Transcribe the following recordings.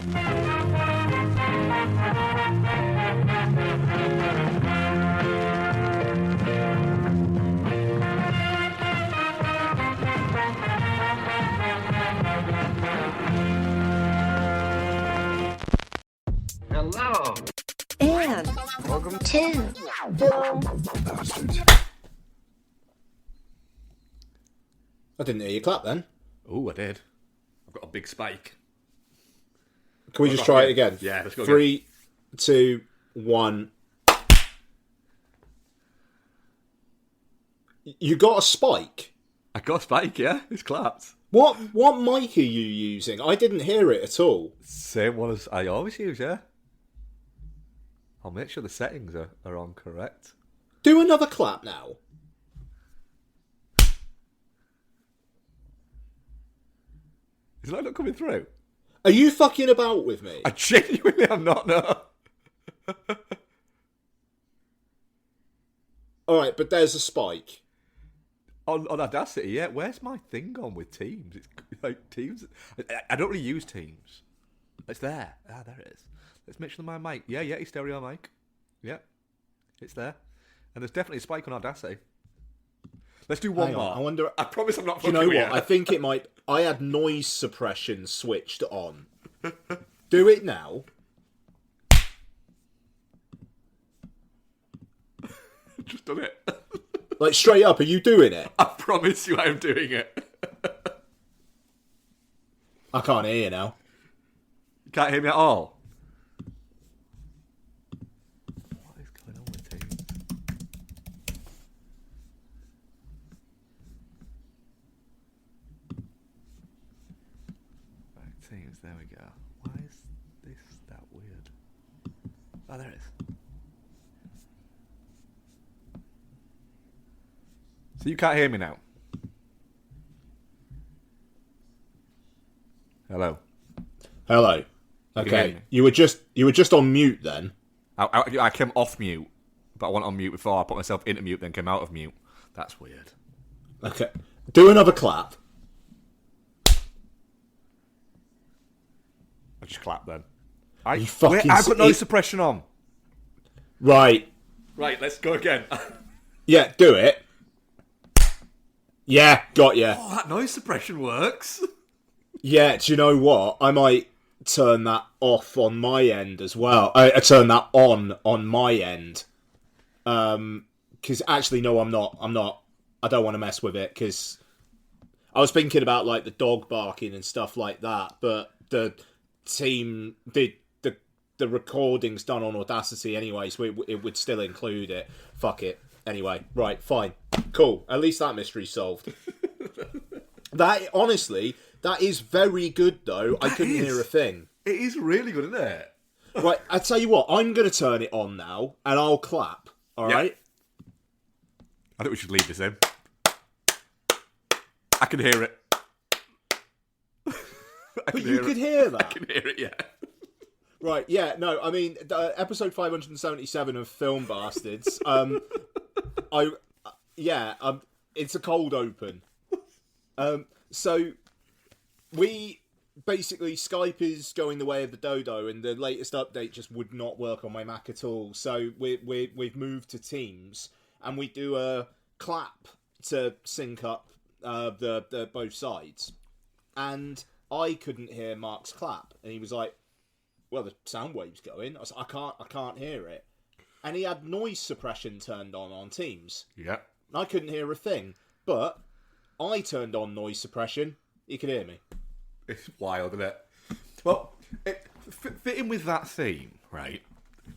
Hello. And Welcome to Film Bastards. I didn't hear you clap then. Oh, I did. I've got a big spike. Can we just try it again? Yeah, let's go 3, 2, 1. You got a spike? I got a spike, yeah? It's clapped. What mic are you using? I didn't hear it at all. Same one as I always use, yeah? I'll make sure the settings are on correct. Do another clap now. Is that not coming through? Are you fucking about with me? I genuinely am not, no. Alright, but there's a spike. On Audacity, yeah. Where's my thing gone with Teams? It's like Teams. I don't really use Teams. It's there. Ah, there it is. Let's make sure my mic. Yeah, it's stereo mic. Yeah, it's there. And there's definitely a spike on Audacity. Let's do one Hang on, more. I wonder. I promise I'm not Do you fucking know with what? you. I think it might. I had noise suppression switched on. Do it now. Just done it. Like straight up, are you doing it? I promise you I'm doing it. I can't hear you now. You can't hear me at all. What is going on with Teams? Right, Teams, there we go. Why is this that weird? Oh, there it is. So you can't hear me now? Hello. Hello. You can hear Okay. me? You were just on mute then. I came off mute, but I went on mute before. I put myself into mute, then came out of mute. That's weird. Okay. Do another clap. I just clapped then. You fucking I've got noise it- suppression on. Right. Right, let's go again. Yeah, do it. Yeah, got ya. Oh, that noise suppression works. Yeah, do you know what? I might turn that off on my end as well. I turn that on my end. Because actually, no, I'm not. I don't want to mess with it because I was thinking about like the dog barking and stuff like that. But the team did the recording's done on Audacity anyway, so it would still include it. Fuck it. Anyway, right, fine, cool. At least that mystery's solved. That honestly, that is very good though. I couldn't hear a thing. It is really good, isn't it? Right, I tell you what, I'm going to turn it on now, and I'll clap. All Yeah. right. I think we should leave this in. I can hear it. But you could hear I that. can hear it, yeah. Right, yeah, no, I mean, episode 577 of Film Bastards, it's a cold open. So, we, basically, Skype is going the way of the dodo, and the latest update just would not work on my Mac at all, so we've moved to Teams, and we do a clap to sync up the both sides. And I couldn't hear Mark's clap, and he was like, well, the sound wave's going. I was like, I can't hear it. And he had noise suppression turned on Teams. Yeah. And I couldn't hear a thing. But I turned on noise suppression. He could hear me. It's wild, isn't it? Well, fitting with that theme, right?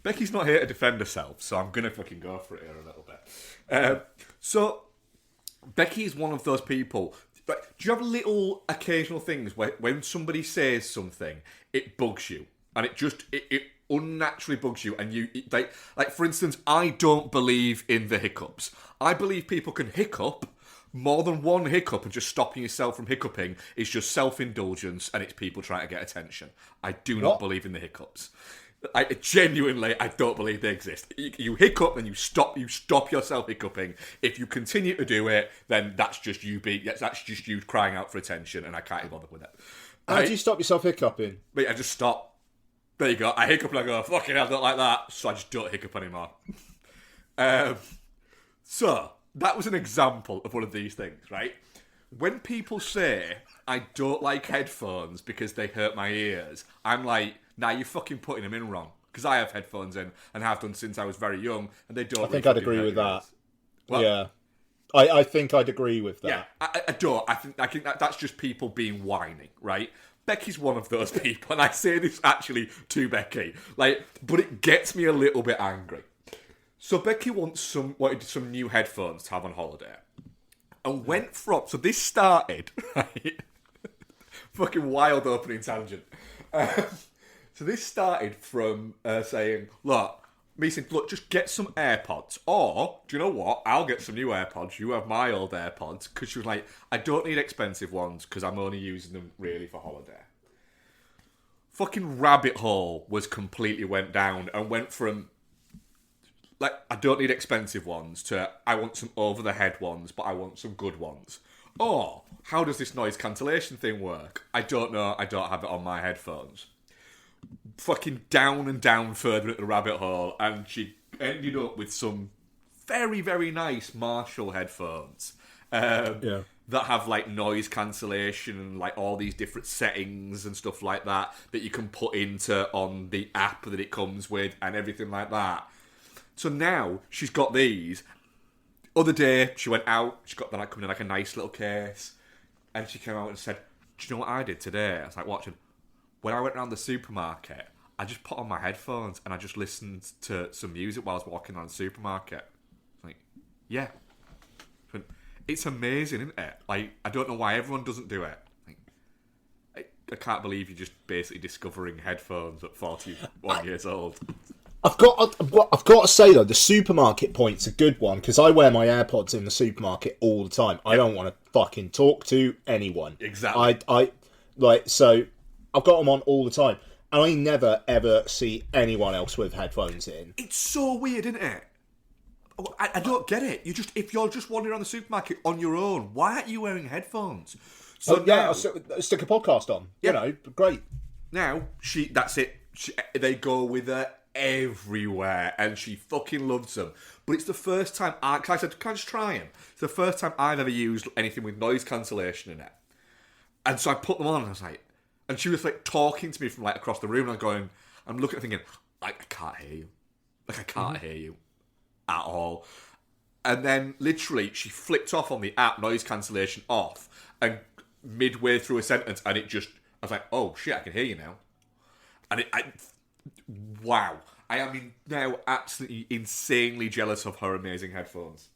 Becky's not here to defend herself, so I'm going to fucking go for it here a little bit. So, Becky is one of those people. Like, do you have little occasional things where when somebody says something, it bugs you? And it unnaturally bugs you, and you like for instance, I don't believe in the hiccups. I believe people can hiccup. More than one hiccup and just stopping yourself from hiccuping is just self-indulgence, and it's people trying to get attention. I do not believe in the hiccups. I don't believe they exist. You hiccup and you stop yourself hiccuping. If you continue to do it, then that's just you crying out for attention, and I can't be bothered with it. How do you stop yourself hiccuping? Wait, I just stop. There you go. I hiccup and I go, fucking hell, I don't like that. So I just don't hiccup anymore. So, that was an example of one of these things, right? When people say, I don't like headphones because they hurt my ears, I'm like, nah, you're fucking putting them in wrong. Because I have headphones in and have done since I was very young, and they don't. I think I'd agree with that. Well, yeah, I think I'd agree with that. Yeah, I don't. I think that's just people being whining, right? Becky's one of those people, and I say this actually to Becky, but it gets me a little bit angry. So Becky wanted some new headphones to have on holiday, and went from. So this started right. Fucking wild opening tangent. So this started from saying, look, just get some AirPods. Or, do you know what? I'll get some new AirPods. You have my old AirPods. Because she was like, I don't need expensive ones because I'm only using them really for holiday. Fucking rabbit hole completely went down and went from, I don't need expensive ones to, I want some over-the-head ones, but I want some good ones. Or, how does this noise cancellation thing work? I don't know. I don't have it on my headphones. Fucking down and down further at the rabbit hole, and she ended up with some very, very nice Marshall headphones that have noise cancellation and all these different settings and stuff like that you can put into on the app that it comes with and everything like that. So now she's got these. Other day she went out, she got them coming in a nice little case, and she came out and said, "Do you know what I did today?" I was watching. When I went around the supermarket, I just put on my headphones and I just listened to some music while I was walking around the supermarket. Yeah. It's amazing, isn't it? I don't know why everyone doesn't do it. I can't believe you're just basically discovering headphones at 41 years old. I've got to say though, the supermarket point's a good one because I wear my AirPods in the supermarket all the time. I don't want to fucking talk to anyone. Exactly. So I've got them on all the time, and I never ever see anyone else with headphones in. It's so weird, isn't it? I don't get it. If you're just wandering around the supermarket on your own, why aren't you wearing headphones? So I'll stick a podcast on. Yeah. Great. Now that's it. They go with her everywhere, and she fucking loves them. But it's the first time I said, "Can I just try them?" It's the first time I've ever used anything with noise cancellation in it, and so I put them on, and I was like. And she was talking to me from across the room, and I'm looking at her thinking, I can't hear you. I can't hear you at all. And then literally she flicked off on the app noise cancellation off, and midway through a sentence, and I was like, oh shit, I can hear you now. And wow. I am now absolutely insanely jealous of her amazing headphones.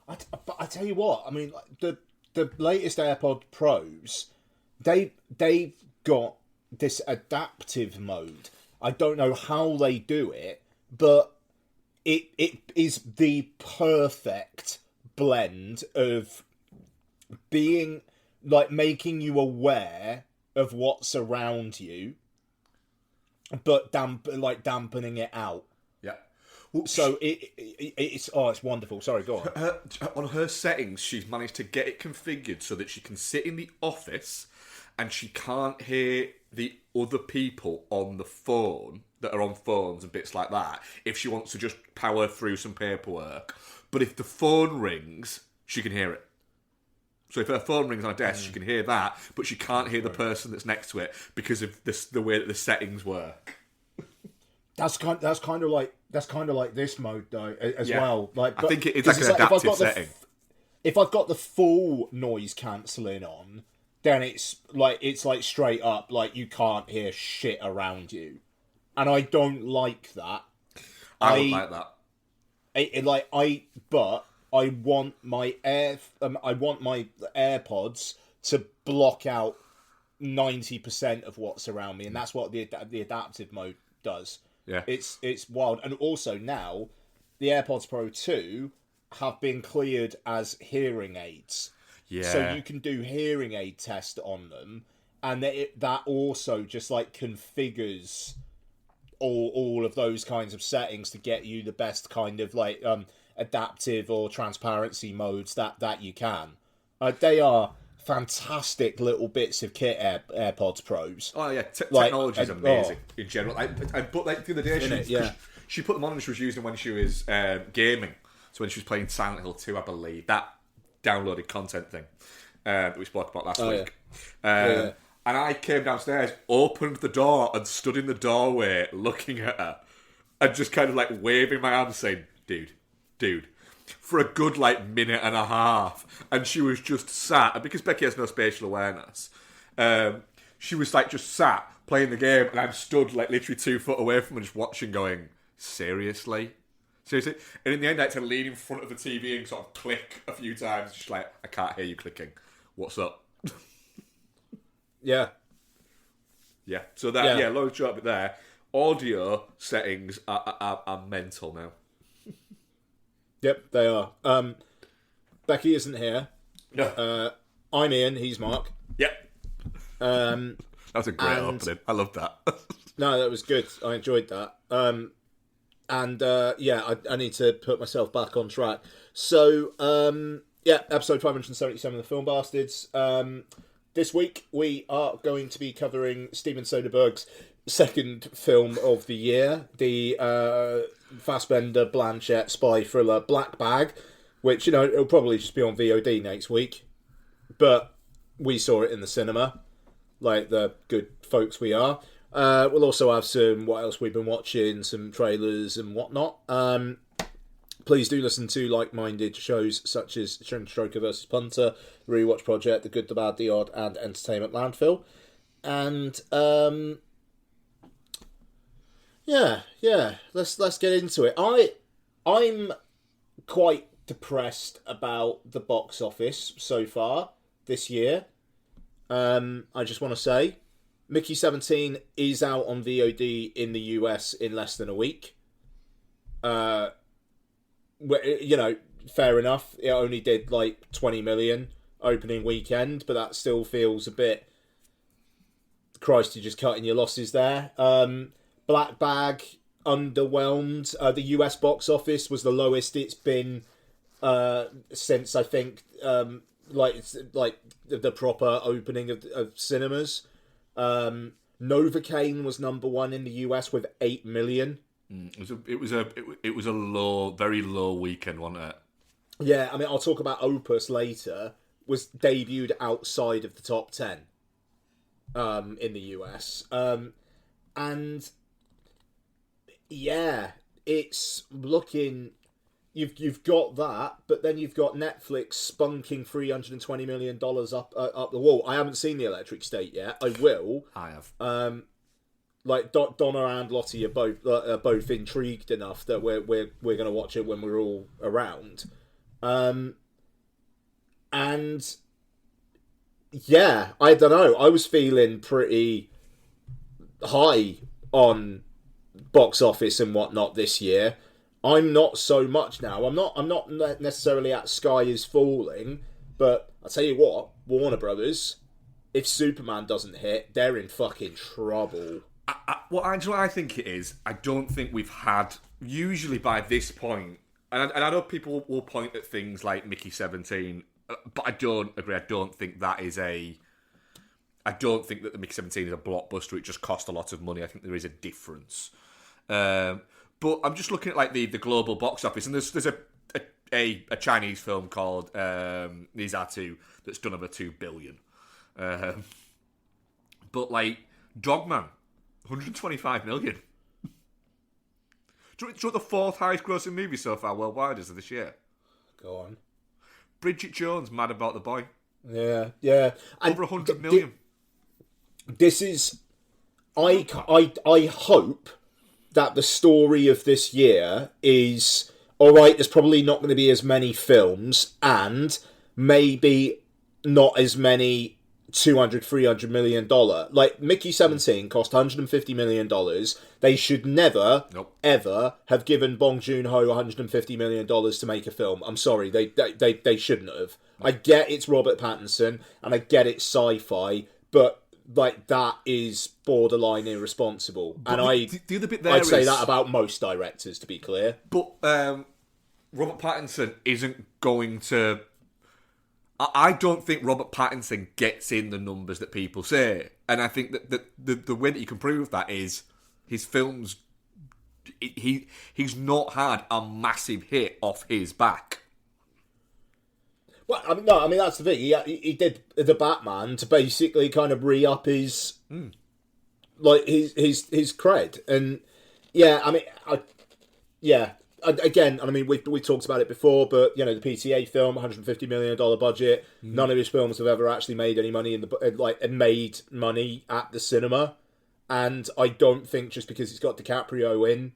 But I tell you what, the latest AirPod Pros, they've got this adaptive mode. I don't know how they do it, but it is the perfect blend of being making you aware of what's around you, but dampening it out. Yeah. Well, so it's wonderful. Sorry, go on. On her settings, she's managed to get it configured so that she can sit in the office and she can't hear the other people on the phone that are on phones and bits like that if she wants to just power through some paperwork. But if the phone rings, she can hear it. So if her phone rings on a desk, she can hear that, but she can't hear the person that's next to it because of the way that the settings work. That's kind of like this mode though as well. I think it's an adaptive setting. If I've got the full noise cancelling on, then it's straight up you can't hear shit around you, and I don't like that. I don't like that. But I want my AirPods to block out 90% of what's around me, and that's what the adaptive mode does. Yeah, it's wild, and also now the AirPods Pro 2 have been cleared as hearing aids. Yeah. So you can do hearing aid test on them, and that also just configures all of those kinds of settings to get you the best kind of adaptive or transparency modes that you can. They are fantastic little bits of kit, AirPods Pros. Oh yeah, Like, technology is amazing in general. I but like the other day, she put them on and she was using them when she was gaming. So when she was playing Silent Hill 2, I believe, that downloaded content thing that we spoke about last week. And I came downstairs, opened the door, and stood in the doorway looking at her, and just kind of like waving my arms, saying, "Dude," for a good like minute and a half. And she was just sat, and because Becky has no spatial awareness, she was like just sat playing the game, and I'm stood like literally 2 foot away from her, just watching, going, seriously. And in the end, I had to lean in front of the TV and sort of click a few times. Just like, I can't hear you clicking. What's up? Yeah. Yeah. So that, loads drop it there. Audio settings are mental now. Yep, they are. Becky isn't here. No. I'm Ian. He's Mark. Yep. That was a great opening. I love that. No, that was good. I enjoyed that. I need to put myself back on track. So, episode 577 of the Film Bastards. This week we are going to be covering Steven Soderbergh's second film of the year, the Fassbender Blanchett spy thriller Black Bag, which, it'll probably just be on VOD next week. But we saw it in the cinema, like the good folks we are. We'll also have some what else we've been watching, some trailers and whatnot. Please do listen to like-minded shows such as Stroker vs. Punter, The Rewatch Project, The Good, The Bad, The Odd, and Entertainment Landfill. And let's get into it. I'm quite depressed about the box office so far this year. I just want to say, Mickey 17 is out on VOD in the US in less than a week. Fair enough. It only did like 20 million opening weekend, but that still feels a bit, Christ, you're just cutting your losses there. Black Bag underwhelmed. The US box office was the lowest it's been since, I think, the proper opening of cinemas. Novocaine was number one in the US with 8 million. It was a low, very low weekend, wasn't it? Yeah, I mean, I'll talk about Opus later. Was debuted outside of the top 10 in the US, and yeah, it's looking. You've got that, but then you've got Netflix spunking $320 million up the wall. I haven't seen The Electric State yet. I will. I have. Donna and Lottie are both intrigued enough that we're going to watch it when we're all around. And yeah, I don't know. I was feeling pretty high on box office and whatnot this year. I'm not so much now. I'm not necessarily at Sky is Falling, but I'll tell you what, Warner Brothers, if Superman doesn't hit, they're in fucking trouble. Well, Angela, I think it is. I don't think we've had, usually by this point, and I know people will point at things like Mickey 17, but I don't agree. I don't think that the Mickey 17 is a blockbuster. It just cost a lot of money. I think there is a difference. But I'm just looking at like the global box office, and there's a Chinese film called These Are Two that's done over 2 billion. But like Dogman, 125 million. Do you know what the fourth highest grossing movie so far worldwide is of this year? Go on. Bridget Jones, Mad About the Boy. Yeah. Over 100 million. This is... I hope that the story of this year is, alright, there's probably not going to be as many films, and maybe not as many $200-300 million. Like, Mickey 17 cost $150 million. They should never, ever have given Bong Joon-ho $150 million to make a film. I'm sorry, they shouldn't have. I get it's Robert Pattinson, and I get it's sci-fi, but like that is borderline irresponsible. But and the other bit there I'd say that about most directors, to be clear. But Robert Pattinson isn't going to I don't think Robert Pattinson gets in the numbers that people say. And I think that the way that you can prove that is his films... He's not had a massive hit off his back. Well, I mean that's the thing. He did the Batman to basically kind of re-up his like his cred, and yeah, I mean, again, I mean we talked about it before, but you know the PTA film, $150 million budget. None of his films have ever actually made any money made money at the cinema, and I don't think just because it's got DiCaprio in.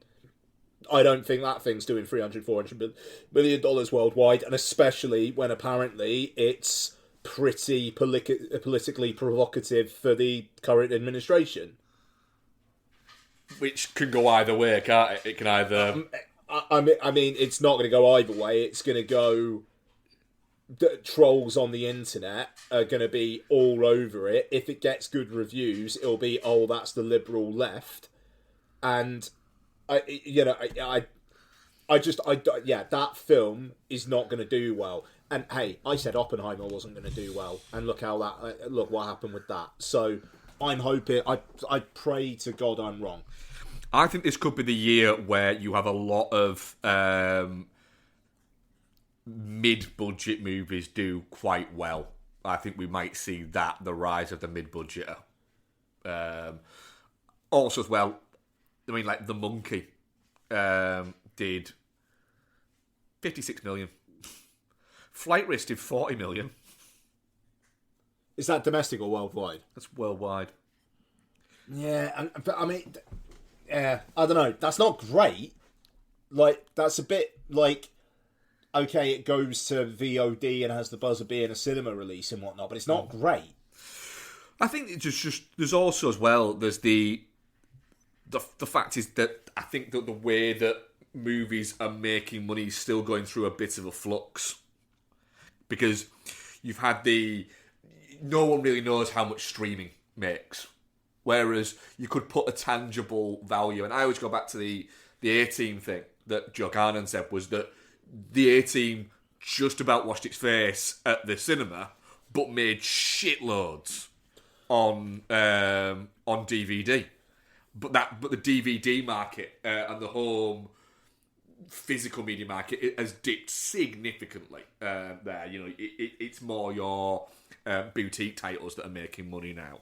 I don't think that thing's doing $400 million worldwide, and especially when apparently it's pretty politically provocative for the current administration. Which can go either way, can't it? It can either... I mean, it's not going to go either way. It's going to go... The trolls on the internet are going to be all over it. If it gets good reviews, it'll be, oh, that's the liberal left. And... that film is not going to do well. And hey, I said Oppenheimer wasn't going to do well, and look what happened with that. So I'm hoping, I pray to God I'm wrong. I think this could be the year where you have a lot of mid-budget movies do quite well. I think we might see that, the rise of the mid-budgeter. Also as well, I mean, like, The Monkey did 56 million. Flight Risk did 40 million. Is that domestic or worldwide? That's worldwide. Yeah, but I mean, yeah, I don't know. That's not great. Like, that's a bit like, okay, it goes to VOD and has the buzz of being a cinema release and whatnot, but it's not great. I think it's just there's also as well, there's the fact is that I think that the way that movies are making money is still going through a bit of a flux. Because you've had no one really knows how much streaming makes. Whereas you could put a tangible value, and I always go back to the A-Team thing that Joe Garnon said, was that the A-Team just about washed its face at the cinema, but made shitloads on DVD. But the DVD market and the home physical media market has dipped significantly there. You know, it's more your boutique titles that are making money now.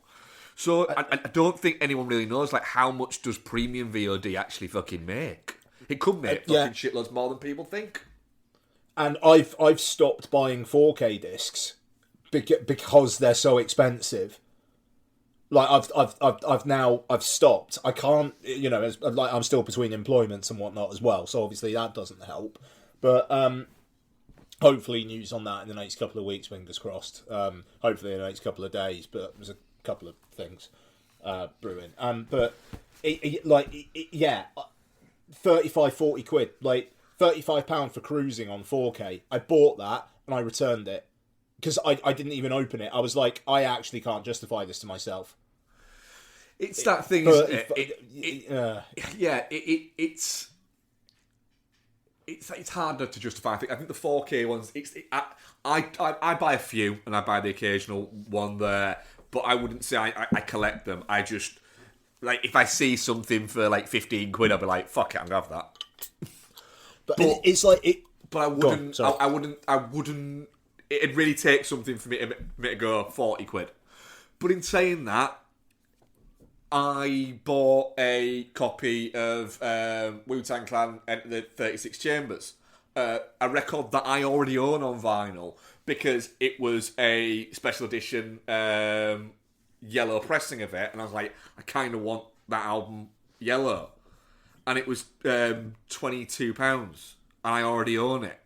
So I don't think anyone really knows, like, how much does premium VOD actually fucking make? It could make fucking shitloads more than people think. And I've stopped buying 4K discs because they're so expensive. Like I've stopped. I can't, you know, I'm still between employments and whatnot as well. So obviously that doesn't help. But hopefully news on that in the next couple of weeks. Fingers crossed. Hopefully in the next couple of days. But there's a couple of things brewing. But 35, 40 quid, like £35 for cruising on 4K. I bought that and I returned it because I didn't even open it. I was like, I actually can't justify this to myself. It's that thing, but, isn't it? It's harder to justify. I think the 4K ones. I buy a few and I buy the occasional one there, but I wouldn't say I collect them. I just, like, if I see something for like 15 quid, I'll be like, fuck it, I'm gonna have that. But it's like it. But I wouldn't. I wouldn't. It'd really take something for me to go 40 quid. But in saying that, I bought a copy of Wu-Tang Clan Enter the 36 Chambers, a record that I already own on vinyl because it was a special edition yellow pressing of it, and I was like, I kind of want that album yellow, and it was £22, and I already own it,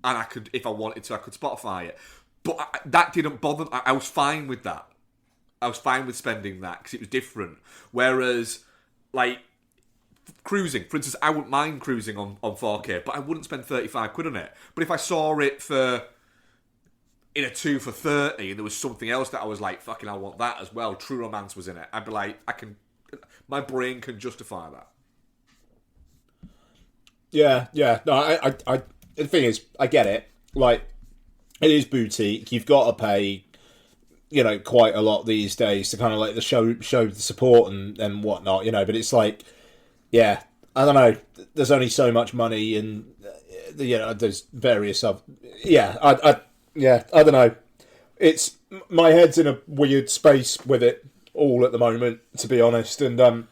and I could, if I wanted to, I could Spotify it, but that didn't bother. I was fine with that. I was fine with spending that because it was different. Whereas, like, cruising, for instance, I wouldn't mind cruising on 4K, but I wouldn't spend 35 quid on it. But if I saw it in a 2 for 30 and there was something else that I was like, fucking, I want that as well, True Romance was in it, I'd be like, my brain can justify that. Yeah. No, I the thing is, I get it. Like, it is boutique. You've got to pay, quite a lot these days to kind of like show the support and whatnot, But it's like, yeah, I don't know. There's only so much money, and there's various of, I don't know. It's my head's in a weird space with it all at the moment, to be honest, and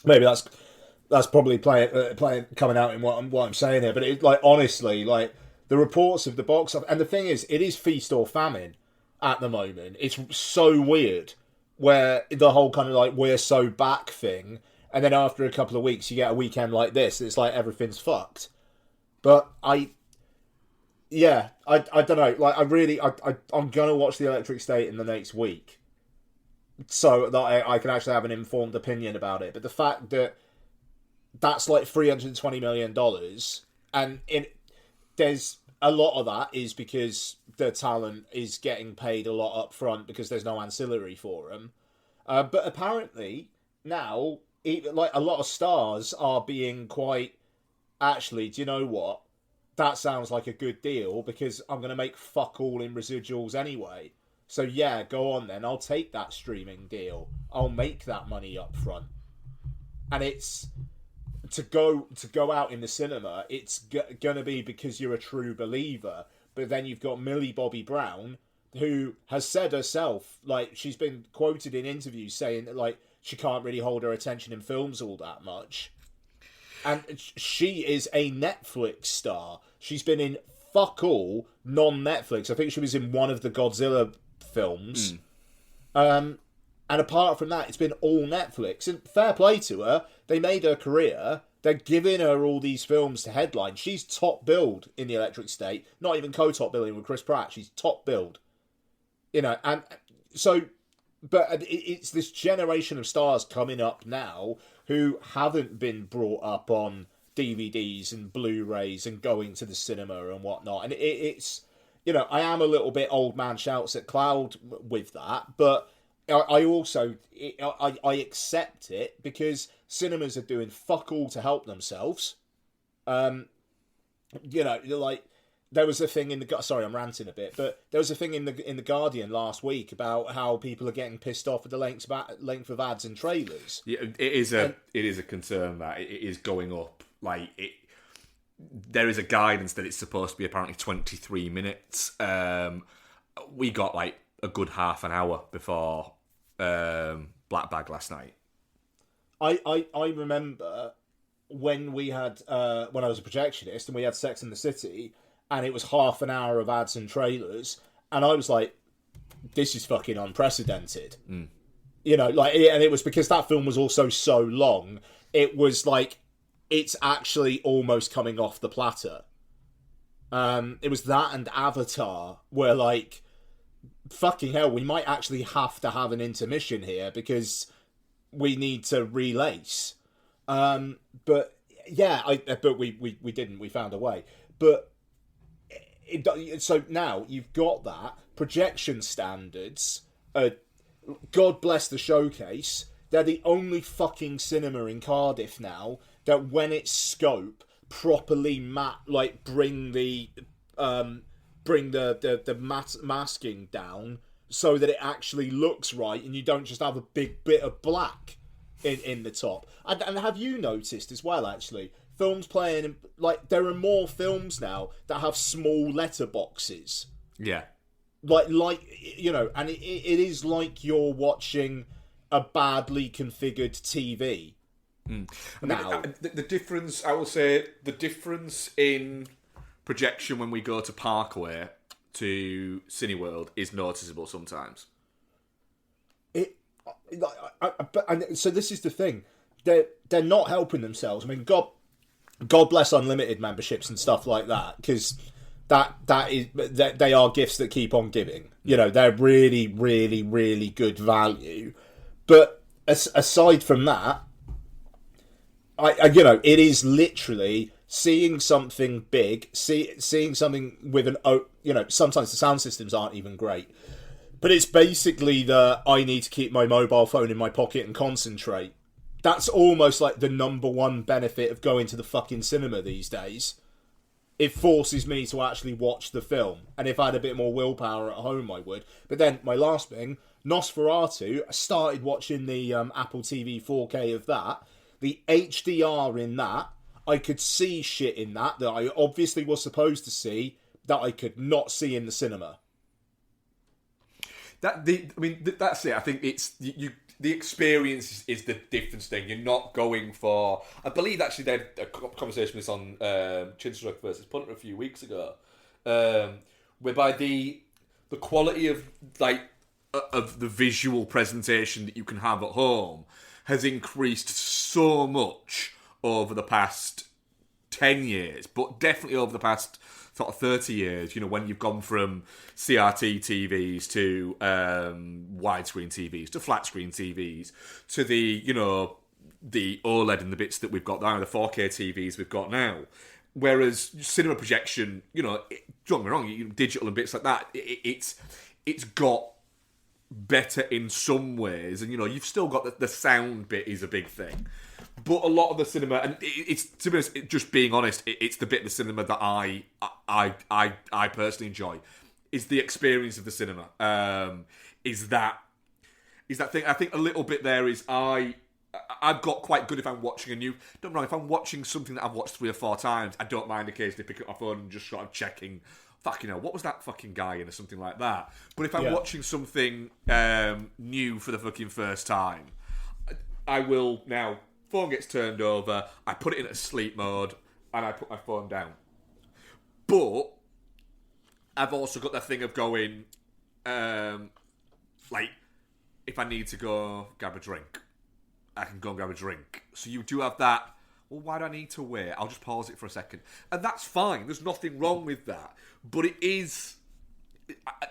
maybe that's probably playing coming out in what I'm saying here. But it, like, honestly, like, the reports of the box office, and the thing is, it is feast or famine at the moment. It's so weird where the whole kind of like we're so back thing, and then after a couple of weeks you get a weekend like this, it's like everything's fucked. But I don't know. Like, I'm gonna watch the Electric State in the next week, so that I can actually have an informed opinion about it. But the fact that that's like $320 million, and there's a lot of that is because the talent is getting paid a lot up front because there's no ancillary for them. But apparently now, like, a lot of stars are being quite, actually, do you know what? That sounds like a good deal because I'm going to make fuck all in residuals anyway. So yeah, go on then. I'll take that streaming deal. I'll make that money up front. And it's to go out in the cinema. It's gonna be because you're a true believer. But then you've got Millie Bobby Brown, who has said herself, like, she's been quoted in interviews saying that, like, she can't really hold her attention in films all that much. And she is a Netflix star. She's been in fuck all non-Netflix. I think she was in one of the Godzilla films. And apart from that, it's been all Netflix. And fair play to her. They made her career. They're giving her all these films to headline. She's top billed in the Electric State. Not even co-top billing with Chris Pratt. She's top billed. And so... But it's this generation of stars coming up now who haven't been brought up on DVDs and Blu-rays and going to the cinema and whatnot. And it's, I am a little bit old man shouts at cloud with that, but I also, I accept it because cinemas are doing fuck all to help themselves. Like, there was a thing in the... Sorry, I'm ranting a bit, but there was a thing in the Guardian last week about how people are getting pissed off at the length of ads and trailers. Yeah, it is a concern that it is going up. Like, there is a guidance that it's supposed to be apparently 23 minutes. We got like a good half an hour before Black Bag last night. I remember when we had when I was a projectionist and we had Sex and the City. And it was half an hour of ads and trailers. And I was like, this is fucking unprecedented. And it was because that film was also so long. It was like, it's actually almost coming off the platter. It was that and Avatar where, like, fucking hell, we might actually have to have an intermission here because we need to relace. But yeah, but we didn't. We found a way. But... So now you've got that projection standards. God bless the Showcase. They're the only fucking cinema in Cardiff now that, when it's scope, properly bring the masking down so that it actually looks right, and you don't just have a big bit of black in the top. And have you noticed as well, actually? Films playing, like, there are more films now that have small letterboxes. Yeah. Like and it is like you're watching a badly configured TV. Now, the difference, I will say, the difference in projection when we go to Parkway to Cineworld is noticeable sometimes. So this is the thing. They're not helping themselves. I mean, God bless unlimited memberships and stuff like that, because they are gifts that keep on giving. They're really, really, really good value. But aside from that, it is literally seeing something big, seeing something with sometimes the sound systems aren't even great. But it's basically I need to keep my mobile phone in my pocket and concentrate. That's almost like the number one benefit of going to the fucking cinema these days. it forces me to actually watch the film. And if I had a bit more willpower at home, I would. But then, my last thing, Nosferatu, I started watching the Apple TV 4K of that. The HDR in that, I could see shit in that I obviously was supposed to see, that I could not see in the cinema. That's it. I think it's the experience is the difference thing. You're not going for. I believe actually they had a conversation with this on Chinstruck versus Punter a few weeks ago, whereby the quality of the visual presentation that you can have at home has increased so much over the past 10 years, but definitely over the past sort of 30 years, when you've gone from CRT TVs to widescreen TVs to flat screen TVs to the OLED and the bits that we've got now, the 4K TVs we've got now. Whereas cinema projection, don't get me wrong, digital and bits like that, it's got better in some ways, and you've still got the sound bit is a big thing. But a lot of the cinema, and it's to be honest, just being honest, it's the bit of the cinema that I personally enjoy, is the experience of the cinema. Is that thing? I think a little bit there is I've got quite good if I'm watching a new. Don't get me wrong, if I'm watching something that I've watched 3 or 4 times, I don't mind occasionally picking up my phone and just sort of checking. Fucking hell, what was that fucking guy in or something like that? But if I'm watching something new for the fucking first time, I will now. Phone gets turned over, I put it in a sleep mode, and I put my phone down. But I've also got that thing of going, if I need to go grab a drink, I can go and grab a drink. So you do have that, well, why do I need to wait? I'll just pause it for a second. And that's fine, there's nothing wrong with that. But it is,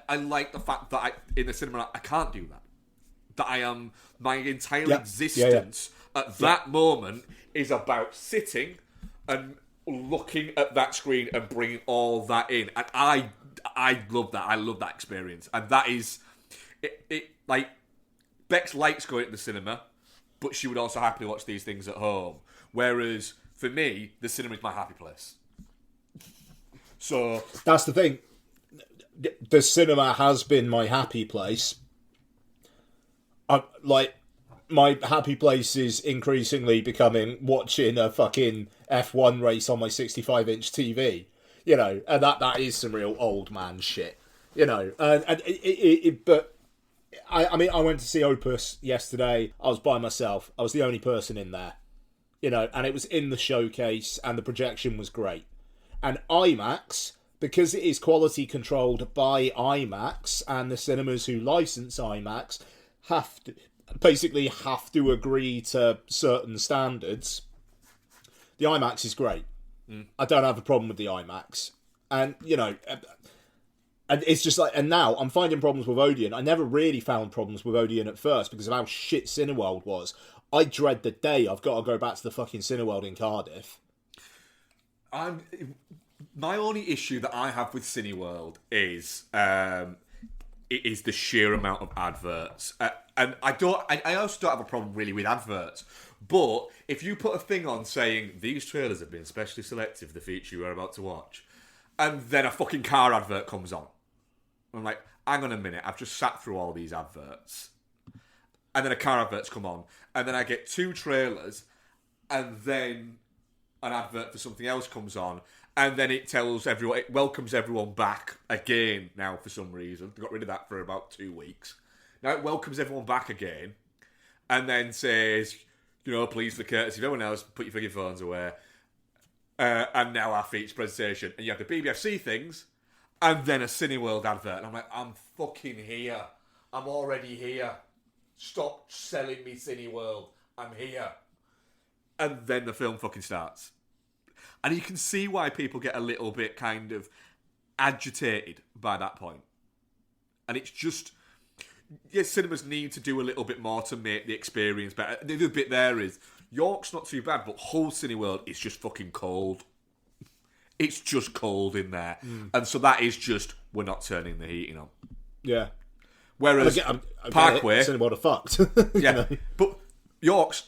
I like the fact that in the cinema, I can't do that. That I am, my entire existence at that moment is about sitting and looking at that screen and bringing all that in. And I love that. I love that experience. And that is, like, Bex likes going to the cinema, but she would also happily watch these things at home. Whereas, for me, the cinema is my happy place. So... That's the thing. The cinema has been my happy place. My happy place is increasingly becoming watching a fucking F1 race on my 65-inch TV, and that is some real old man shit, but I mean, I went to see Opus yesterday. I was by myself. I was the only person in there, and it was in the showcase, and the projection was great. And IMAX, because it is quality controlled by IMAX, and the cinemas who license IMAX have to agree to certain standards. The IMAX is great. I don't have a problem with the IMAX. And, and it's just like, and now I'm finding problems with Odeon. I never really found problems with Odeon at first because of how shit Cineworld was. I dread the day I've got to go back to the fucking Cineworld in Cardiff. My only issue that I have with Cineworld is it is the sheer amount of adverts. And I also don't have a problem really with adverts. But if you put a thing on saying, these trailers have been specially selected for the feature you are about to watch, and then a fucking car advert comes on, I'm like, hang on a minute, I've just sat through all these adverts. And then a car advert's come on, and then I get 2 trailers, and then an advert for something else comes on, and then it welcomes everyone back again now for some reason. They got rid of that for about 2 weeks. Now it welcomes everyone back again, and then says, please, for the courtesy of everyone else, put your fucking phones away. And now our feature presentation. And you have the BBFC things, and then a Cineworld advert. And I'm like, I'm fucking here. I'm already here. Stop selling me Cineworld. I'm here. And then the film fucking starts. And you can see why people get a little bit kind of agitated by that point. And it's just... Yes, cinemas need to do a little bit more to make the experience better. The other bit there is, York's not too bad, but Hull Cineworld is just fucking cold. It's just cold in there. And so that is just, we're not turning the heating on. Yeah. Whereas Parkway... Cineworld are fucked. Yeah. But York's...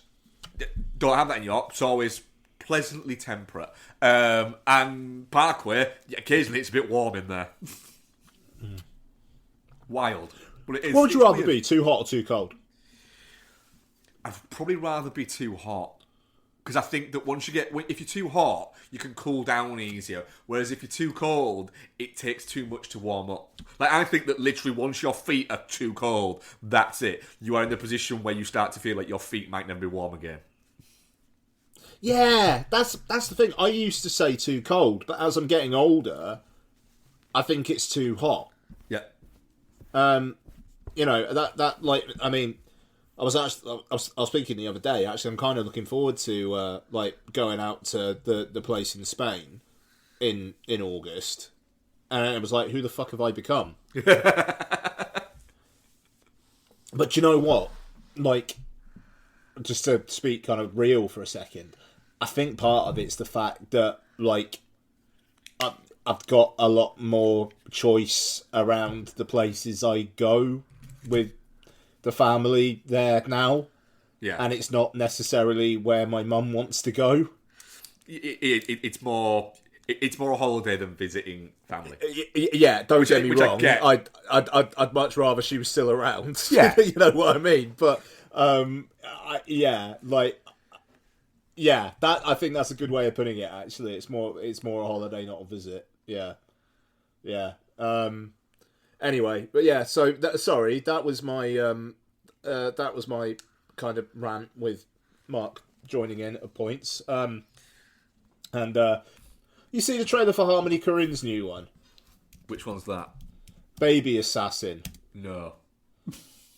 Don't have that in York. It's always pleasantly temperate. And Parkway, occasionally it's a bit warm in there. Wild. But it is. What would you it's rather weird. be, too hot or too cold? I'd probably rather be too hot. Because I think that if you're too hot, you can cool down easier. Whereas if you're too cold, it takes too much to warm up. Like, I think that literally once your feet are too cold, that's it. You are in the position where you start to feel like your feet might never be warm again. Yeah, that's the thing. I used to say too cold, but as I'm getting older, I think it's too hot. Yeah. You know, that like, I mean, I was speaking the other day. Actually, I'm kind of looking forward to like going out to the place in Spain in August, and it was like, who the fuck have I become? But you know what? Like, just to speak kind of real for a second, I think part of it's the fact that like I've got a lot more choice around the places I go with the family there now. Yeah. And it's not necessarily where my mum wants to go. It's more a holiday than visiting family. Yeah, don't get me wrong. I get. I'd much rather she was still around. Yeah. You know what I mean? But that I think that's a good way of putting it. Actually, it's more a holiday, not a visit. Yeah. Anyway, but yeah. So that was my kind of rant with Mark joining in at points. And you see the trailer for Harmony Korine's new one, Which one's that? Baby Assassin. No.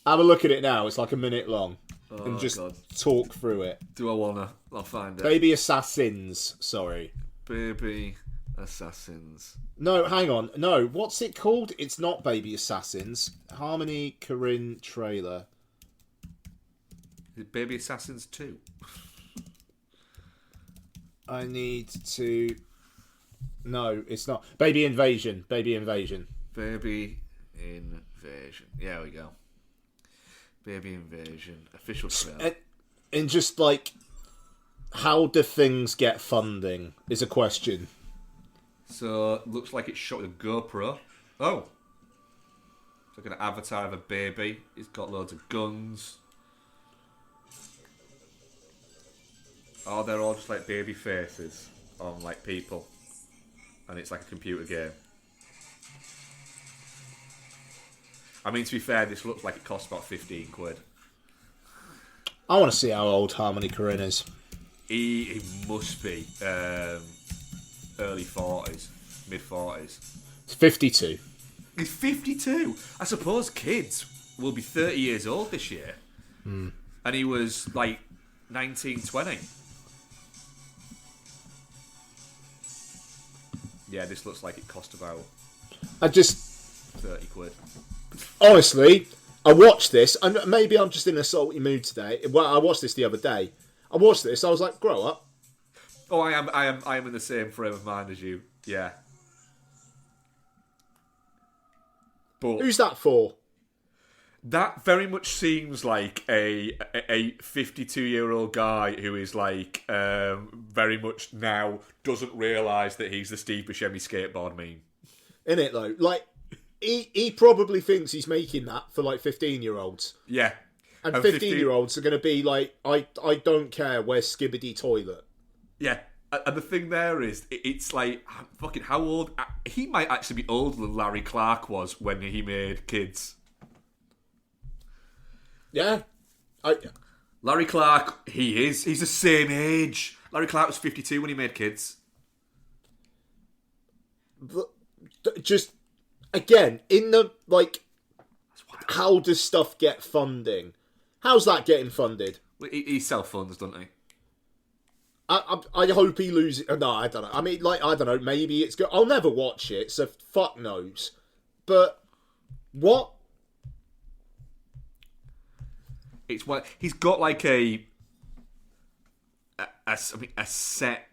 Have a look at it now. It's like a minute long, Oh, and just God. talk through it. Do I wanna? I'll find it. Baby Assassins. Sorry. Baby Assassins. No, hang on. No, what's it called? It's not Baby Assassins. Harmony Korine trailer. Is it Baby Assassins 2? I need to... No, it's not. Baby Invasion. Baby Invasion. Baby Invasion. Yeah, there we go. Baby Invasion. Official trailer. And just like, how do things get funding is a question. So, looks like it's shot with a GoPro. Oh! It's like an avatar of a baby. It's got loads of guns. Oh, they're all just like baby faces on like people. And it's like a computer game. I mean, to be fair, this looks like it costs about 15 quid. I want to see how old Harmony Korine is. He must be early 40s, mid 40s. It's 52. He's 52. I suppose kids will be 30 years old this year. And he was like 19, 20. Yeah, this looks like it cost about I just... 30 quid. Honestly, I watched this, and maybe I'm just in a salty mood today. Well, I watched this the other day. I watched this, I was like, grow up. Oh, I am in the same frame of mind as you. Yeah. But Who's that for? that very much seems like a 52-year-old guy who is like very much now doesn't realise that he's the Steve Buscemi skateboard meme. Innit, though? Like, he probably thinks he's making that for, like, 15-year-olds. Yeah. And 15-year-olds are going to be like, I don't care, where's Skibbity Toilet? Yeah. And the thing there is, it's like, fucking how old... He might actually be older than Larry Clark was when he made Kids. Yeah. Larry Clark, he's the same age. Larry Clark was 52 when he made Kids. Just, again, in the, like, how does stuff get funding? How's that getting funded? He self-funds, doesn't he? I hope he loses... No, I don't know. I mean, like, I don't know. Maybe it's good. I'll never watch it, so fuck knows. But, what? It's what he's got, like a set,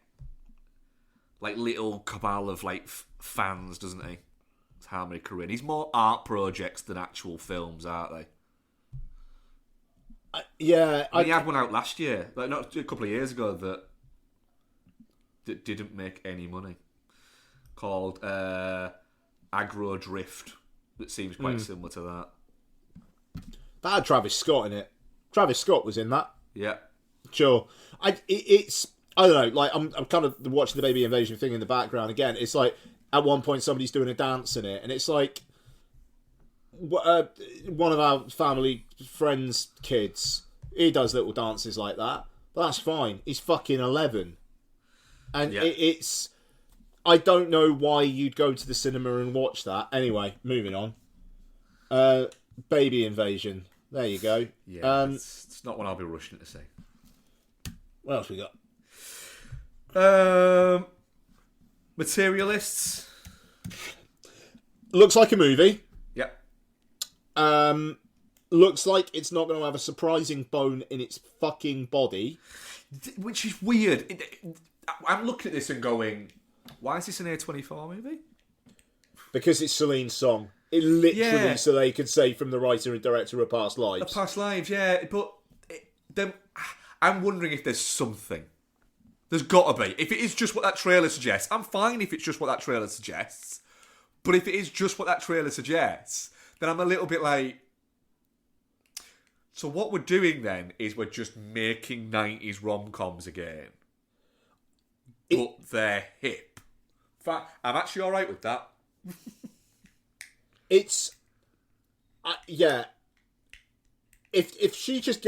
like little cabal of like fans, doesn't he? It's Harmony Korine. He's more art projects than actual films, aren't they? Yeah, He had one out last year, like not a couple of years ago. That that didn't make any money, called Agro Drift, that seems quite similar to that. That had Travis Scott in it. Travis Scott was in that. Yeah. Sure. It's I don't know. Like I'm kind of watching the Baby Invasion thing in the background again. It's like at one point somebody's doing a dance in it, and it's like one of our family friends' kids. He does little dances like that, but that's fine. He's fucking 11, and it's. I don't know why you'd go to the cinema and watch that. Anyway, moving on. Baby Invasion. There you go. Yeah, it's not one I'll be rushing to see. What else we got? Materialists. Looks like a movie. Yep. Looks like it's not going to have a surprising bone in its fucking body. Which is weird. I'm looking at this and going, why is this an A24 movie? Because it's Celine's song. It literally, so they could say from the writer and director of Past Lives. Past Lives, yeah. But I'm wondering if there's something. There's got to be. If it is just what that trailer suggests, I'm fine if it's just what that trailer suggests. But if it is just what that trailer suggests, then I'm a little bit like... So what we're doing then is we're just making 90s rom-coms again. But they're hip. In fact, I'm actually alright with that. It's... yeah. If she just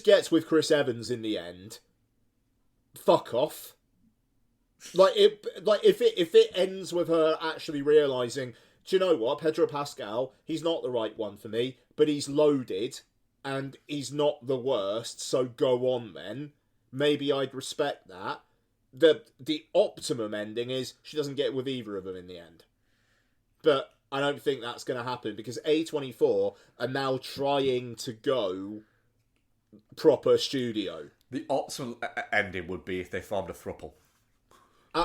gets with Chris Evans in the end, fuck off. If it ends with her actually realising, do you know what, Pedro Pascal, he's not the right one for me, but he's loaded and he's not the worst, so go on then. Maybe I'd respect that. The optimum ending is she doesn't get with either of them in the end. But I don't think that's going to happen because A24 are now trying to go proper studio. The optimal ending would be if they formed a throuple.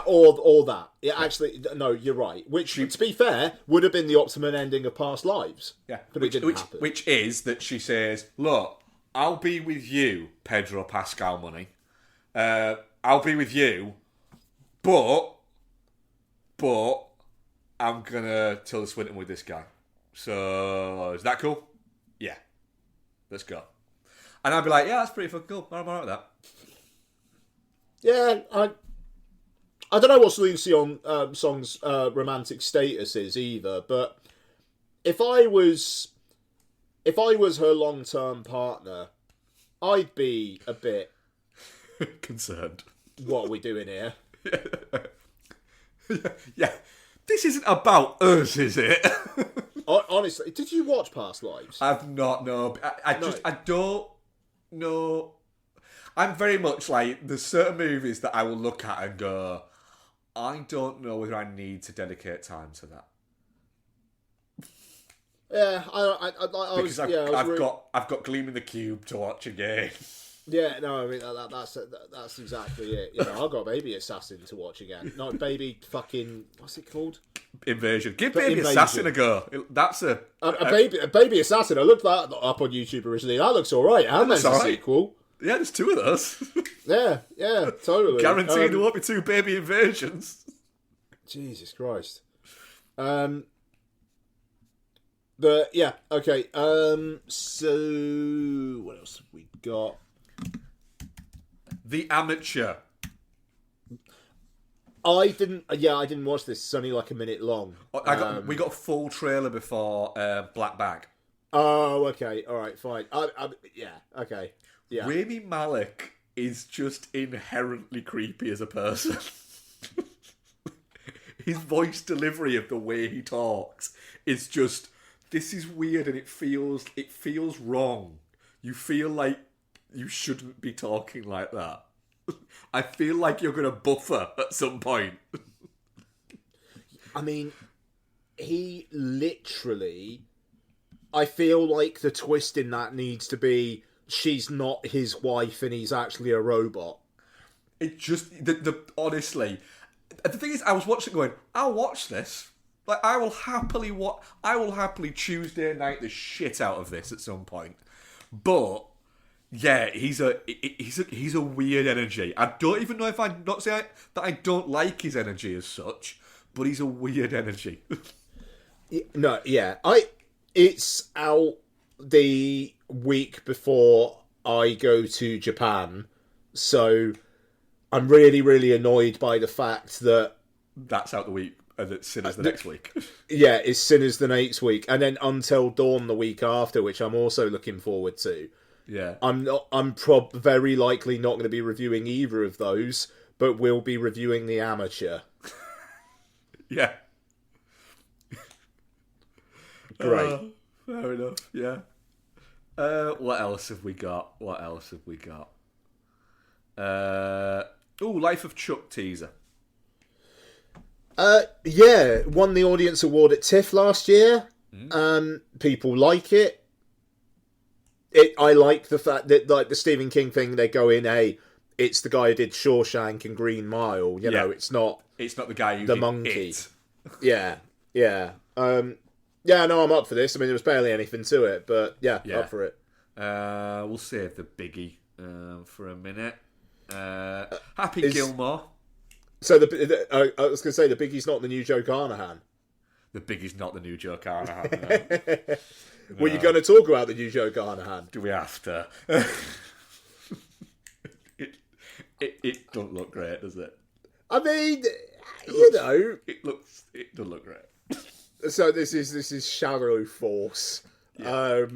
Or that. Yeah, actually, no, you're right. Which, to be fair, would have been the optimum ending of Past Lives. Yeah. But it didn't happen. Which is that she says, look, I'll be with you, Pedro Pascal money. I'll be with you, but I'm going to Tilda Swinton with this guy. So, is that cool? Yeah. Let's go. And I'd be like, yeah, that's pretty fucking cool. I'm alright with that. Yeah, I don't know what Celine Song's romantic status is either, but if I was her long-term partner, I'd be a bit concerned. What are we doing here? Yeah. This isn't about us, is it? Honestly, did you watch Past Lives? I've not, no. I don't know. I'm very much like, there's certain movies that I will look at and go, I don't know whether I need to dedicate time to that. Yeah, I've got Gleam in the Cube to watch again. Yeah, no, I mean that's exactly it. You know, I've got Baby Assassin to watch again. No, Baby fucking what's it called? Invasion. Give Baby Assassin a go. That's a Baby Assassin. I looked that up on YouTube originally. That looks all right. And there's a sequel. Yeah, there's two of those. yeah, totally. Guaranteed there won't be two Baby Invasions. Jesus Christ. But yeah, okay. So what else have we got? The Amateur. I didn't watch this. It's only like a minute long. We got a full trailer before Black Bag. Oh, okay. All right, fine. Yeah, okay. Yeah. Rami Malek is just inherently creepy as a person. His voice delivery of the way he talks is just, this is weird and it feels wrong. You feel like you shouldn't be talking like that. I feel like you're going to buffer at some point. I mean, he literally... I feel like the twist in that needs to be she's not his wife and he's actually a robot. It just... honestly... The thing is, I was watching going, I'll watch this. Like, I will happily Tuesday night the shit out of this at some point. But Yeah, he's a weird energy. I don't even know if I'd not say that I don't like his energy as such, but he's a weird energy. No, yeah, it's out the week before I go to Japan, so I'm really, really annoyed by the fact that That's out the week, and it's Sinners the next week. yeah, it's Sinners the next week, and then Until Dawn the week after, which I'm also looking forward to. Yeah, I'm very likely not going to be reviewing either of those, but we'll be reviewing The Amateur. yeah. Great. Fair enough. Yeah. What else have we got? Life of Chuck teaser. Yeah, won the audience award at TIFF last year. People like it. I like the fact that, like the Stephen King thing, they go in, hey, it's the guy who did Shawshank and Green Mile. You know, it's not the guy who the did monkey. It. Yeah. Yeah, no, I'm up for this. I mean, there was barely anything to it, but yeah. Up for it. We'll save the biggie for a minute. Happy Gilmore. So I was going to say the biggie's not the new Joe Carnahan. The biggie's not the new Joe Carnahan. No. Were you going to talk about the new Joe Carnahan? Do we have to? It doesn't look great, does it? I mean, it doesn't look great. So this is Shadow Force. Yeah.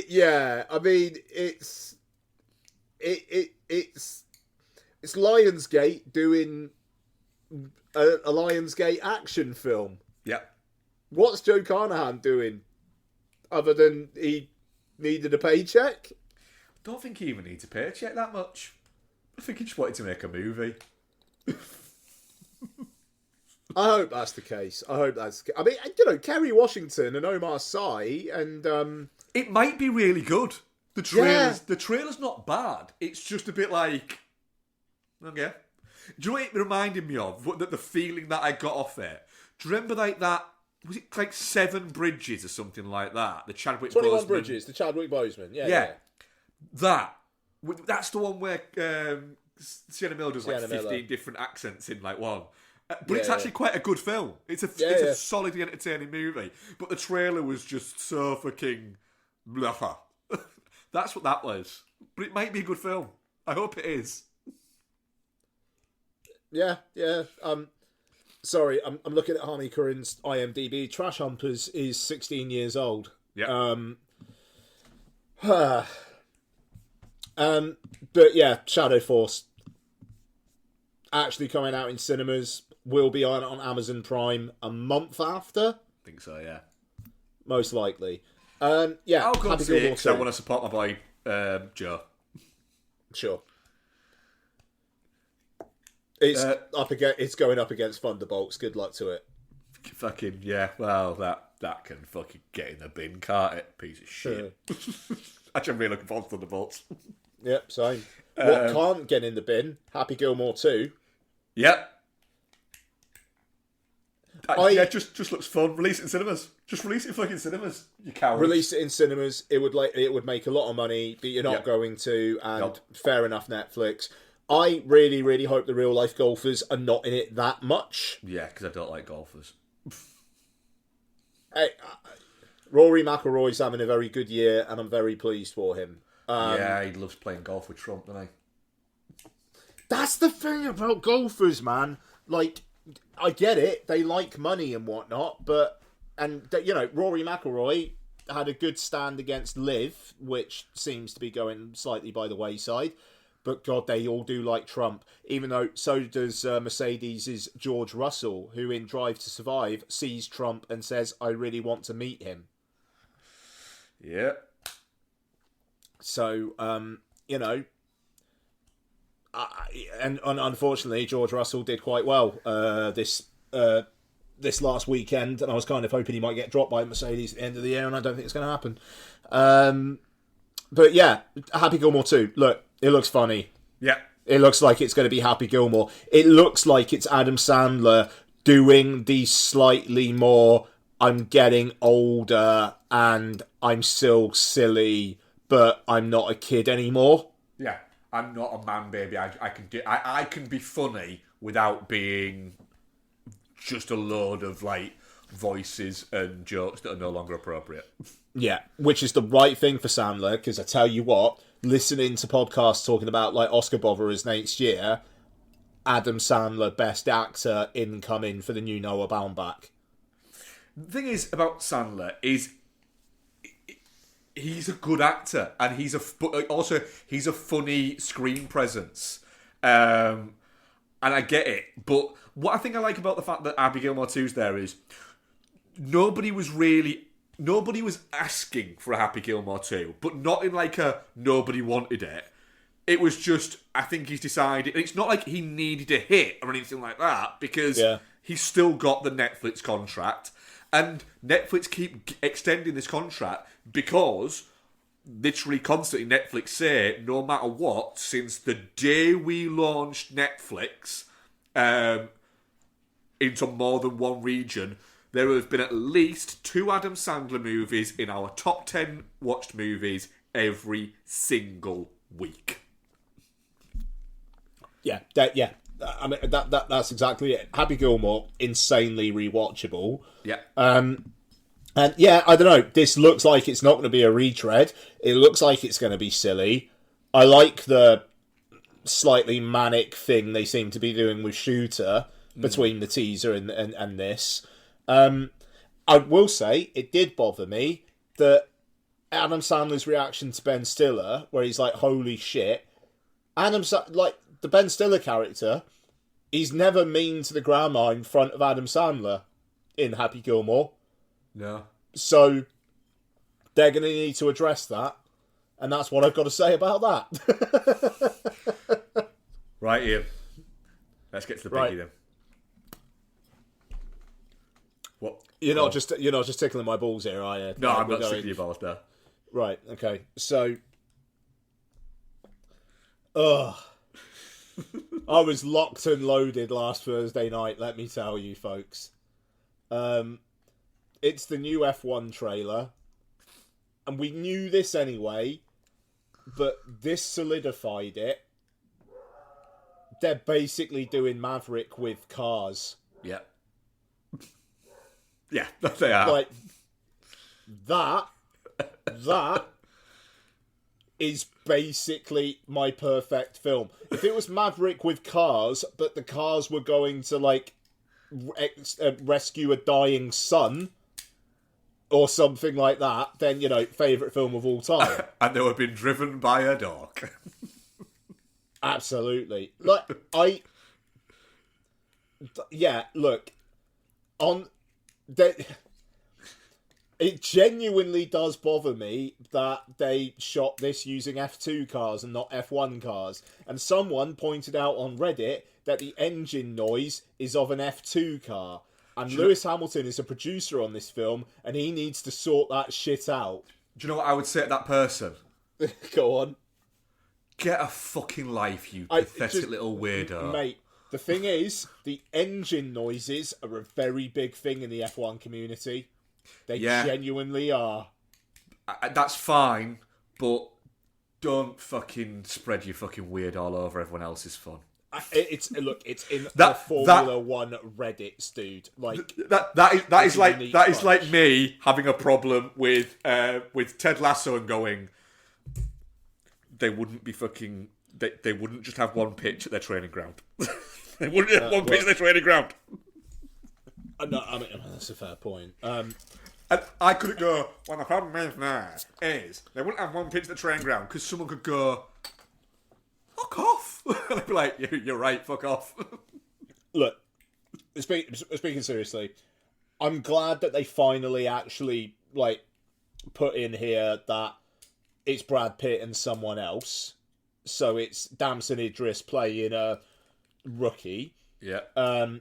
Yeah. I mean, it's Lionsgate doing a Lionsgate action film. Yeah. What's Joe Carnahan doing other than he needed a paycheck? Don't think he even needs a paycheck that much. I think he just wanted to make a movie. I hope that's the case. I mean, Kerry Washington and Omar Sy and it might be really good. The trailer's not bad. It's just a bit like, okay. Do you know what it reminded me of? The feeling that I got off there. Do you remember like that? Was it like 7 Bridges or something like that? The Chadwick 21 Boseman. Bridges, the Chadwick Boseman. Yeah. That's the one where Sienna Miller does like 15 different accents in like one. But it's actually quite a good film. It's a solidly entertaining movie. But the trailer was just so fucking blah. That's what that was. But it might be a good film. I hope it is. Yeah. Sorry, I'm looking at Harmony Korine's IMDb. Trash Humpers is 16 years old. Yeah. But yeah, Shadow Force actually coming out in cinemas. Will be on Amazon Prime a month after. I think so, yeah. Most likely. Yeah, I'll go see it because I want to support my boy Joe. Sure. It's going up against Thunderbolts. Good luck to it. Fucking yeah. Well, that can fucking get in the bin, can't it? Piece of shit. Actually, I'm really looking forward to Thunderbolts. Yep, same. What can't get in the bin? Happy Gilmore 2. Yep. Yeah, just looks fun. Release it in cinemas. Just release it in fucking cinemas. You coward. Release it in cinemas. It would make a lot of money, but you're not going to. And fair enough, Netflix. I really, really hope the real life golfers are not in it that much. Yeah, because I don't like golfers. Hey, Rory McIlroy's having a very good year, and I'm very pleased for him. Yeah, he loves playing golf with Trump, doesn't he? That's the thing about golfers, man. Like, I get it. They like money and whatnot, but... And, Rory McIlroy had a good stand against Liv, which seems to be going slightly by the wayside. But, God, they all do like Trump. Even though so does Mercedes' George Russell, who in Drive to Survive sees Trump and says, I really want to meet him. Yeah. So, and unfortunately, George Russell did quite well this last weekend, and I was kind of hoping he might get dropped by Mercedes at the end of the year, and I don't think it's going to happen. But yeah, Happy Gilmore 2. Look, it looks funny. Yeah. It looks like it's going to be Happy Gilmore. It looks like it's Adam Sandler doing the slightly more, I'm getting older, and I'm still silly, but I'm not a kid anymore. Yeah, I'm not a man, baby. I can be funny without being just a load of like voices and jokes that are no longer appropriate. Yeah, which is the right thing for Sandler, because I tell you what, listening to podcasts talking about like Oscar botherers next year, Adam Sandler, Best Actor, incoming for the new Noah Baumbach. The thing is about Sandler is he's a good actor, and he's a funny screen presence, and I get it. But what I think I like about the fact that Happy Gilmore 2's there is nobody was asking for a Happy Gilmore 2, but not in like a nobody wanted it. It was just, I think he's decided, and it's not like he needed a hit or anything like that, because he's still got the Netflix contract, and Netflix keep extending this contract because literally constantly Netflix say, no matter what, since the day we launched Netflix into more than one region, there have been at least 2 Adam Sandler movies in our top 10 watched movies every single week. Yeah, I mean that's exactly it. Happy Gilmore, insanely rewatchable. Yeah. And yeah, I don't know. This looks like it's not going to be a retread. It looks like it's going to be silly. I like the slightly manic thing they seem to be doing with Shooter between the teaser and this. I will say it did bother me that Adam Sandler's reaction to Ben Stiller, where he's like, "Holy shit!" Like the Ben Stiller character, he's never mean to the grandma in front of Adam Sandler in Happy Gilmore. No. So they're going to need to address that, and that's what I've got to say about that. Right, Ian. Let's get to the biggie then. What? You're not just tickling my balls here, are you? No, I'm not tickling your balls there. Right. Okay. So, I was locked and loaded last Thursday night. Let me tell you, folks. It's the new F1 trailer, and we knew this anyway, but this solidified it. They're basically doing Maverick with cars. Yeah. Yeah, they are. Like, that is basically my perfect film. If it was Maverick with cars, but the cars were going to, like, rescue a dying son, or something like that, then, you know, favourite film of all time. And they were being driven by a dog. Absolutely. Like, look, it genuinely does bother me that they shot this using F2 cars and not F1 cars. And someone pointed out on Reddit that the engine noise is of an F2 car. And Lewis Hamilton is a producer on this film, and he needs to sort that shit out. Do you know what I would say to that person? Go on. Get a fucking life, you pathetic little weirdo. Mate, the thing is, the engine noises are a very big thing in the F1 community. They genuinely are. That's fine, but don't fucking spread your fucking weird all over everyone else's fun. It's in the Formula One Reddits, dude. Like that is like me having a problem with Ted Lasso and going, they wouldn't be fucking. They wouldn't just have one pitch at their training ground. They wouldn't have one pitch at their training ground. No, I mean that's a fair point. And I couldn't go, well, the problem is now is they wouldn't have one pitch at the training ground because someone could go, fuck off. And I'd be like, you're right, fuck off. Look, speaking seriously, I'm glad that they finally actually, like, put in here that it's Brad Pitt and someone else. So it's Damson Idris playing a rookie. Yeah. I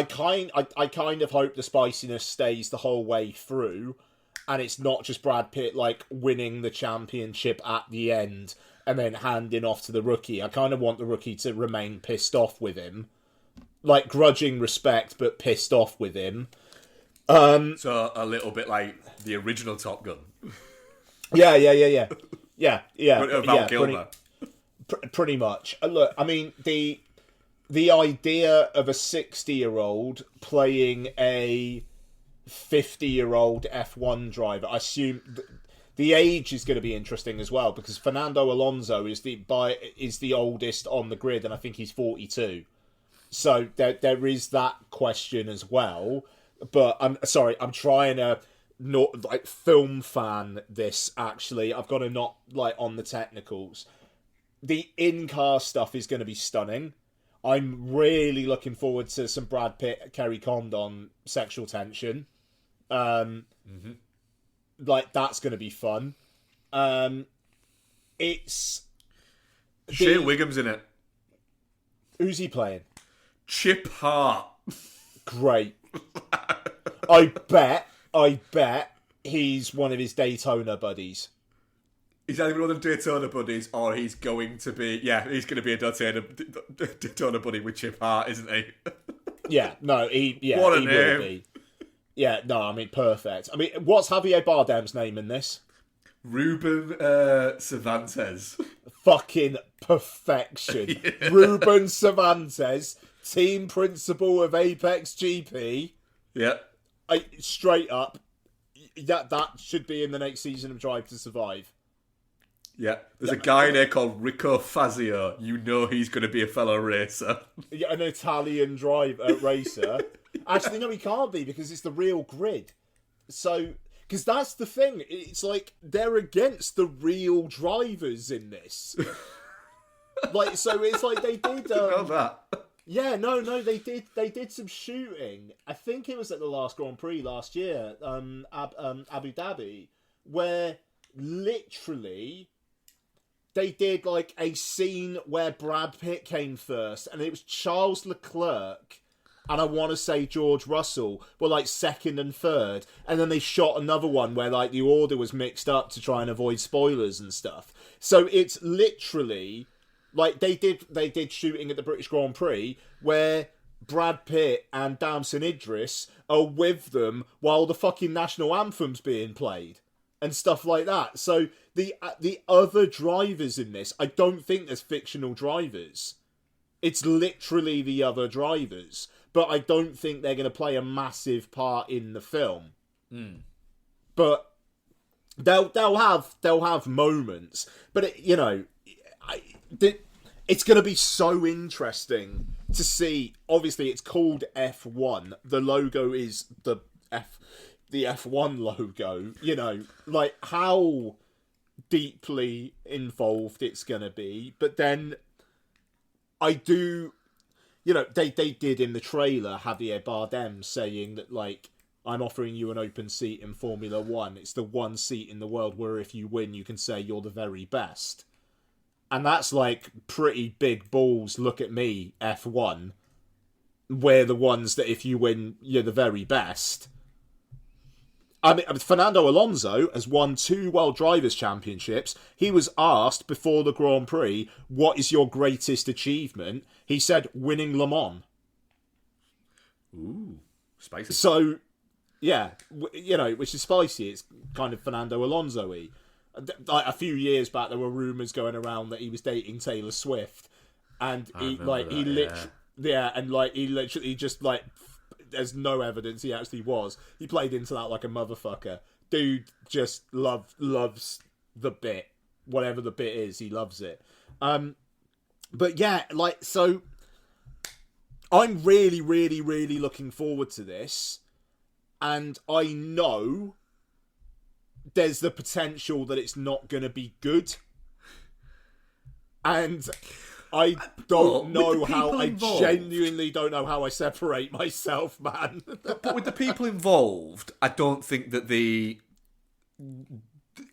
kind of hope the spiciness stays the whole way through, and it's not just Brad Pitt like winning the championship at the end and then handing off to the rookie. I kind of want the rookie to remain pissed off with him, like grudging respect, but pissed off with him. So a little bit like the original Top Gun. Yeah. Val Kilmer. Pretty much. Look, I mean, the idea of a 60-year-old playing a 50-year-old F1 driver, I assume the age is going to be interesting as well, because Fernando Alonso is the oldest on the grid, and I think he's 42. So there is that question as well. But I'm trying to not like film fan this. Actually, I've got to not like on the technicals. The in-car stuff is going to be stunning. I'm really looking forward to some Brad Pitt, Kerry Condon sexual tension. Like, that's going to be fun. It's... Shane Wigham's in it. Who's he playing? Chip Hart. Great. I bet he's one of his Daytona buddies. He's either one of the Daytona buddies, or he's going to be... Yeah, he's going to be a Daytona buddy with Chip Hart, isn't he? Yeah, no, he what a he name. will be. Yeah, no, I mean, perfect. I mean, what's Javier Bardem's name in this? Ruben Cervantes. Fucking perfection. Yeah. Ruben Cervantes, team principal of Apex GP. Yeah. Straight up, that should be in the next season of Drive to Survive. Yeah. There's a guy in there called Rico Fazio. You know he's going to be a fellow racer. Yeah, an Italian racer. Actually, no, he can't be, because it's the real grid. So, because that's the thing. It's like they're against the real drivers in this. Like, so it's like they did. Know that. Yeah, no, they did. They did some shooting. I think it was at the last Grand Prix last year, Abu Dhabi, where literally they did like a scene where Brad Pitt came first, and it was Charles Leclerc and I want to say George Russell were like second and third, and then they shot another one where like the order was mixed up to try and avoid spoilers and stuff. So it's literally like they did shooting at the British Grand Prix where Brad Pitt and Damson Idris are with them while the fucking national anthem's being played and stuff like that. So the other drivers in this, I don't think there's fictional drivers. It's literally the other drivers, but I don't think they're going to play a massive part in the film. But they'll have moments. But it's going to be so interesting to see. Obviously, it's called F1. The logo is the F1 logo. You know, like how deeply involved it's going to be. But then I do, they did in the trailer Javier Bardem saying that, like, I'm offering you an open seat in Formula One. It's the one seat in the world where if you win, you can say you're the very best. And that's, like, pretty big balls. Look at me, F1. We're the ones that if you win, you're the very best. I mean, Fernando Alonso has won 2 World Drivers' Championships. He was asked before the Grand Prix, what is your greatest achievement? He said, winning Le Mans. Ooh, spicy. So, yeah, which is spicy. It's kind of Fernando Alonso-y. Like, a few years back, there were rumours going around that he was dating Taylor Swift. And he literally just, like, there's no evidence he actually was. He played into that like a motherfucker. Dude just loves the bit. Whatever the bit is, he loves it. But yeah, like, so I'm really, really, really looking forward to this. And I know there's the potential that it's not going to be good. And I don't know how. I genuinely don't know how I separate myself, man. But with the people involved, I don't think that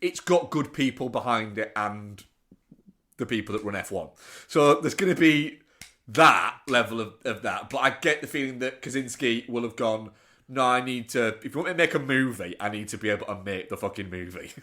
it's got good people behind it and the people that run F1. So there's going to be that level of that. But I get the feeling that Kaczynski will have gone, no, if you want me to make a movie, I need to be able to make the fucking movie.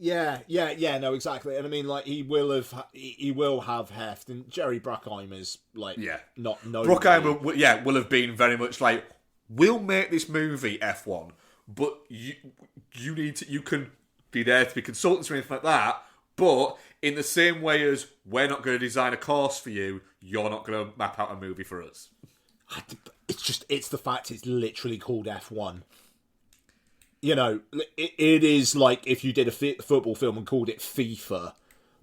No, exactly. And I mean, like, he will have heft, and Jerry Bruckheimer's like, not known. Bruckheimer, will have been very much like, we'll make this movie F1, but you can be there to be consultants or anything like that. But in the same way as we're not going to design a course for you, you're not going to map out a movie for us. It's the fact it's literally called F1. You know, it is like if you did a football film and called it FIFA.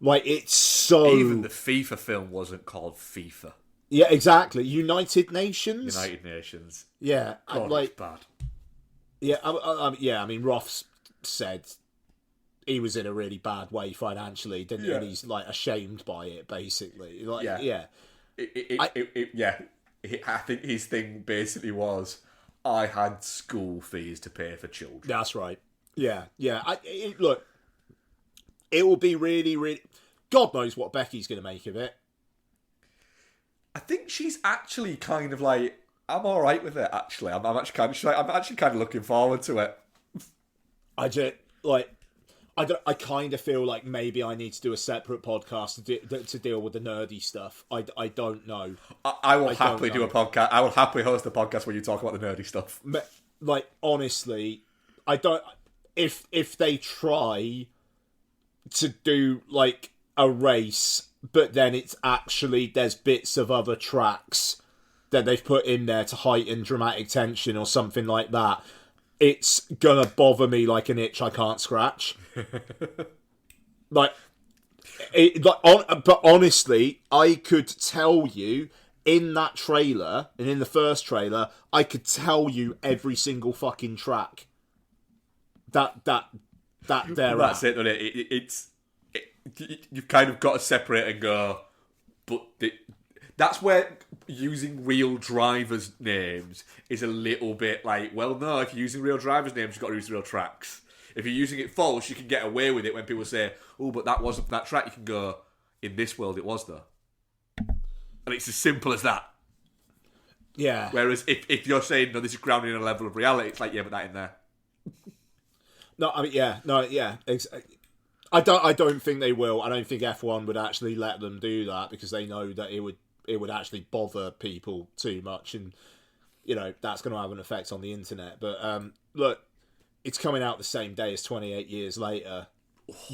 Like, it's so... Even the FIFA film wasn't called FIFA. Yeah, exactly. United Nations? United Nations. Yeah. God, like, it's bad. Yeah, I mean, Ross said he was in a really bad way financially, didn't he? And he's, like, ashamed by it, basically. Like, yeah. I think his thing basically was, I had school fees to pay for children. That's right. Yeah. Look, it will be really, really... God knows what Becky's going to make of it. I think she's actually kind of like, I'm all right with it. Actually, I'm actually kind of looking forward to it. I kind of feel like maybe I need to do a separate podcast to deal with the nerdy stuff. I don't know. I will happily do a podcast. I will happily host a podcast where you talk about the nerdy stuff. Like, honestly, I don't. If they try to do like a race, but then it's actually there's bits of other tracks that they've put in there to heighten dramatic tension or something like that, it's gonna bother me like an itch I can't scratch. But honestly, I could tell you in that trailer, and in the first trailer, I could tell you every single fucking track. That's it, isn't it? You've kind of got to separate and go, but that's where using real drivers' names is a little bit like, well, no, if you're using real drivers' names, you've got to use real tracks. If you're using it false, you can get away with it when people say, oh, but that wasn't that track. You can go, in this world, it was, though. And it's as simple as that. Yeah. Whereas if you're saying, no, this is grounded in a level of reality, it's like, yeah, but that in there. I don't think they will. I don't think F1 would actually let them do that because they know that it would actually bother people too much, and you know that's going to have an effect on the internet. But look, it's coming out the same day as 28 Years Later.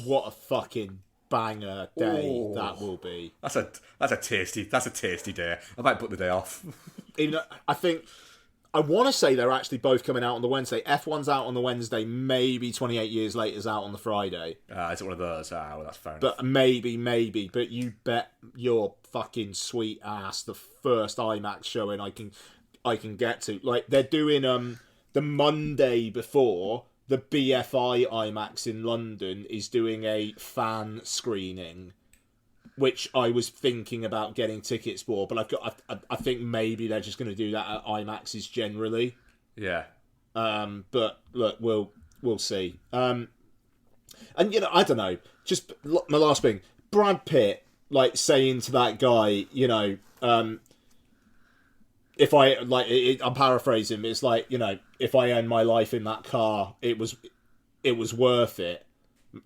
What a fucking banger day that will be. That's a tasty day. I might put the day off. Even though I want to say they're actually both coming out on the Wednesday. F1's out on the Wednesday, maybe 28 Years Later's out on the Friday. Is it one of those? Well, that's fair enough. But maybe. But you bet your fucking sweet ass the first IMAX showing I can get to. Like, they're doing the Monday before, the BFI IMAX in London is doing a fan screening, which I was thinking about getting tickets for, but I think maybe they're just going to do that at IMAXs generally. Yeah. But look, we'll see. And you know, I don't know. Just my last thing, Brad Pitt, like saying to that guy, you know, if I I'm paraphrasing. It's like, you know, if I end my life in that car, it was worth it.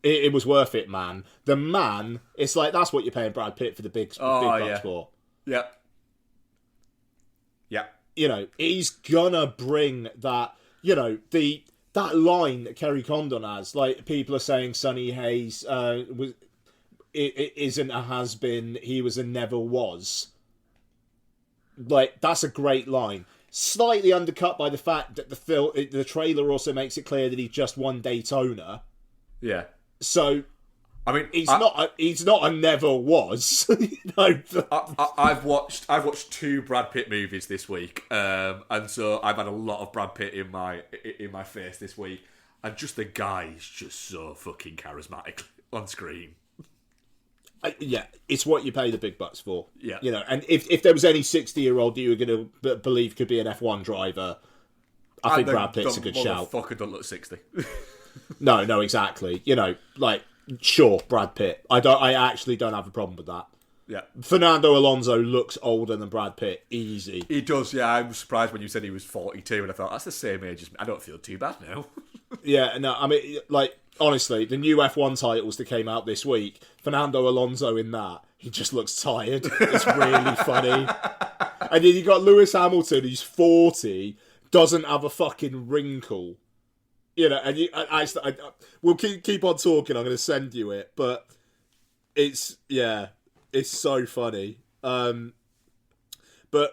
It was worth it, man. The man, it's like, that's what you're paying Brad Pitt for the big bucks for. Yeah. Yeah. You know, he's gonna bring that, you know, that line that Kerry Condon has. Like, people are saying Sonny Hayes isn't a has-been, he was a never was. Like, that's a great line. Slightly undercut by the fact that the trailer also makes it clear that he just won Daytona. Yeah. So, I mean, he's not a never was. You know, I've watched 2 Brad Pitt movies this week, and so I've had a lot of Brad Pitt in my face this week, and just the guy is just so fucking charismatic on screen. Yeah, it's what you pay the big bucks for. Yeah, you know, and if there was any 60-year-old you were going to believe could be an F1 driver, I think Brad Pitt's a good shout. Motherfucker don't look 60. No, exactly. You know, like, sure, Brad Pitt. I actually don't have a problem with that. Yeah. Fernando Alonso looks older than Brad Pitt. Easy. He does, yeah. I was surprised when you said he was 42, and I thought, that's the same age as me. I don't feel too bad now. Yeah, no, I mean, like, Honestly, the new F1 titles that came out this week, Fernando Alonso in that, he just looks tired. It's really funny. And then you got Lewis Hamilton, who's 40, doesn't have a fucking wrinkle. You know, and we'll keep on talking. I'm going to send you it, but it's so funny. But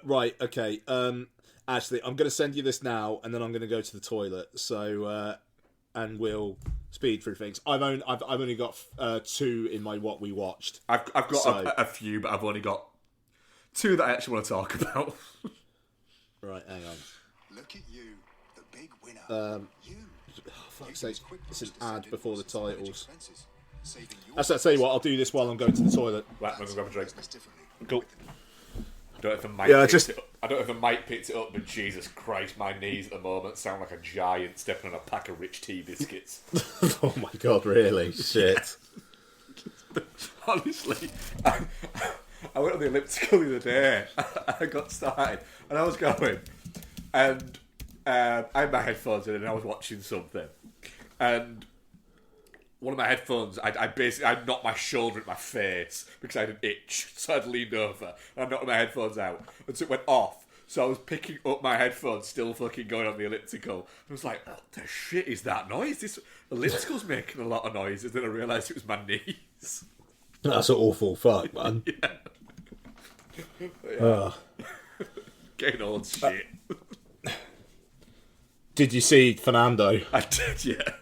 right, okay. Ashley, I'm going to send you this now, and then I'm going to go to the toilet. So, and we'll speed through things. I've only got 2 in my what we watched. I've got a few, but I've only got 2 that I actually want to talk about. Right, hang on. Look at you, the big winner. Fuck's sake, it's an ad before the titles. I'll tell you what, I'll do this while I'm going to the toilet. Right, I'm going to grab a drink. Cool. I don't know if the mic picked it up, but Jesus Christ, my knees at the moment sound like a giant stepping on a pack of rich tea biscuits. Oh my god, really? Shit. Honestly, I went on the elliptical the other day. I got started, and I was going, and I had my headphones in, and I was watching something, and one of my headphones, I knocked my shoulder at my face because I had an itch, so I'd leaned over, and I knocked my headphones out, and so it went off. So I was picking up my headphones, still fucking going on the elliptical. I was like, what the shit is that noise? This elliptical's making a lot of noise. And then I realised it was my knees. That's an awful fuck, man. Yeah. Getting old shit. Did you see Fernando? I did, yeah.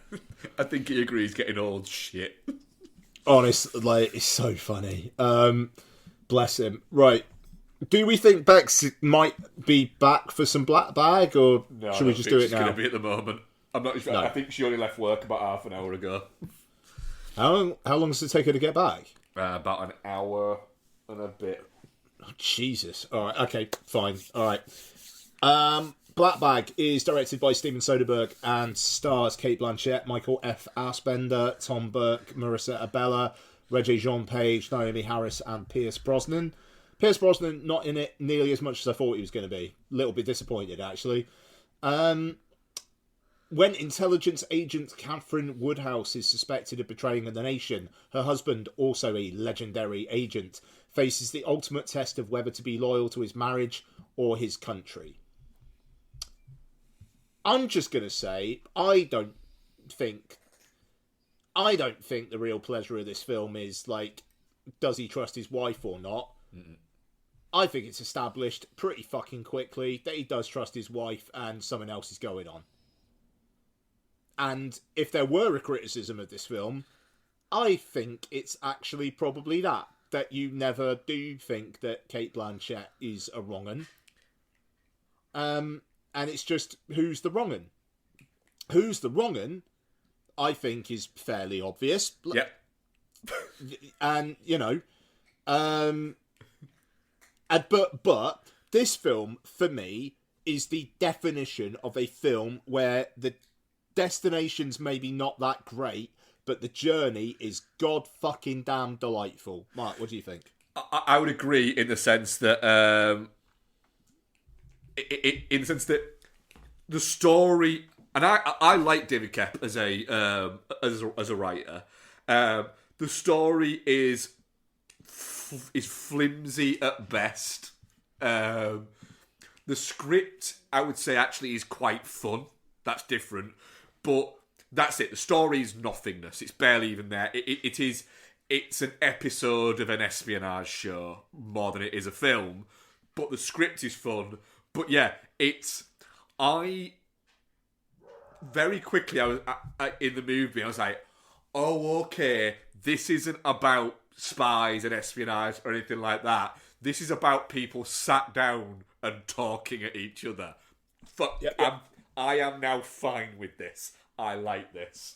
I think he agrees getting old shit. Honest, like, it's so funny. Bless him. Right. Do we think Bex might be back for some black bag, or should we just do it now? She's going to be at the moment. I'm not sure. No. I think she only left work about half an hour ago. How long does it take her to get back? About an hour and a bit. Oh, Jesus. All right. Okay. Fine. All right. Black Bag is directed by Steven Soderbergh and stars Cate Blanchett, Michael F. Fassbender, Tom Burke, Marissa Abela, Regé-Jean Page, Naomi Harris, and Pierce Brosnan. Pierce Brosnan not in it nearly as much as I thought he was going to be. A little bit disappointed, actually. When intelligence agent Catherine Woodhouse is suspected of betraying the nation, her husband, also a legendary agent, faces the ultimate test of whether to be loyal to his marriage or his country. I'm just going to say, I don't think the real pleasure of this film is, like, does he trust his wife or not? Mm-mm. I think it's established pretty fucking quickly that he does trust his wife and something else is going on. And if there were a criticism of this film, I think it's actually probably that you never do think that Cate Blanchett is a wrong-un. And it's just, who's the wrong-un? Who's the wrong-un, I think, is fairly obvious. Yep. And, you know, but this film, for me, is the definition of a film where the destination's maybe not that great, but the journey is god fucking damn delightful. Mark, what do you think? I would agree in the sense that in the sense that the story, and I like David Koepp as a writer. The story is flimsy at best. The script, I would say, actually is quite fun. That's different, but that's it. The story is nothingness. It's barely even there. It's an episode of an espionage show more than it is a film. But the script is fun. But yeah, very quickly, I was in the movie, I was like, oh, okay, this isn't about spies and espionage or anything like that. This is about people sat down and talking at each other. Yep. I am now fine with this. I like this.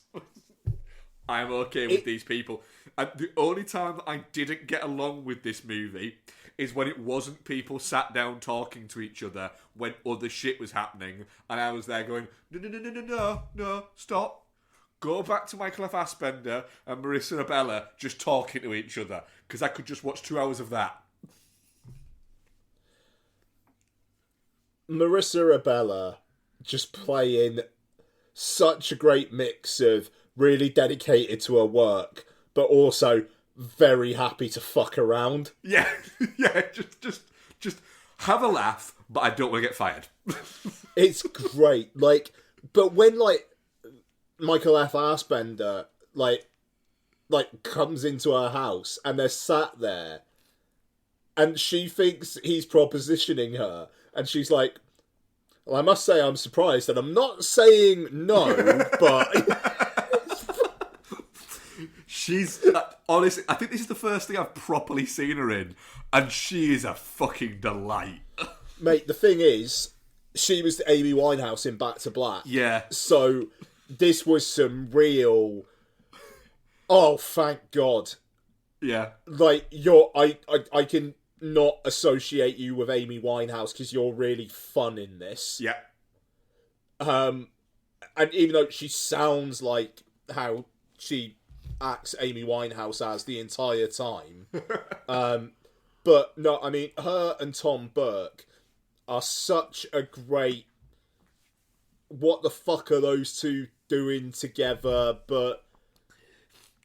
I'm okay with these people. And the only time that I didn't get along with this movie is when it wasn't people sat down talking to each other when other shit was happening, and I was there going, no, stop. Go back to Michael F. Fassbender and Marissa Abela just talking to each other, because I could just watch 2 hours of that. Marissa Abela just playing such a great mix of really dedicated to her work, but also very happy to fuck around. Yeah, yeah, just have a laugh, but I don't want to get fired. It's great. Like, but when, like, Michael F. Fassbender, like comes into her house and they're sat there and she thinks he's propositioning her and she's like, well, I must say I'm surprised, and I'm not saying no, but... She's... honestly, I think this is the first thing I've properly seen her in, and she is a fucking delight. Mate, the thing is, she was Amy Winehouse in Back to Black. Yeah. So, this was some real... Oh, thank God. Yeah. Like, I can not associate you with Amy Winehouse because you're really fun in this. Yeah. And even though she sounds like how she acts Amy Winehouse as the entire time. But no, I mean, her and Tom Burke are such a great... What the fuck are those two doing together? But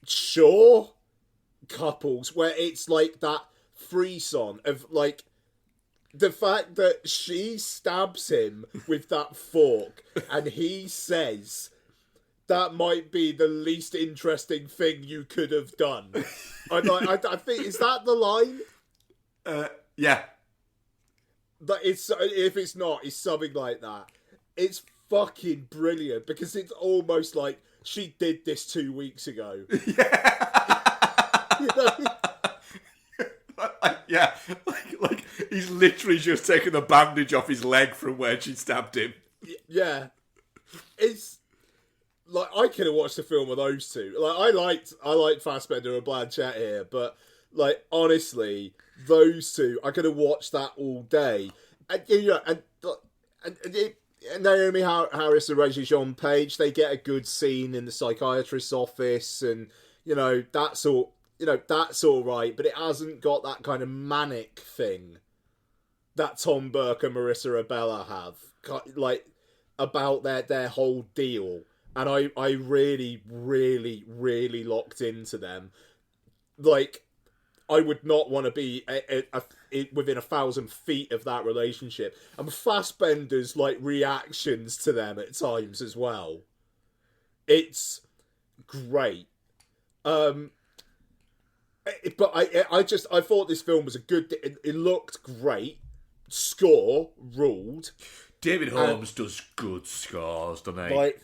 sure, couples where it's like that frisson of like the fact that she stabs him with that fork and he says that might be the least interesting thing you could have done. I think, is that the line? Yeah. But if it's not, it's something like that. It's fucking brilliant because it's almost like she did this 2 weeks ago. Yeah. You know? Yeah, like he's literally just taken the bandage off his leg from where she stabbed him. Yeah, it's like I could have watched the film with those two. Like I liked Fassbender and Blanchett here, but like honestly, those two I could have watched that all day. And you know, and Naomi Harris and Regé-Jean Page, they get a good scene in the psychiatrist's office, and you know that's all. You know, that's all right, but it hasn't got that kind of manic thing that Tom Burke and Marissa Abella have, like, about their whole deal. And I really, really, really locked into them. Like, I would not want to be within 1,000 feet of that relationship. And Fassbender's, like, reactions to them at times as well. It's great. But I thought this film was a good... It looked great. Score ruled. David Holmes does good scores, doesn't he? Like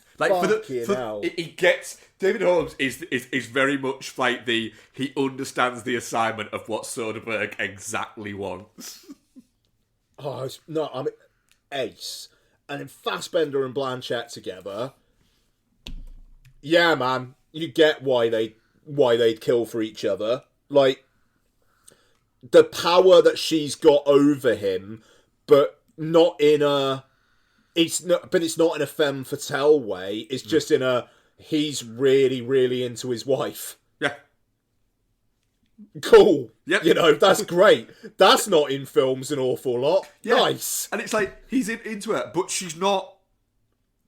he gets... David Holmes is very much like he understands the assignment of what Soderbergh exactly wants. Oh, no, I mean, ace. And then Fassbender and Blanchett together. Yeah, man, you get why they'd kill for each other. Like, the power that she's got over him, but not in a... It's not in a femme fatale way. It's just in a... He's really, really into his wife. Yeah. Cool. Yep. You know, that's great. That's not in films an awful lot. Yeah. Nice. And it's like, he's into her, but she's not...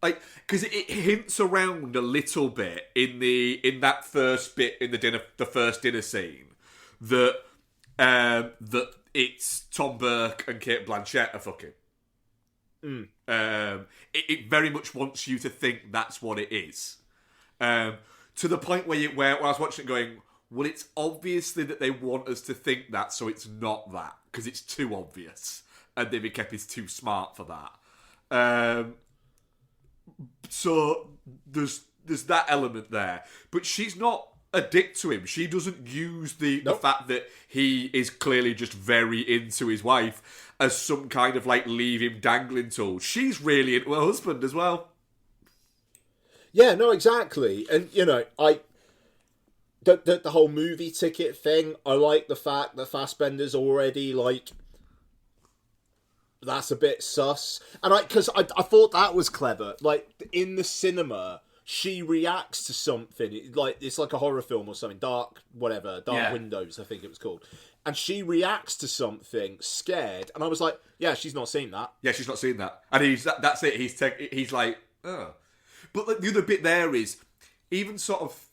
Like, because it hints around a little bit in that first bit in the first dinner scene that it's Tom Burke and Cate Blanchett are fucking. It very much wants you to think that's what it is, to the point where I was watching it going, well, it's obviously that they want us to think that, so it's not that because it's too obvious, and David Koepp is too smart for that. So there's that element there, but she's not a dick to him. She doesn't use the fact that he is clearly just very into his wife as some kind of like leave him dangling tool. She's really into her husband as well. Yeah, no, exactly. And you know, the whole movie ticket thing. I like the fact that Fassbender's already like. That's a bit sus. And because I thought that was clever. Like, in the cinema, she reacts to something. Like, it's like a horror film or something. Dark Windows, I think it was called. And she reacts to something scared. And I was like, yeah, she's not seen that. Yeah, she's not seen that. And that's it. He's like, oh. But the other bit there is, even sort of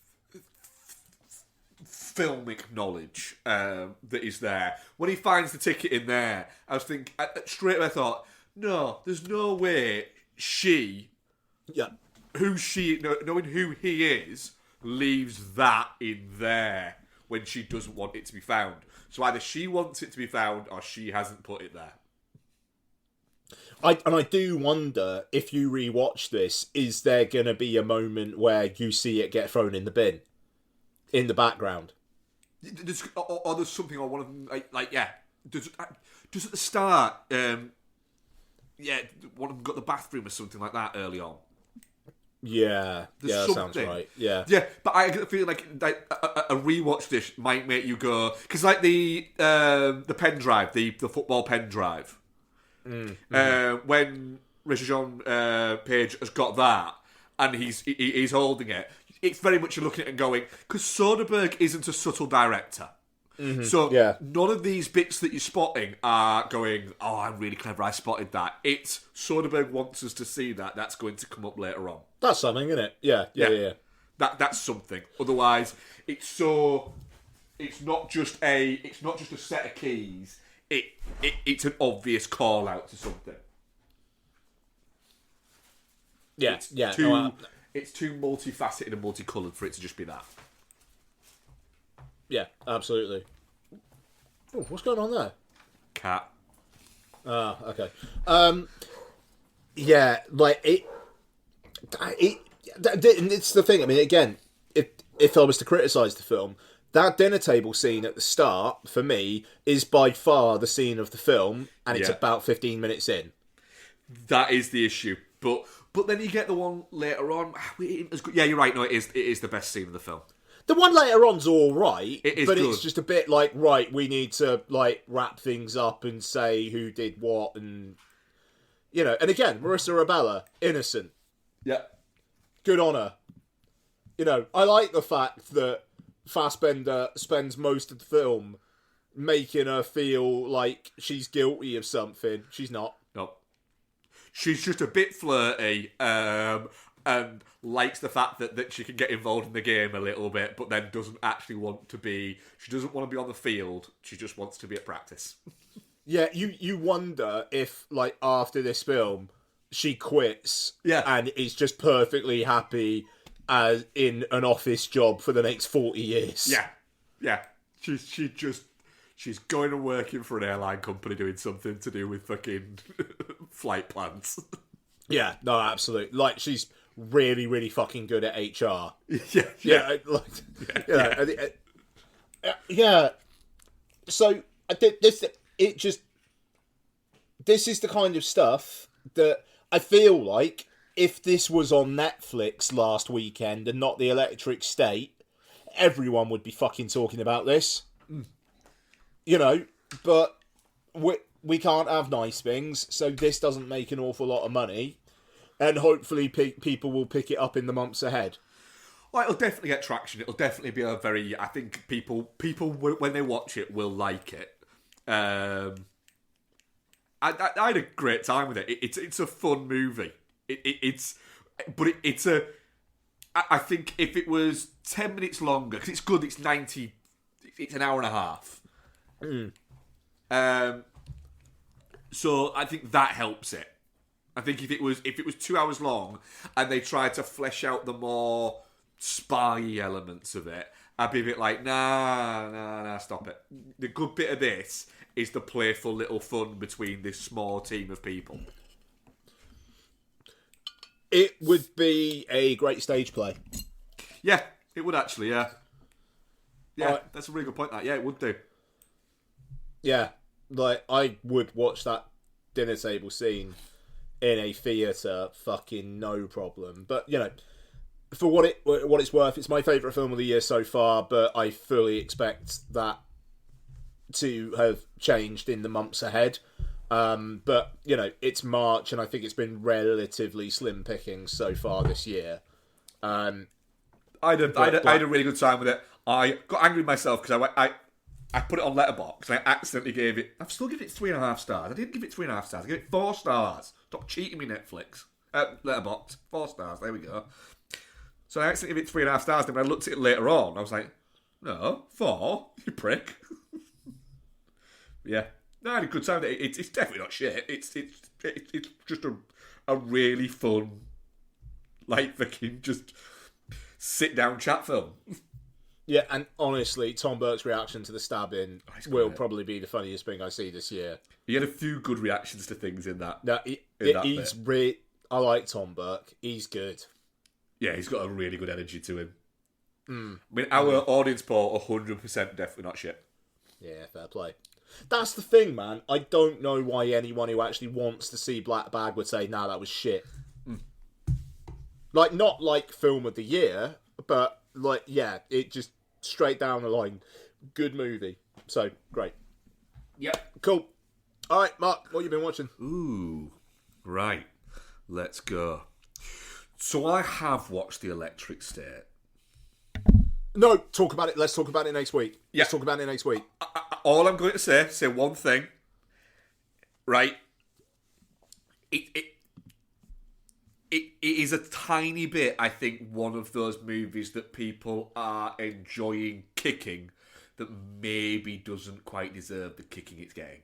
filmic knowledge that is there. When he finds the ticket in there, I was thinking straight away. I thought, no, there's no way she, knowing who he is, leaves that in there when she doesn't want it to be found. So either she wants it to be found or she hasn't put it there. I do wonder, if you rewatch this, is there going to be a moment where you see it get thrown in the bin in the background? Or there's something on one of them, just at the start, one of them got the bathroom or something like that early on. Yeah, that sounds right. Yeah, but I feel like a rewatch this might make you go, because like the pen drive, the football pen drive, when Regis-Jean Page has got that and he's holding it, it's very much you're looking at it and going, because Soderbergh isn't a subtle director. So none of these bits that you're spotting are going, oh, I'm really clever, I spotted that. It's Soderbergh wants us to see that. That's going to come up later on. That's something, isn't it? Yeah. That's something. Otherwise, it's not just a set of keys. It's an obvious call out to something. It's too multifaceted and multicoloured for it to just be that. Yeah, absolutely. Oh, what's going on there? Cat. Ah, okay. Yeah, like it's the thing. I mean, again, if I was to criticise the film, that dinner table scene at the start for me is by far the scene of the film, and it's about 15 minutes in. That is the issue, but then you get the one later on. Yeah, you're right. No, it is the best scene of the film. The one later on's all right, but good. It's just a bit like, right, we need to like wrap things up and say who did what, and and again, Marissa Rabella, innocent. Yeah. Good on her. I like the fact that Fassbender spends most of the film making her feel like she's guilty of something. She's not. No. She's just a bit flirty, and likes the fact that she can get involved in the game a little bit, but then doesn't actually want to be... She doesn't want to be on the field. She just wants to be at practice. Yeah, you wonder if, like, after this film, she quits and is just perfectly happy as in an office job for the next 40 years. Yeah. She's going and working for an airline company doing something to do with fucking flight plans. Yeah, no, absolutely. Like, she's really, really fucking good at HR. Yeah. So this is the kind of stuff that I feel like if this was on Netflix last weekend and not the Electric State, everyone would be fucking talking about this. But we can't have nice things, so this doesn't make an awful lot of money, and hopefully people will pick it up in the months ahead. Well, it'll definitely get traction. It'll definitely be a very... I think people when they watch it will like it. I had a great time with it. It's a fun movie. I think if it was 10 minutes longer, because it's good, it's 90... It's an hour and a half. So I think that helps it. I think if it was 2 hours long and they tried to flesh out the more spy elements of it, I'd be a bit like, nah, stop it. The good bit of this is the playful little fun between this small team of people. It would be a great stage play. Yeah, it would actually, yeah. Yeah, that's a really good point, that. Yeah, it would do. Yeah, like, I would watch that dinner table scene in a theatre, fucking no problem. But, for what it's worth, it's my favourite film of the year so far, but I fully expect that to have changed in the months ahead. But, it's March, and I think it's been relatively slim pickings so far this year. I had a really good time with it. I got angry with myself because I put it on Letterboxd and I accidentally gave it... I've still given it 3.5 stars. I didn't give it 3.5 stars. I gave it 4 stars. Stop cheating me, Netflix. Letterboxd. 4 stars. There we go. So I accidentally gave it 3.5 stars. Then when I looked at it later on, I was like, no, 4, you prick. Yeah. No, I had a good time. It's definitely not shit. It's just a really fun, like, fucking just sit down chat film. Yeah, and honestly, Tom Burke's reaction to the stabbing He's will great. probably be the funniest thing I see this year. He had a few good reactions to things in that. No, that bit. I like Tom Burke. He's good. Yeah, he's got a really good energy to him. I mean, our audience poll, 100% definitely not shit. Yeah, fair play. That's the thing, man. I don't know why anyone who actually wants to see Black Bag would say, nah, that was shit. Like, not like film of the year, but, like, yeah, it just straight down the line. Good movie. So, great. Yep. Cool. All right, Mark, what have you been watching? Ooh. Right. Let's go. So I have watched The Electric State. No, talk about it. Let's talk about it next week. Yeah. Let's talk about it next week. All I'm going to say one thing. Right. It is a tiny bit, I think, one of those movies that people are enjoying kicking that maybe doesn't quite deserve the kicking it's getting.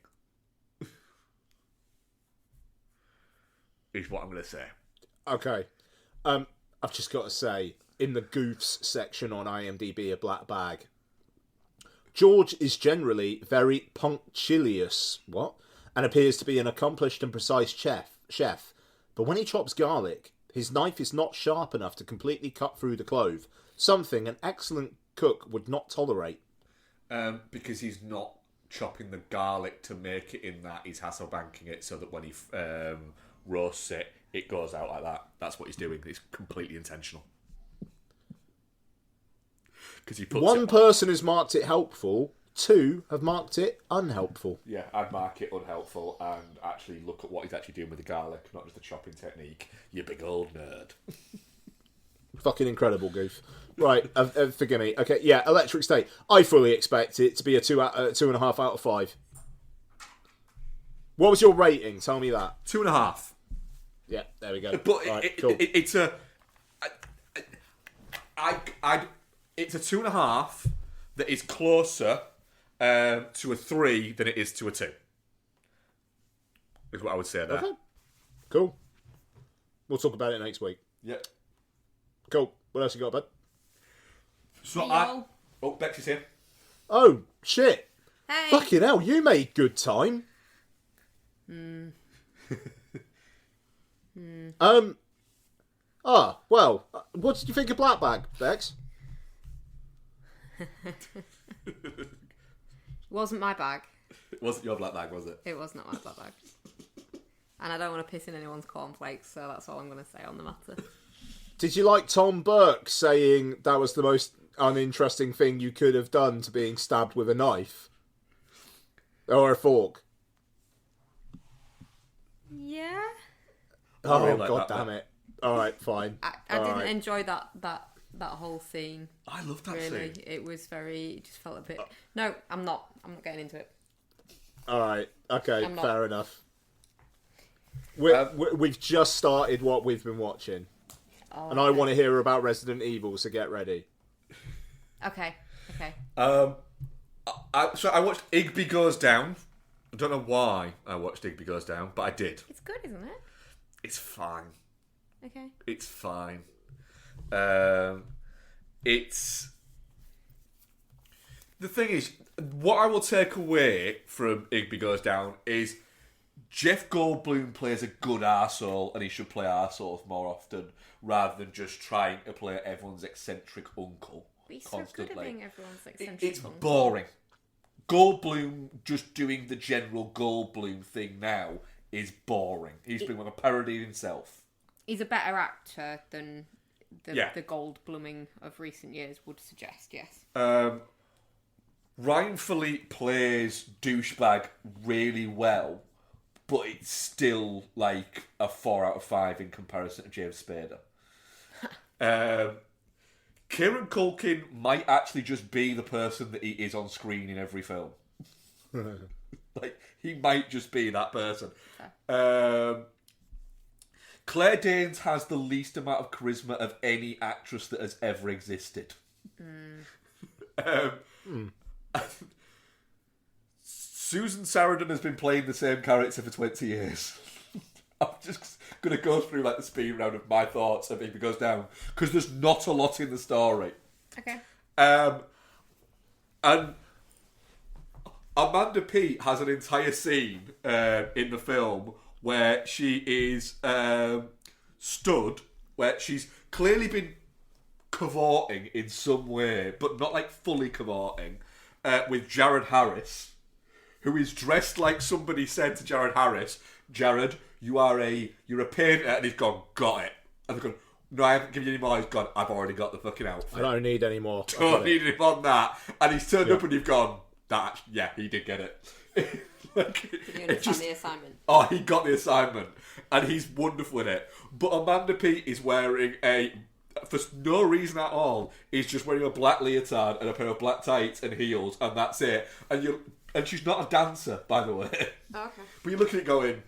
Is what I'm going to say. Okay. I've just got to say, in the goofs section on IMDb of Black Bag, George is generally very punctilious, and appears to be an accomplished and precise chef. But when he chops garlic, his knife is not sharp enough to completely cut through the clove, something an excellent cook would not tolerate. Because he's not chopping the garlic to make it in that, he's Hasselbanking it so that when he roasts it, it goes out like that. That's what he's doing. It's completely intentional. Because he puts One person has marked it helpful, 2 have marked it unhelpful. Yeah, I'd mark it unhelpful and actually look at what he's actually doing with the garlic, not just the chopping technique. You big old nerd. Fucking incredible, goof. Right, forgive me. Okay, yeah, Electric State. I fully expect it to be a 2.5 out of 5. What was your rating? Tell me that. 2.5. Yeah, there we go. But right, cool. It's a... It's a 2.5 that is closer to a 3 than it is to a 2. Is what I would say there. Okay. Cool. We'll talk about it next week. Yep. Cool. What else you got, bud? So Hey, Oh, Bexy's here. Oh, shit. Hey. Fucking hell, you made good time. Well, what did you think of Black Bag, Bex? Wasn't my bag. It wasn't your black bag, was it? It was not my black bag. And I don't want to piss in anyone's cornflakes, so that's all I'm going to say on the matter. Did you like Tom Burke saying that was the most uninteresting thing you could have done to being stabbed with a knife? Or a fork? Yeah. Oh, really like god that damn bit. it. Alright, fine. I All didn't right. enjoy that whole scene. I love that Really, scene. it was very. It just felt a bit. No, I'm not getting into it. Alright, okay, I'm not- fair enough. We've just started what we've been watching. Oh, And I want to hear about Resident Evil, so get ready. Okay. So I watched Igby Goes Down. I don't know why I watched Igby Goes Down, but I did. It's good, isn't it? It's fine. Okay. It's fine. It's... The thing is, what I will take away from Igby Goes Down is Jeff Goldblum plays a good arsehole and he should play arseholes more often rather than just trying to play everyone's eccentric uncle But he's constantly. so good at being everyone's eccentric. It's uncle. boring. Goldblum just doing the general Goldblum thing now is boring. He's being like a parody of himself. He's a better actor than Yeah. the Goldbluming of recent years would suggest. Yes. Ryan Philippe plays douchebag really well, but it's still like a 4 out of 5 in comparison to James Spader. Kieran Culkin might actually just be the person that he is on screen in every film. Like, he might just be that person. Claire Danes has the least amount of charisma of any actress that has ever existed. Susan Sarandon has been playing the same character for 20 years. I'm just going to go through like the speed round of my thoughts if it goes down, because there's not a lot in the story. Okay. And Amanda Peet has an entire scene in the film where she is stood, where she's clearly been cavorting in some way, but not like fully cavorting, with Jared Harris, who is dressed like somebody said to Jared Harris, Jared, you're a painter, and he's gone, got it. And they've gone, no, I haven't given you any more. He's gone, I've already got the fucking outfit. I don't need any more. Don't need him on that. And he's turned up and you've gone, that, yeah, he did get it. Did you understand the assignment? Oh, he got the assignment. And he's wonderful in it. But Amanda Peet is wearing for no reason at all, he's just wearing a black leotard and a pair of black tights and heels, and that's it. And she's not a dancer, by the way. Oh, okay. But you're looking at it going,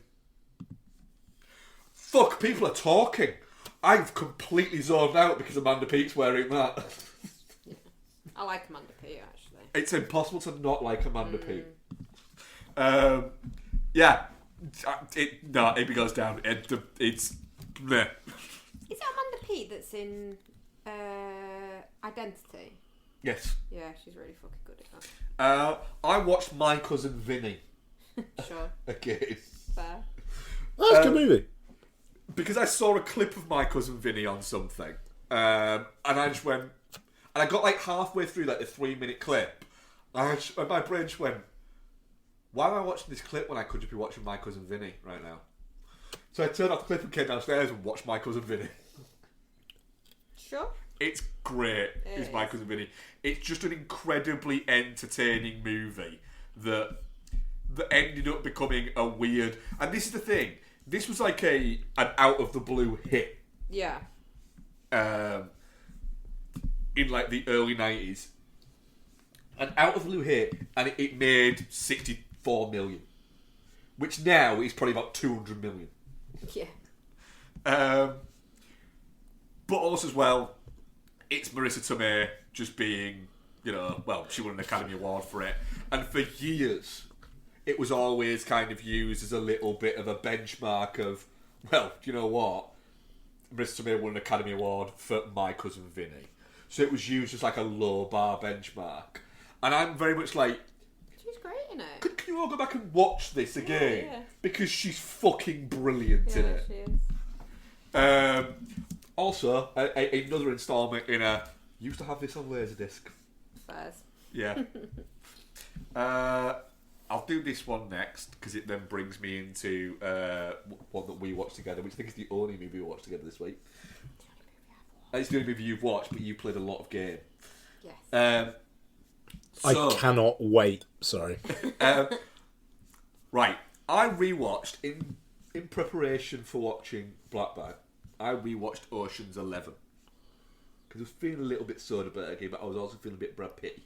fuck, people are talking. I've completely zoned out because Amanda Peet's wearing that. Yeah. I like Amanda Peet, actually. It's impossible to not like Amanda Peet. Yeah. It goes down. It's... Bleh. Is it Amanda Peet that's in Identity? Yes. Yeah, she's really fucking good at that. I watched My Cousin Vinny Sure. again. Fair. That's a good movie. Because I saw a clip of My Cousin Vinny on something. And I just went... And I got like halfway through like the 3-minute clip. And my brain just went, why am I watching this clip when I could just be watching My Cousin Vinny right now? So I turned off the clip and came downstairs and watched My Cousin Vinny. Sure. It's great, is My Cousin Vinny. It's just an incredibly entertaining movie that ended up becoming a weird... And this is the thing. This was like an out-of-the-blue hit. Yeah. In like the early 90s. An out-of-the-blue hit, and it made 64 million. Which now is probably about 200 million. Yeah. But also as well, it's Marissa Tomei just being, she won an Academy Award for it. And for years, it was always kind of used as a little bit of a benchmark of, well, do you know what? Marissa Tomei won an Academy Award for My Cousin Vinny. So it was used as like a low bar benchmark. And I'm very much like, she's great in it. Can you all go back and watch this again? Yeah. Because she's fucking brilliant in it. She is. Also, another instalment in a... Used to have this on Laserdisc. Fairs. Yeah. I'll do this one next, because it then brings me into one that we watched together, which I think is the only movie we watched together this week. It's the only movie you've watched, but you played a lot of game. Yes. I cannot wait. Sorry. Right. I rewatched, in preparation for watching Black Bag, I rewatched Ocean's 11. Because I was feeling a little bit Soderbergh, but I was also feeling a bit Brad Pitt.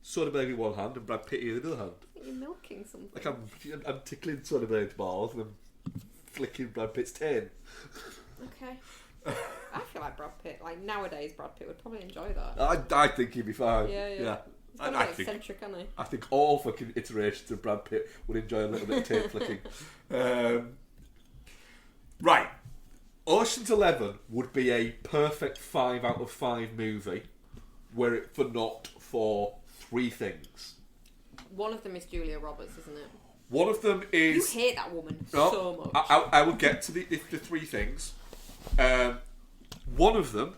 Soderbergh in one hand and Brad Pitt in the other hand. You're milking something. Like I'm tickling Soderbergh's balls and I'm flicking Brad Pitt's tail. Okay. I feel like Brad Pitt, like nowadays Brad Pitt would probably enjoy that. I think he'd be fine. Yeah. He's kind of eccentric, isn't he? I think all fucking iterations of Brad Pitt would enjoy a little bit of tape flicking. Right. Ocean's 11 would be a perfect 5 out of 5 movie were it for 3 things. One of them is Julia Roberts, isn't it? One of them is... You hate that woman so much. I will get to the 3 things. One of them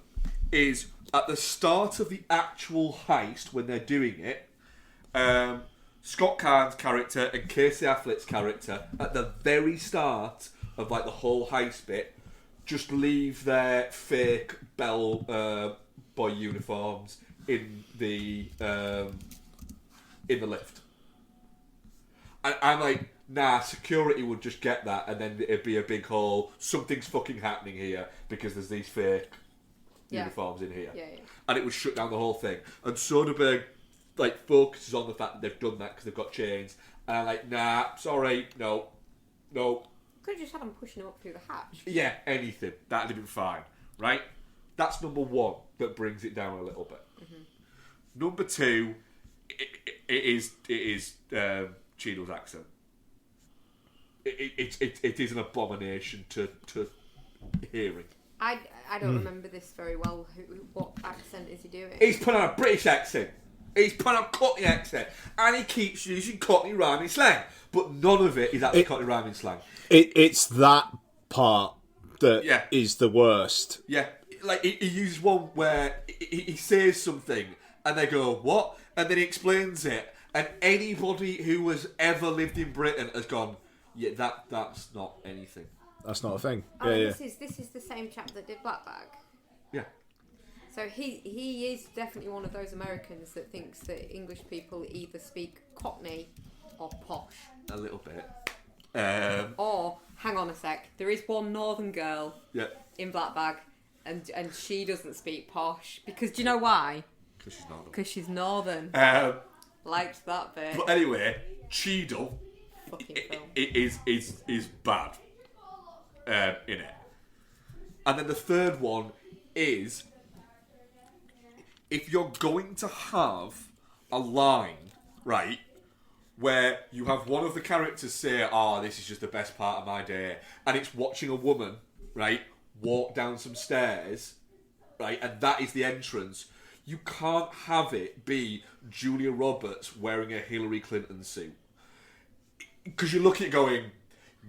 is at the start of the actual heist when they're doing it. Scott Caan's character and Casey Affleck's character at the very start of like the whole heist bit just leave their fake bell boy uniforms in the lift. And I'm like, nah, security would just get that and then it'd be a big hole. Something's fucking happening here because there's these fake uniforms in here. Yeah. And it would shut down the whole thing. And Soderbergh focuses on the fact that they've done that because they've got chains. And I'm like, nah, sorry, no. Could have just had him pushing him up through the hatch. Yeah, anything. That'd have been fine, right? That's number one that brings it down a little bit. Number two, it is Cheadle's accent. It is an abomination to hearing. I don't remember this very well. What accent is he doing? He's put on a British accent. He's put on a Cockney accent. And he keeps using Cockney rhyming slang. But none of it is actually Cockney rhyming slang. It's that part that is the worst. Yeah. Like, he uses one where he says something and they go, what? And then he explains it. And anybody who has ever lived in Britain has gone, yeah, that's not anything. That's not a thing. Oh, this is the same chap that did Black Bag. Yeah. So he is definitely one of those Americans that thinks that English people either speak Cockney or posh. A little bit. Or, hang on a sec, there is one northern girl in Black Bag and she doesn't speak posh. Because do you know why? Because she's northern. Because she's northern. Liked that bit. But anyway, Cheadle is bad in it. And then the third one is, if you're going to have a line, right, where you have one of the characters say, this is just the best part of my day, and it's watching a woman, right, walk down some stairs, right, and that is the entrance, you can't have it be Julia Roberts wearing a Hillary Clinton suit. Because you're looking at going,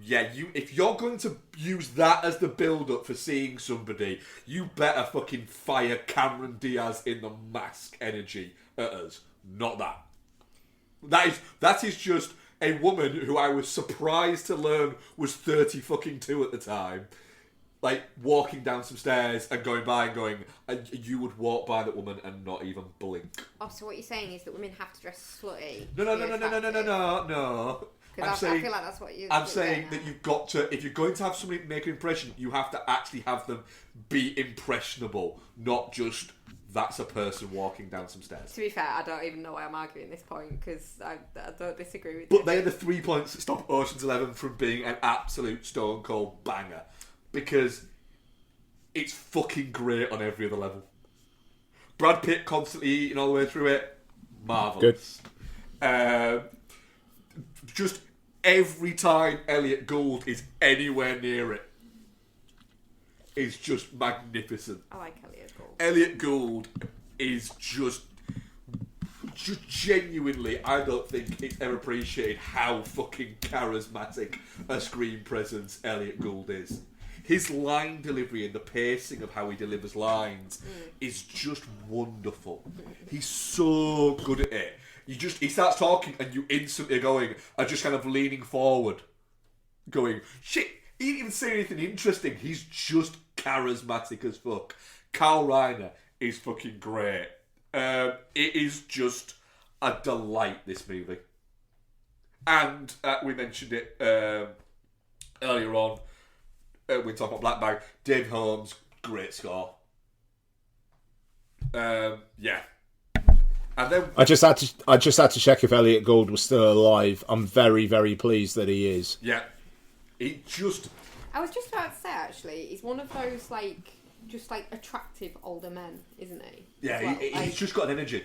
if you're going to use that as the build-up for seeing somebody, you better fucking fire Cameron Diaz in the Mask energy at us. Not that. That is just a woman who I was surprised to learn was 30 fucking 2 at the time. Like, walking down some stairs and going by and going, you would walk by that woman and not even blink. Oh, so what you're saying is that women have to dress slutty? No. Because I feel like that's what you're I'm saying that you've got to, if you're going to have somebody make an impression, you have to actually have them be impressionable, not just, that's a person walking down some stairs. To be fair, I don't even know why I'm arguing this point, because I don't disagree with you. But they're the 3 points that stop Ocean's 11 from being an absolute stone cold banger. Because it's fucking great on every other level. Brad Pitt constantly eating all the way through it. Marvellous. Good. Just every time Elliot Gould is anywhere near it is just magnificent. I like Elliot Gould. Elliot Gould is just genuinely, I don't think it's ever appreciated how fucking charismatic a screen presence Elliot Gould is. His line delivery and the pacing of how he delivers lines is just wonderful. He's so good at it. He starts talking and you instantly are just kind of leaning forward, going, shit, he didn't even say anything interesting. He's just charismatic as fuck. Carl Reiner is fucking great. It is just a delight, this movie. And we mentioned it earlier on. We talked about Black Bag. Dave Holmes, great score. Yeah. And then I just had to check if Elliot Gould was still alive. I'm very, very pleased that he is. Yeah. I was just about to say, actually, he's one of those just attractive older men, isn't he? Yeah, well, he's just got an energy.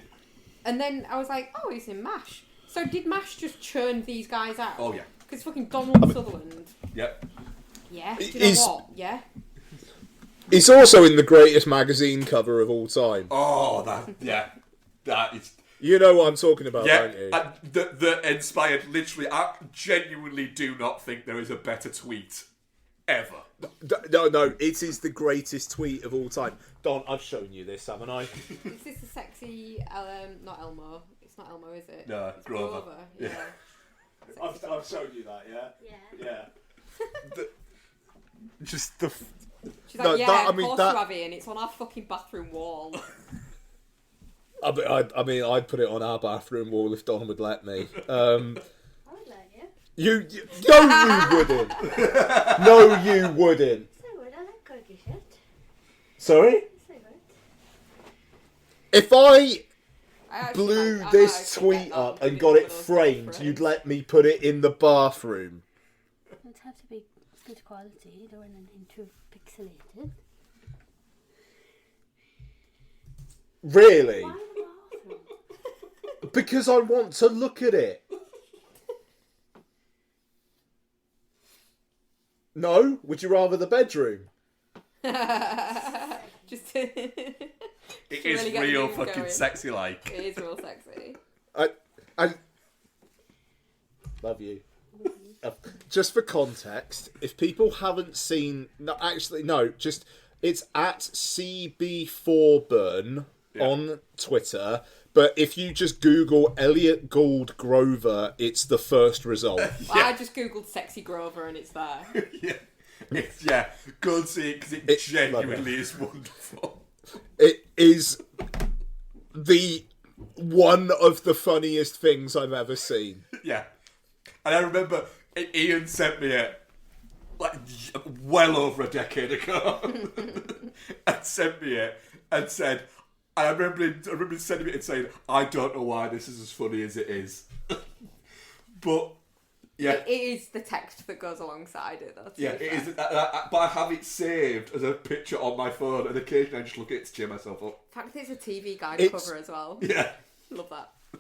And then I was like, he's in MASH. So did MASH just churn these guys out? Oh yeah. Because fucking Donald Sutherland. Yep. Yeah. Do you know what? Yeah. He's also in the greatest magazine cover of all time. Oh, that is. You know what I'm talking about, yeah, don't you? That inspired. Literally, I genuinely do not think there is a better tweet ever. No, it is the greatest tweet of all time. Don, I've shown you this, haven't I? Is this the sexy? Not Elmo. It's not Elmo, is it? No, it's Grover. Yeah. I've shown you that. Yeah. Just the. She's like, of course you have it, and it's on our fucking bathroom wall. I mean, I'd put it on our bathroom wall if Don would let me. I would let No, you. you wouldn't. No, you wouldn't. So good. I like cookie shit. Sorry? So good. If I I blew this tweet up and got it framed, you'd let me put it in the bathroom. It'd have to be good quality. There wasn't anything too pixelated. Really? Why in the bathroom? Because I want to look at it. No? Would you rather the bedroom? Just It to is really get the real mood fucking going. sexy like. It is real sexy. I love you. Just for context, if people haven't seen, just it's at CB4Burn on Twitter. But if you just Google Elliot Gould Grover, it's the first result. Well, I just googled sexy Grover and it's there. Go and see it because it genuinely lovely. is wonderful. It is the one of the funniest things I've ever seen. Yeah, and I remember Ian sent me it like well over a decade ago, and sent me it and said. I remember him sending me it and saying, I don't know why this is as funny as it is. But, yeah. It is the text that goes alongside it, though. Yeah, it is. But I have it saved as a picture on my phone, and occasionally I just look at it to cheer myself up. In fact, it's a TV guide It's- cover as well. Yeah. Love that. I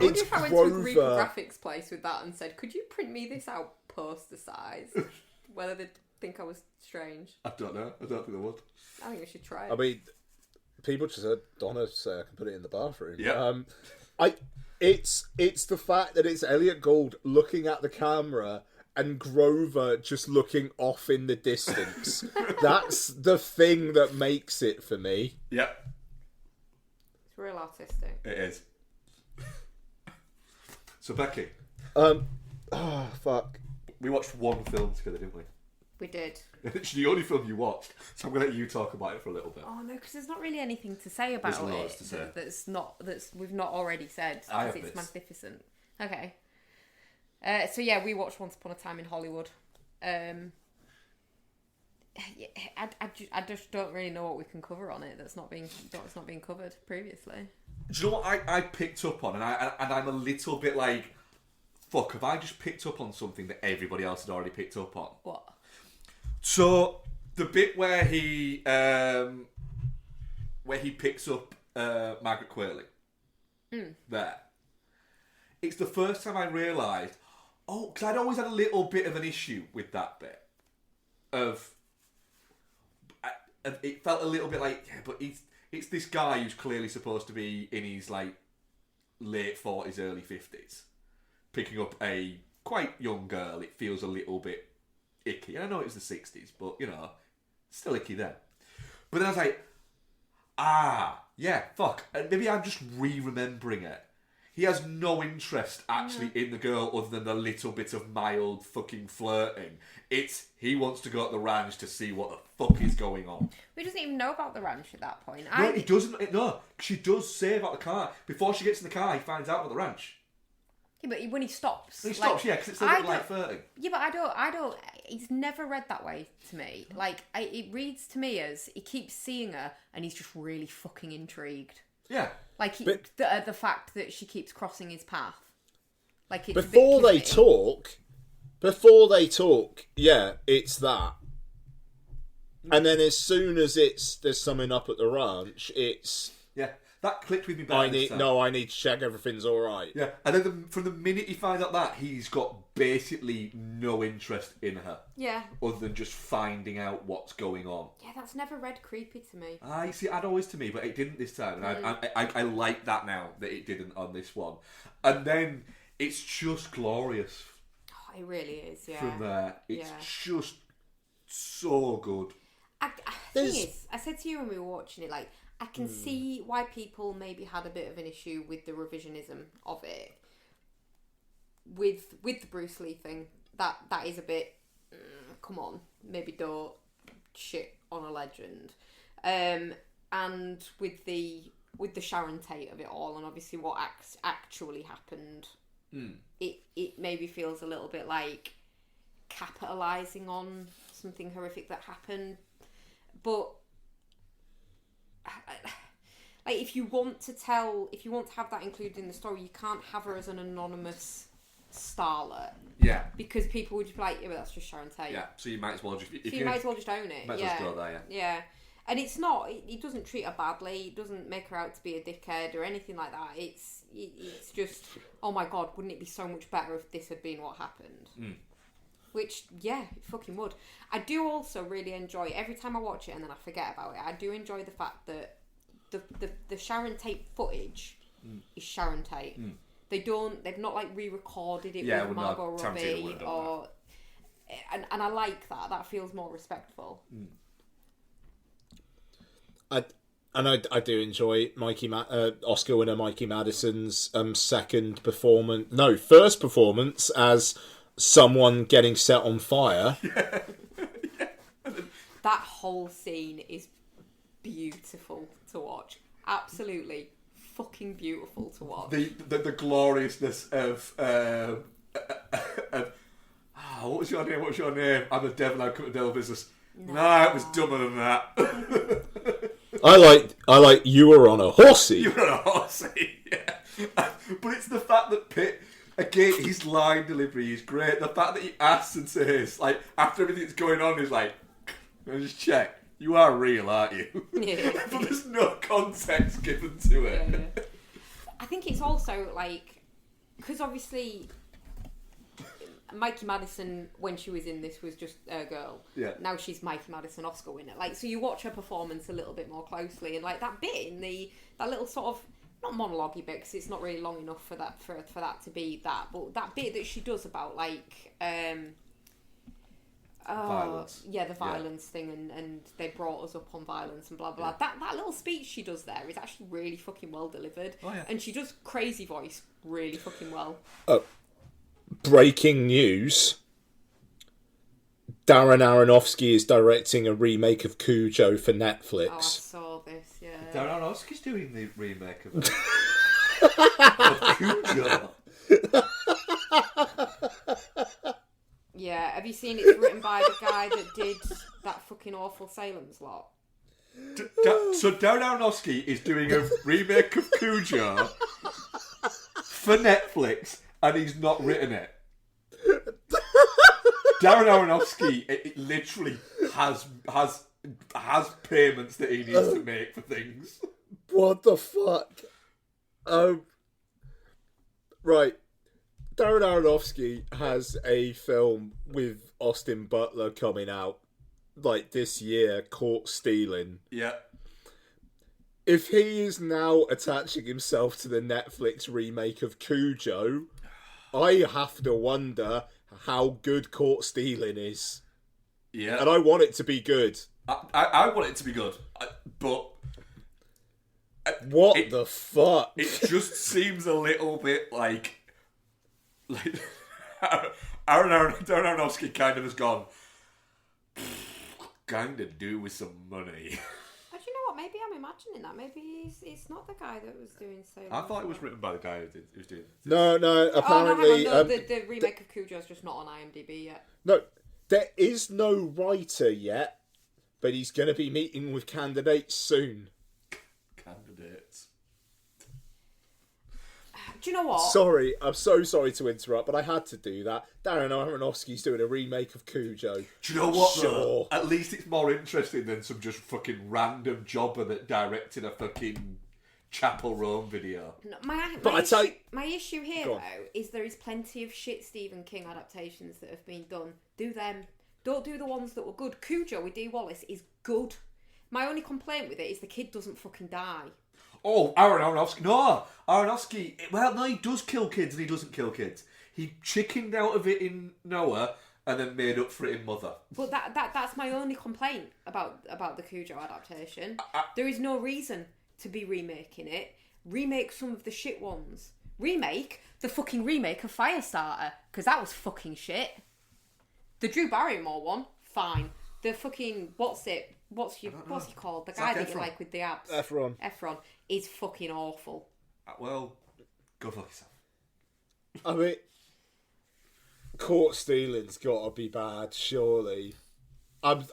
wonder It's if I went to a Greek Grover. graphics place with that and said, could you print me this out poster size? Whether they'd think I was strange. I don't know. I don't think they would. I think we should try it. I mean, people just heard Donna say I can put it in the bathroom. Yeah. It's the fact that it's Elliot Gould looking at the camera and Grover just looking off in the distance. That's the thing that makes it for me. Yep, It's real artistic. it is. So, Becky, Fuck. we watched one film together, didn't we? We did. It's the only film you watched, so I'm going to let you talk about it for a little bit. Oh no, because there's not really anything to say about There's it loads to say. that's we've not already said. I have Because it's this. magnificent. Okay. So yeah, we watched Once Upon a Time in Hollywood. I just don't really know what we can cover on it. That's not being covered previously. Do you know what I picked up on, and I'm a little bit like, fuck, have I just picked up on something that everybody else had already picked up on? What? So the bit where he picks up Margaret Qualley, there, it's the first time I realised, because I'd always had a little bit of an issue with that bit of. It felt a little bit like, yeah, but it's this guy who's clearly supposed to be in his like late 40s, early 50s, picking up a quite young girl. It feels a little bit icky. And I know it was the 60s, but you know, still icky then. But then I was like, yeah, fuck. And maybe I'm just re-remembering it. He has no interest actually in the girl other than a little bit of mild fucking flirting. He wants to go at the ranch to see what the fuck is going on. We doesn't even know about the ranch at that point. No, he doesn't. No, she does say about the car. Before she gets in the car, he finds out about the ranch. Yeah, but when he stops. He stops, yeah, because it's a little like flirting. Yeah, but I don't. It's never read that way to me. Like, it reads to me as he keeps seeing her and he's just really fucking intrigued. Yeah. Like, the fact that she keeps crossing his path. Like, it's Before they talk, yeah, it's that. And then as soon as there's something up at the ranch, it's... Yeah, that clicked with me better I this need time. to check everything's all right. Yeah, and then from the minute he finds out that, he's got basically no interest in her. Yeah. Other than just finding out what's going on. Yeah, that's never read creepy to me. I see, I'd always to me, but it didn't this time. And I like that now, that it didn't on this one. And then it's just glorious Oh, it really is, yeah. from there. It's Yeah. just so good. Thing is, I said to you when we were watching it, like, I can see why people maybe had a bit of an issue with the revisionism of it. With the Bruce Lee thing, that is a bit, come on, maybe don't shit on a legend. And with the Sharon Tate of it all, and obviously what actually happened, it maybe feels a little bit like capitalising on something horrific that happened. But like, if you want to have that included in the story, you can't have her as an anonymous starlet. Yeah. Because people would be like, yeah, but that's just Sharon Tate. Yeah. So you might as well just. If So you might as well just own it. Might as well just go there. Yeah. And it's not. It doesn't treat her badly. It doesn't make her out to be a dickhead or anything like that. It's just, oh my god, wouldn't it be so much better if this had been what happened? Which, yeah, it fucking would. I do also really enjoy, every time I watch it and then I forget about it, I do enjoy the fact that the Sharon Tate footage is Sharon Tate. They've not like re-recorded it with Margot Robbie or... And I like that. That feels more respectful. I do enjoy Oscar winner Mikey Madison's first performance as someone getting set on fire. That whole scene is beautiful to watch. Absolutely fucking beautiful to watch. The gloriousness of what was your name? I'm the devil. I come to devil business. No, it was dumber than that. I like you were on a horsey. You were on a horsey, yeah. But it's the fact that Pitt, again, his line delivery is great. The fact that he asks and says, like, after everything that's going on, he's like, "Can I just check? You are real, aren't you?" Yeah. But there's no context given to it. Yeah. I think it's also like, because obviously Mikey Madison, when she was in this, was just a girl. Yeah. Now she's Mikey Madison, Oscar winner. Like, so you watch her performance a little bit more closely, and like that bit in that little sort of, not monologue-y bit, because it's not really long enough for that to be that, but that bit that she does about like violence. Yeah, the violence thing, and they brought us up on violence and blah blah. Yeah. That little speech she does there is actually really fucking well delivered. Oh, yeah. And she does crazy voice really fucking well. Breaking news. Darren Aronofsky is directing a remake of Cujo for Netflix. Oh, I saw this, yeah. Darren Aronofsky's doing the remake of Cujo. Yeah, have you seen it's written by the guy that did that fucking awful Salem's Lot? So Darren Aronofsky is doing a remake of Cujo for Netflix, and he's not written it. Darren Aronofsky it literally has payments that he needs to make for things. What the fuck? Right. Darren Aronofsky has a film with Austin Butler coming out like this year, Caught Stealing. Yeah. If he is now attaching himself to the Netflix remake of Cujo, I have to wonder how good Caught Stealing is. Yeah. And I want it to be good. I want it to be good, but what the fuck? It just seems a little bit like Darren Aronofsky kind of has gone, kind of do with some money. Oh, do you know what? Maybe I'm imagining that. Maybe it's not the guy that was doing Salem's I thought it was Lot. written by the guy who was doing. No, apparently... Oh, no, hang on, the remake of Cujo's just not on IMDb yet. No, there is no writer yet, but he's going to be meeting with candidates soon. Candidates. Do you know what? Sorry, I'm so sorry to interrupt, but I had to do that. Darren Aronofsky's doing a remake of Cujo. Do you know what, Sure. though? At least it's more interesting than some just fucking random jobber that directed a fucking Chapel Rome video. No, But I tell you- my issue here, Go on. though, is there is plenty of shit Stephen King adaptations that have been done. Do them. Don't do the ones that were good. Cujo with Dee Wallace is good. My only complaint with it is the kid doesn't fucking die. Oh, Aronofsky. No, Aronofsky. Well, no, he does kill kids and he doesn't kill kids. He chickened out of it in Noah and then made up for it in Mother. But that's my only complaint about the Cujo adaptation. There is no reason to be remaking it. Remake some of the shit ones. Remake the fucking remake of Firestarter, because that was fucking shit. The Drew Barrymore one, fine. The fucking what's he called? The guy that you Efron. like with the abs. Efron is fucking awful. Well, go fuck yourself. I mean, Caught Stealing's got to be bad, surely. I'm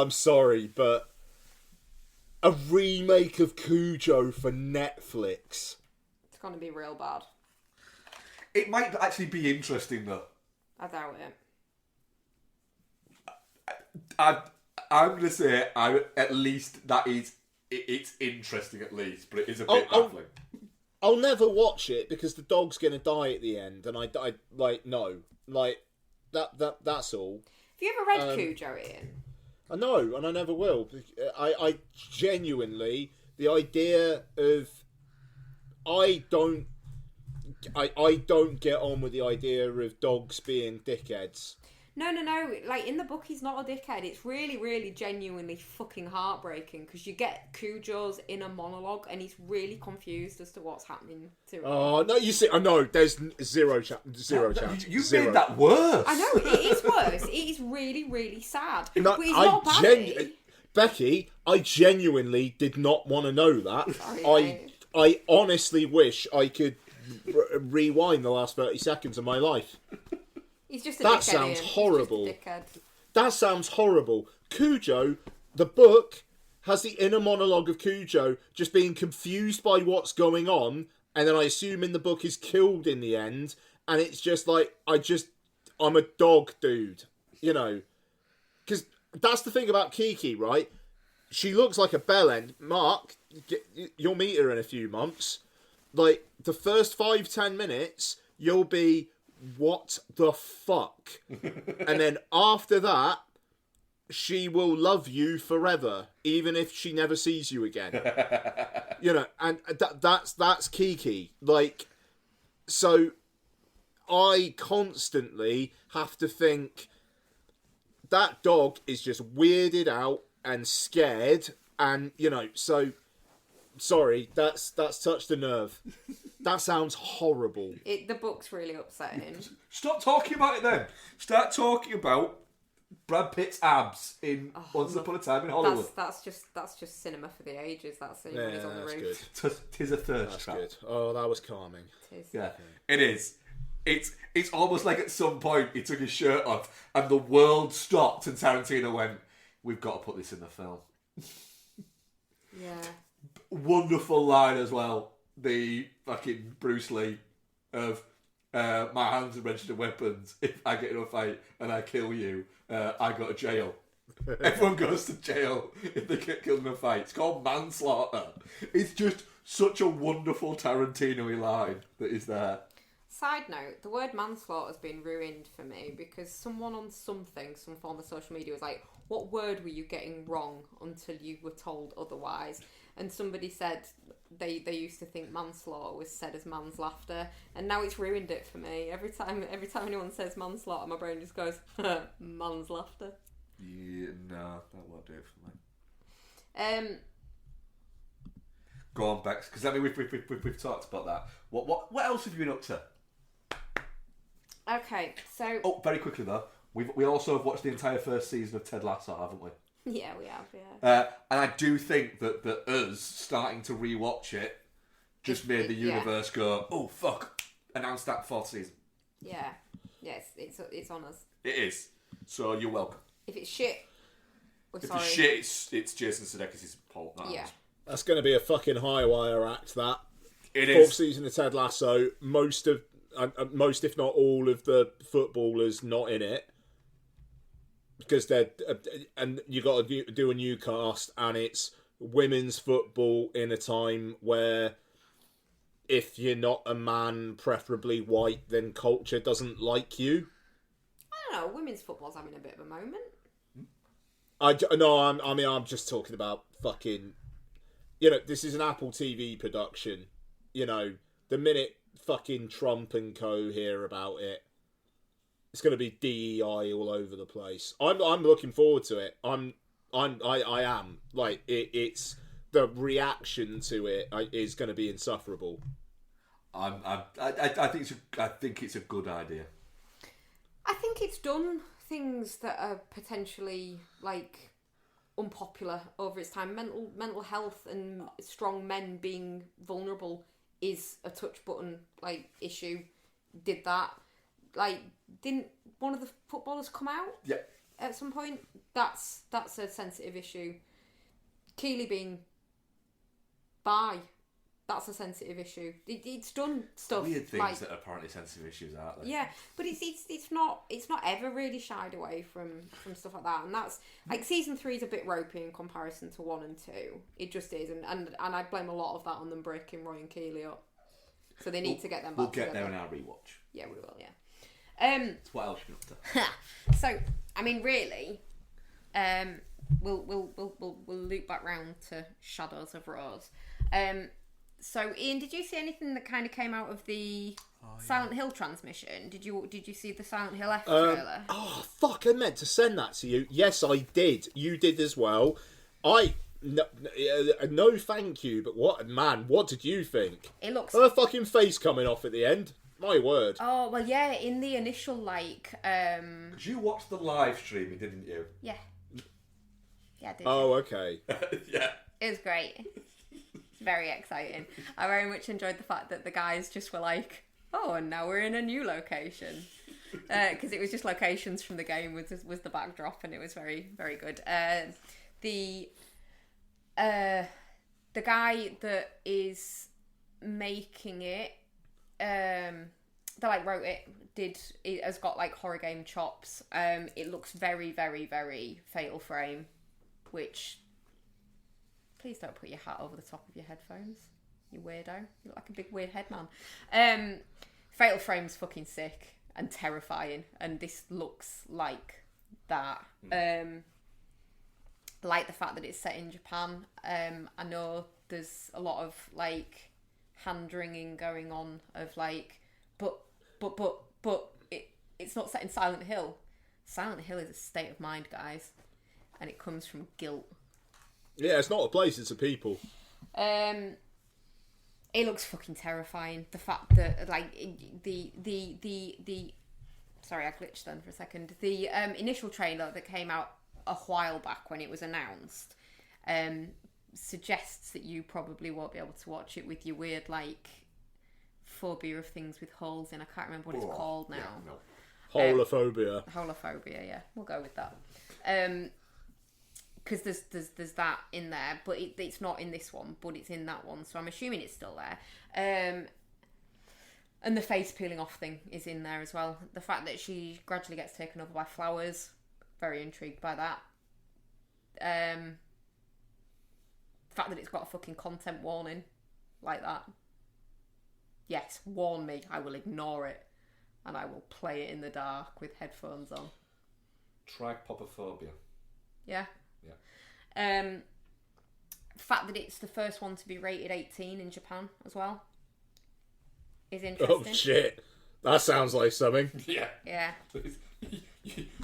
sorry, but a remake of Cujo for Netflix. It's gonna be real bad. It might actually be interesting though. I doubt it. I'm going to say at least that is it's interesting at least, but it is a bit baffling. I'll never watch it because the dog's gonna die at the end, and I like no, like that's all. Have you ever read Cujo, Ian? I know, and I never will. I genuinely, the idea of I don't get on with the idea of dogs being dickheads. No. Like, in the book, he's not a dickhead. It's really, really genuinely fucking heartbreaking because you get Cujo's inner monologue and he's really confused as to what's happening to him. Oh, no, you see, I know, there's zero chance. You made that worse. I know, it is worse. It is really, really sad. No, but he's not bad. Becky, I genuinely did not want to know that. Sorry, I honestly wish I could rewind the last 30 seconds of my life. He's just a That dickhead, sounds Ian. horrible. He's just a dickhead. That sounds horrible. Cujo, the book, has the inner monologue of Cujo just being confused by what's going on, and then I assume in the book is killed in the end, and it's just like, I'm a dog, dude. You know? Because that's the thing about Kiki, right? She looks like a bellend. Mark, you'll meet her in a few months. Like, the first 5-10 minutes, you'll be, what the fuck? And then after that, she will love you forever, even if she never sees you again. You know, and that's Kiki. Like, so I constantly have to think that dog is just weirded out and scared, and you know, so sorry, that's touched a nerve. That sounds horrible. The book's really upsetting. Stop talking about it then. Start talking about Brad Pitt's abs in Once Upon a Time in Hollywood. That's just cinema for the ages. That's cinema is on the roof. Tis a thirst That's trap. good. Oh, that was calming. Yeah, it is. It's almost like at some point he took his shirt off and the world stopped and Tarantino went, "We've got to put this in the film." Yeah. Wonderful line as well. The fucking Bruce Lee of my hands are registered weapons. If I get in a fight and I kill you, I go to jail. Everyone goes to jail if they get killed in a fight. It's called manslaughter. It's just such a wonderful Tarantino-y line that is there. Side note, the word manslaughter has been ruined for me because someone on some form of social media was like, what word were you getting wrong until you were told otherwise? And somebody said they used to think manslaughter was said as man's laughter, and now it's ruined it for me. Every time anyone says manslaughter, my brain just goes, man's laughter. Yeah, no, that won't do it for me. Um, Go on, Bex, because I mean we've talked about that. What else have you been up to? Okay, so... Oh, very quickly though, we also have watched the entire first season of Ted Lasso, haven't we? Yeah, we have, yeah. And I do think that us starting to rewatch it just made the universe go, oh fuck, announce that fourth season. Yeah. Yes, it's on us. It is. So you're welcome. If it's shit, we're If sorry. it's shit, it's Jason Sudeikis' fault. Not Yeah. ours. That's going to be a fucking high wire act, that. It Fourth is. season of Ted Lasso, most if not all of the footballers not in it. Because they're... and you got to do a new cast, and it's women's football in a time where if you're not a man, preferably white, then culture doesn't like you. I don't know, women's football's having a bit of a moment. I'm just talking about fucking... You know, this is an Apple TV production. You know, the minute fucking Trump and co hear about it, it's going to be DEI all over the place. I'm looking forward to it. I am. Like, it's... The reaction to it is going to be insufferable. I think it's a good idea. I think it's done things that are potentially, like, unpopular over its time. Mental health and strong men being vulnerable is a touch button, like, issue. Did that. Like, didn't one of the footballers come out? Yeah. At some point? That's a sensitive issue. Keely being bi that's a sensitive issue. It's done stuff Weird things like, that are apparently sensitive issues, aren't they? yeah, but it's not ever really shied away from stuff like that, and that's like season 3 is a bit ropey in comparison to 1 and 2. It just is, and I blame a lot of that on them breaking Roy and Keeley up. So they need to get them back. We'll get together. there in our rewatch. Yeah, we will. Yeah. So what else you been up to? So I mean, really, we'll loop back round to Shadows of Rose. So Ian, did you see anything that kind of came out of the Silent Hill transmission? Did you see the Silent Hill F trailer? Oh fuck! I meant to send that to you. Yes, I did. You did as well. No, thank you. But what did you think? It looks. Her fucking face coming off at the end. My word. Oh well, yeah. In the initial like. Because you watched the live streaming, didn't you? Yeah. Yeah, I did. Oh, okay. Yeah. It was great. Very exciting. I very much enjoyed the fact that the guys just were like, oh, and now we're in a new location. Because it was just locations from the game was the backdrop, and it was very, very good. The guy that is making it, that like wrote it has got like horror game chops. It looks very, very, very Fatal Frame, which... Please don't put your hat over the top of your headphones, you weirdo. You look like a big weird head man. Fatal Frame's fucking sick and terrifying, and this looks like that. Like the fact that it's set in Japan. I know there's a lot of like hand wringing going on of like, but it's not set in Silent Hill. Silent Hill is a state of mind, guys, and it comes from guilt. Yeah, it's not a place, it's a people. It looks fucking terrifying. The fact that like the sorry, I glitched then for a second. The initial trailer that came out a while back when it was announced suggests that you probably won't be able to watch it with your weird like phobia of things with holes in. I can't remember what it's called now. Yeah, no. Holophobia. Holophobia, yeah, we'll go with that. Because there's that in there, but it's not in this one, but it's in that one, so I'm assuming it's still there. And the face peeling off thing is in there as well. The fact that she gradually gets taken over by flowers, very intrigued by that. The fact that it's got a fucking content warning like that. Yes, warn me, I will ignore it, and I will play it in the dark with headphones on. Tripopophobia. Yeah. Yeah. The fact that it's the first one to be rated 18 in Japan as well is interesting. Oh shit. That sounds like something. Yeah. Yeah.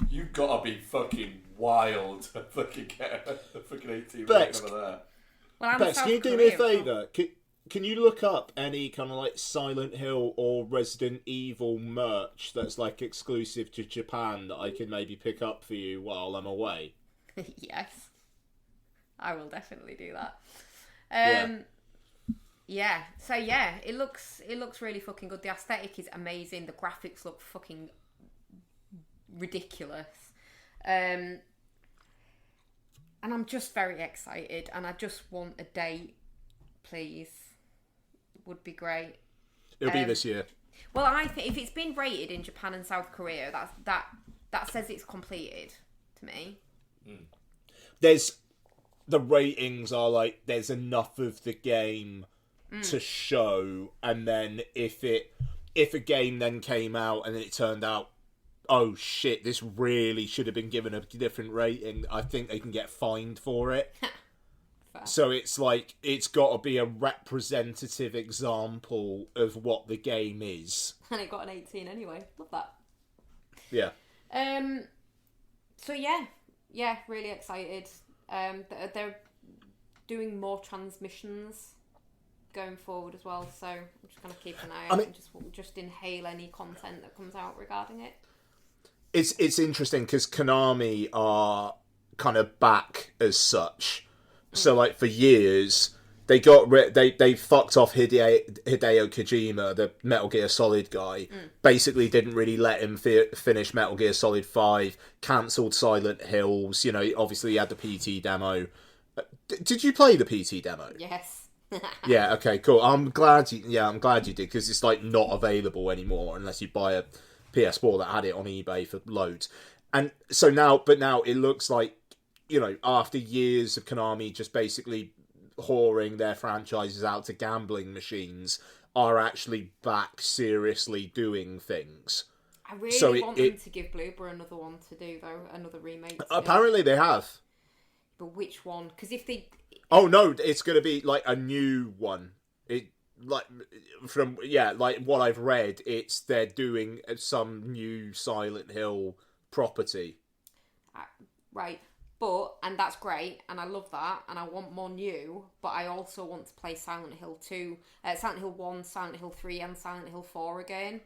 You gotta be fucking wild to fucking get a fucking 18 Bex, over there. Well, I'm Bex, South can you do me a Korea, favour? Can you look up any kind of like Silent Hill or Resident Evil merch that's like exclusive to Japan that I can maybe pick up for you while I'm away? Yes. I will definitely do that. Yeah. So yeah, it looks really fucking good. The aesthetic is amazing. The graphics look fucking ridiculous. And I'm just very excited, and I just want a date, please. Would be great. It'll be this year. Well, I think if it's been rated in Japan and South Korea, that says it's completed to me. The ratings are like there's enough of the game to show, and then if a game then came out and it turned out, oh shit, this really should have been given a different rating, I think they can get fined for it. So it's like it's got to be a representative example of what the game is. And it got an 18 anyway. Love that. Yeah. So yeah, really excited. They're doing more transmissions going forward as well, so I'm just gonna keep an eye out and just inhale any content that comes out regarding it. It's interesting because Konami are kind of back as such. So like for years they they fucked off Hideo Kojima, the Metal Gear Solid guy. Basically didn't really let him finish Metal Gear Solid 5, cancelled Silent Hills, obviously he had the PT demo. Did you play the PT demo? Yes. Yeah, okay, cool. I'm glad you did, because it's like not available anymore unless you buy a PS4 that had it on eBay for loads. And so now it looks like, after years of Konami just basically whoring their franchises out to gambling machines, are actually back seriously doing things. I really want them to give Bloober another one to do, though, another remake. Apparently they have. But which one? Because if they... Oh no, it's going to be like a new one. Like what I've read, they're doing some new Silent Hill property. Right, and that's great, and I love that, and I want more new, but I also want to play Silent Hill 2, Silent Hill 1, Silent Hill 3, and Silent Hill 4 again.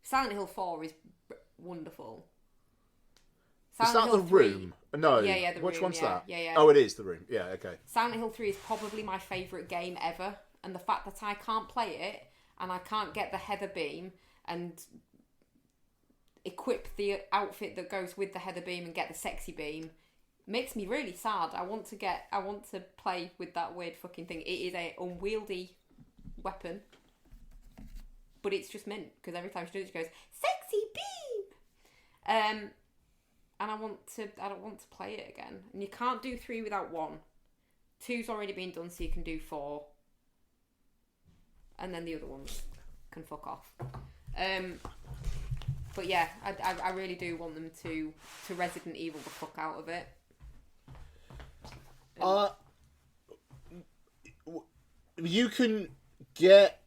Silent Hill 4 is wonderful. Is that the Room? No. Yeah, the Room. Which one's that? Yeah. Oh, it is the Room. Yeah, okay. Silent Hill 3 is probably my favourite game ever, and the fact that I can't play it, and I can't get the Heather Beam, and equip the outfit that goes with the Heather Beam and get the Sexy Beam, makes me really sad. I want to play with that weird fucking thing. It is a unwieldy weapon, but it's just mint, because every time she does it, she goes, Sexy Beam! And I don't want to play it again. And you can't do 3 without 1. 2's already been done, so you can do 4. And then the other ones can fuck off. But yeah, I really do want them to Resident Evil the fuck out of it. You can get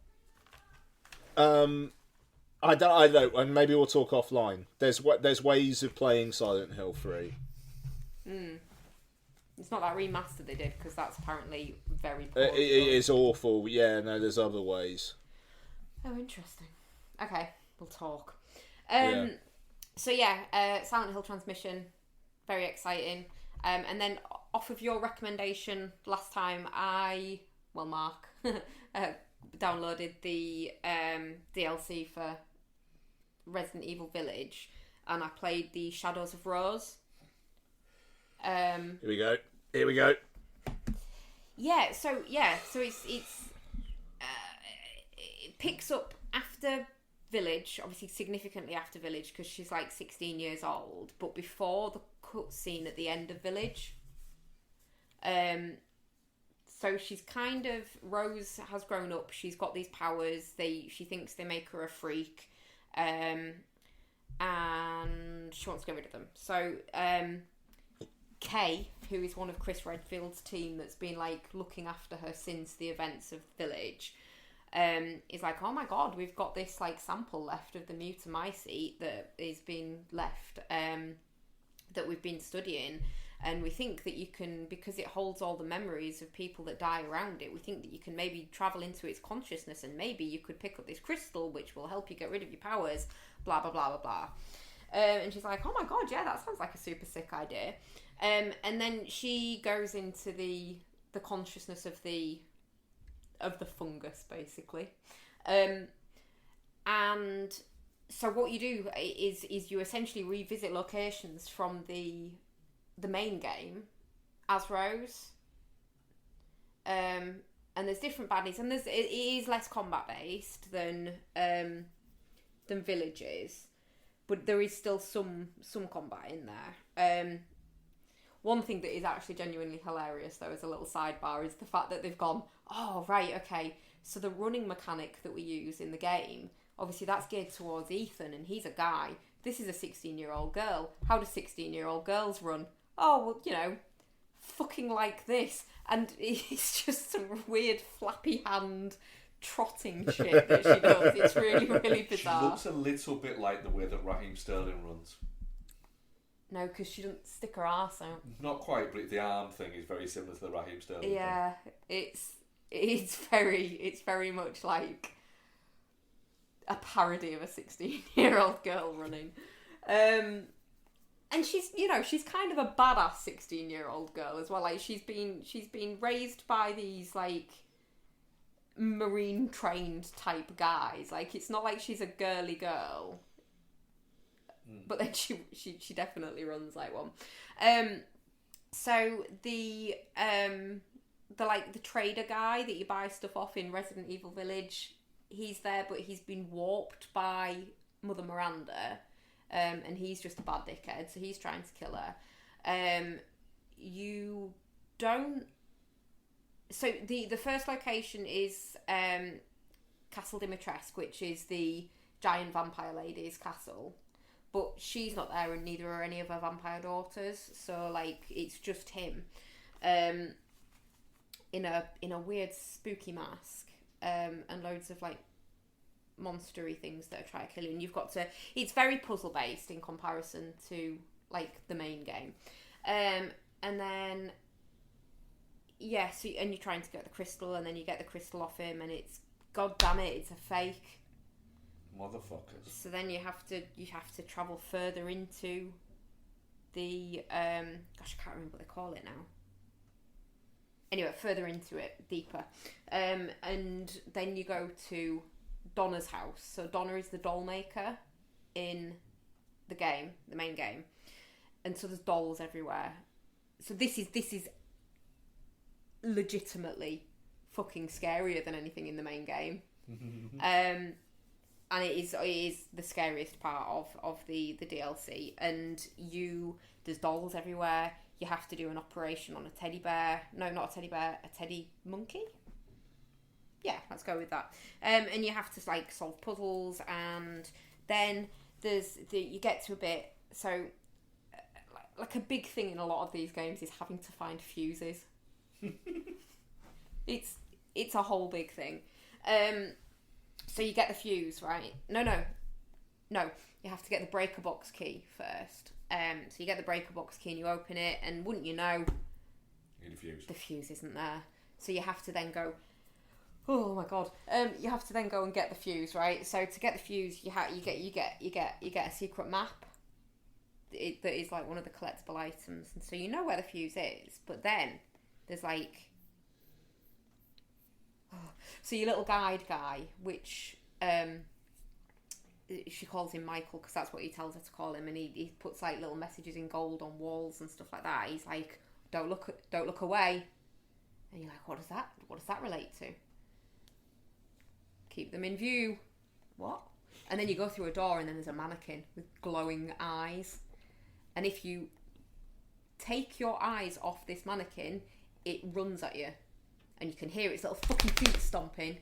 I don't, and maybe we'll talk offline. There's ways of playing Silent Hill 3. It's not that remaster they did, because that's apparently very poor. It is awful. Yeah, no, there's other ways. Oh, interesting. Okay, we'll talk. Yeah. So Silent Hill Transmission, very exciting. And then off of your recommendation last time, Mark downloaded the DLC for Resident Evil Village, and I played the Shadows of Rose. Here we go. Yeah, so it picks up after Village, obviously significantly after Village, because she's like 16 years old, but before the cutscene at the end of Village. So she's kind of, Rose has grown up, she's got these powers, she thinks they make her a freak, and she wants to get rid of them. So Kay, who is one of Chris Redfield's team that's been like looking after her since the events of Village, is like, oh my god, we've got this like sample left of the mutamycete that is being left, that we've been studying, and we think that you can, because it holds all the memories of people that die around it, we think that you can maybe travel into its consciousness, and maybe you could pick up this crystal which will help you get rid of your powers, blah blah blah blah blah. And she's like, oh my god, yeah, that sounds like a super sick idea. And then she goes into the consciousness of the fungus, basically. And so what you do is you essentially revisit locations from the main game as Rose. And there's different baddies, and it is less combat based than Villages, but there is still some combat in there. One thing that is actually genuinely hilarious, though, as a little sidebar, is the fact that they've gone, oh, right, okay, so the running mechanic that we use in the game, obviously that's geared towards Ethan, and he's a guy. This is a 16-year-old girl. How do 16-year-old girls run? Oh, well, fucking like this. And it's just some weird flappy hand trotting shit that she does. It's really, really bizarre. She looks a little bit like the way that Raheem Sterling runs. No, because she doesn't stick her arse out. Not quite, but the arm thing is very similar to the Raheem Sterling thing. Yeah, it's very much like a parody of a 16-year-old girl running. And she's kind of a badass 16-year-old girl as well. Like she's been raised by these like marine trained type guys. Like it's not like she's a girly girl. But then she definitely runs like one. So the the trader guy that you buy stuff off in Resident Evil Village. He's there, but he's been warped by Mother Miranda, and he's just a bad dickhead, so he's trying to kill her. You don't... So the first location is Castle Dimitrescu, which is the giant vampire lady's castle. But she's not there, and neither are any of her vampire daughters, so, like, it's just him. In a weird spooky mask, and loads of like monstery things that are trying to kill you. And you've got to... It's very puzzle based in comparison to like the main game. And then and you're trying to get the crystal, and then you get the crystal off him, and it's, god damn it, it's a fake. Motherfuckers. So then you have to travel further into the gosh, I can't remember what they call it now. Anyway, further into it, deeper. And then you go to Donna's house. So Donna is the doll maker in the game, the main game. And so there's dolls everywhere. So this is legitimately fucking scarier than anything in the main game. And it is the scariest part of the DLC. And there's dolls everywhere. You have to do an operation on a teddy bear. No, not a teddy bear, a teddy monkey? Yeah, let's go with that. And you have to like solve puzzles, and then you get to a bit, so like a big thing in a lot of these games is having to find fuses. It's a whole big thing. So you get the fuse, right? No, you have to get the breaker box key first. So you get the breaker box key and you open it, and wouldn't you know, the fuse isn't there. So you have to then go, oh my god, you have to then go and get the fuse, right? So to get the fuse, you get a secret map. That is like one of the collectible items, and so you know where the fuse is. But then there's like, so your little guide guy, which she calls him Michael because that's what he tells her to call him, and he puts like little messages in gold on walls and stuff like that. He's like, don't look away, and you're like, what does that relate to? Keep them in view. What? And then you go through a door, and then there's a mannequin with glowing eyes, and if you take your eyes off this mannequin, it runs at you, and you can hear its little fucking feet stomping,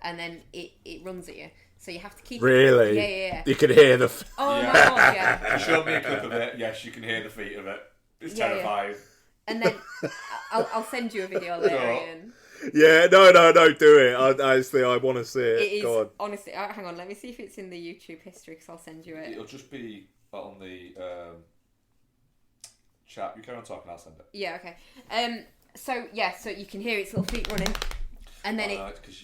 and then it runs at you. So you have to keep... Really? Yeah. You can hear the... Oh my god, yeah. You showed me a clip of it. Yes, you can hear the feet of it. It's terrifying. And then I'll send you a video later, Ian. Yeah, no, do it. I want to see it. It is, God. honestly... hang on, let me see if it's in the YouTube history, because I'll send you it. It'll just be on the chat. You carry on talking, I'll send it. Yeah, okay. So you can hear its little feet running. And then it's because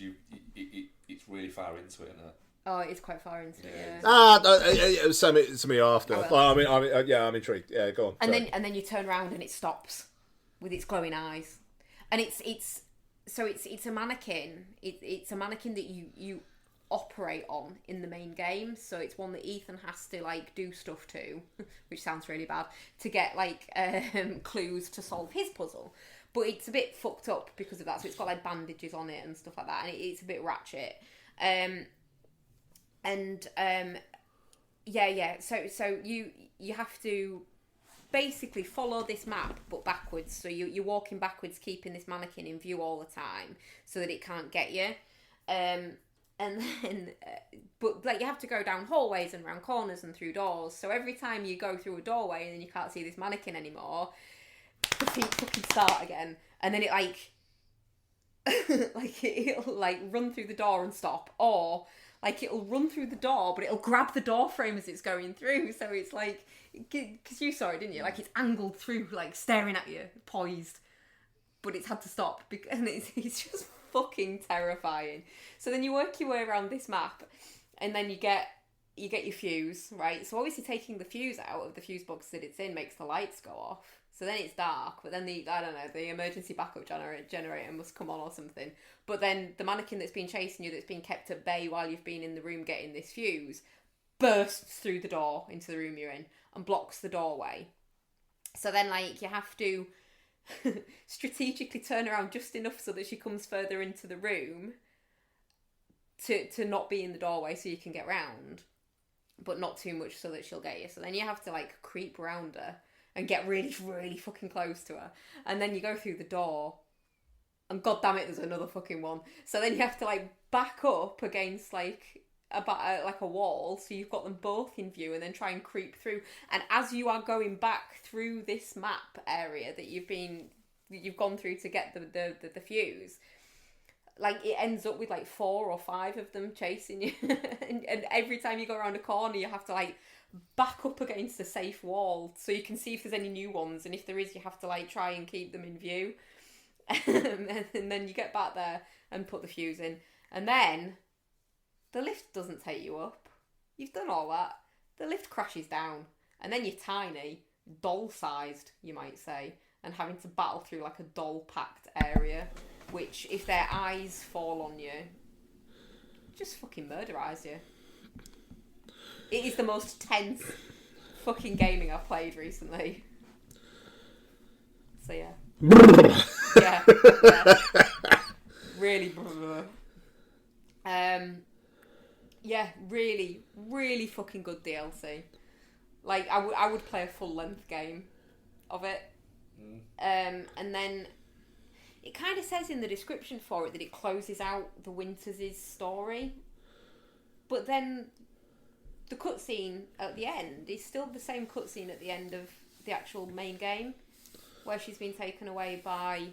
it's really far into it, isn't it? Oh, it's quite far into it, yeah. Send it to me after. I'm intrigued. Yeah, go on. And then you turn around and it stops with its glowing eyes, and it's a mannequin. It's a mannequin that you operate on in the main game. So it's one that Ethan has to like do stuff to, which sounds really bad, to get like clues to solve his puzzle. But it's a bit fucked up because of that. So it's got like bandages on it and stuff like that, and it's a bit ratchet. So you have to basically follow this map but backwards. So you're walking backwards, keeping this mannequin in view all the time so that it can't get you. And then, but like you have to go down hallways and around corners and through doors. So every time you go through a doorway and then you can't see this mannequin anymore, the feet fucking start again, and then it like it'll like run through the door and stop, or like it'll run through the door but it'll grab the door frame as it's going through. So it's like, because you saw it, didn't you? Like it's angled through, like staring at you, poised, but it's had to stop because it's just fucking terrifying. So then you work your way around this map, and then you get your fuse, right? So obviously taking the fuse out of the fuse box that it's in makes the lights go off. So then it's dark, but then the emergency backup generator must come on or something. But then the mannequin that's been chasing you, that's been kept at bay while you've been in the room getting this fuse, bursts through the door into the room you're in and blocks the doorway. So then like you have to strategically turn around just enough so that she comes further into the room to not be in the doorway so you can get round, but not too much so that she'll get you. So then you have to like creep around her and get really, really fucking close to her. And then you go through the door and god damn it, there's another fucking one. So then you have to like back up against like a wall so you've got them both in view and then try and creep through. And as you are going back through this map area that you've gone through to get the fuse, like it ends up with like 4 or 5 of them chasing you. and every time you go around a corner you have to like back up against a safe wall so you can see if there's any new ones, and if there is you have to like try and keep them in view. And then you get back there and put the fuse in, and then the lift doesn't take you up. You've done all that. The lift crashes down, and then you're tiny, doll-sized, you might say, and having to battle through like a doll-packed area, which, if their eyes fall on you, just fucking murderize you. It is the most tense fucking gaming I've played recently. So yeah. yeah. Really. Yeah, really, really fucking good DLC. Like, I would play a full length game of it. And then it kind of says in the description for it that it closes out the Winters' story, but then the cutscene at the end is still the same cutscene at the end of the actual main game, where she's been taken away by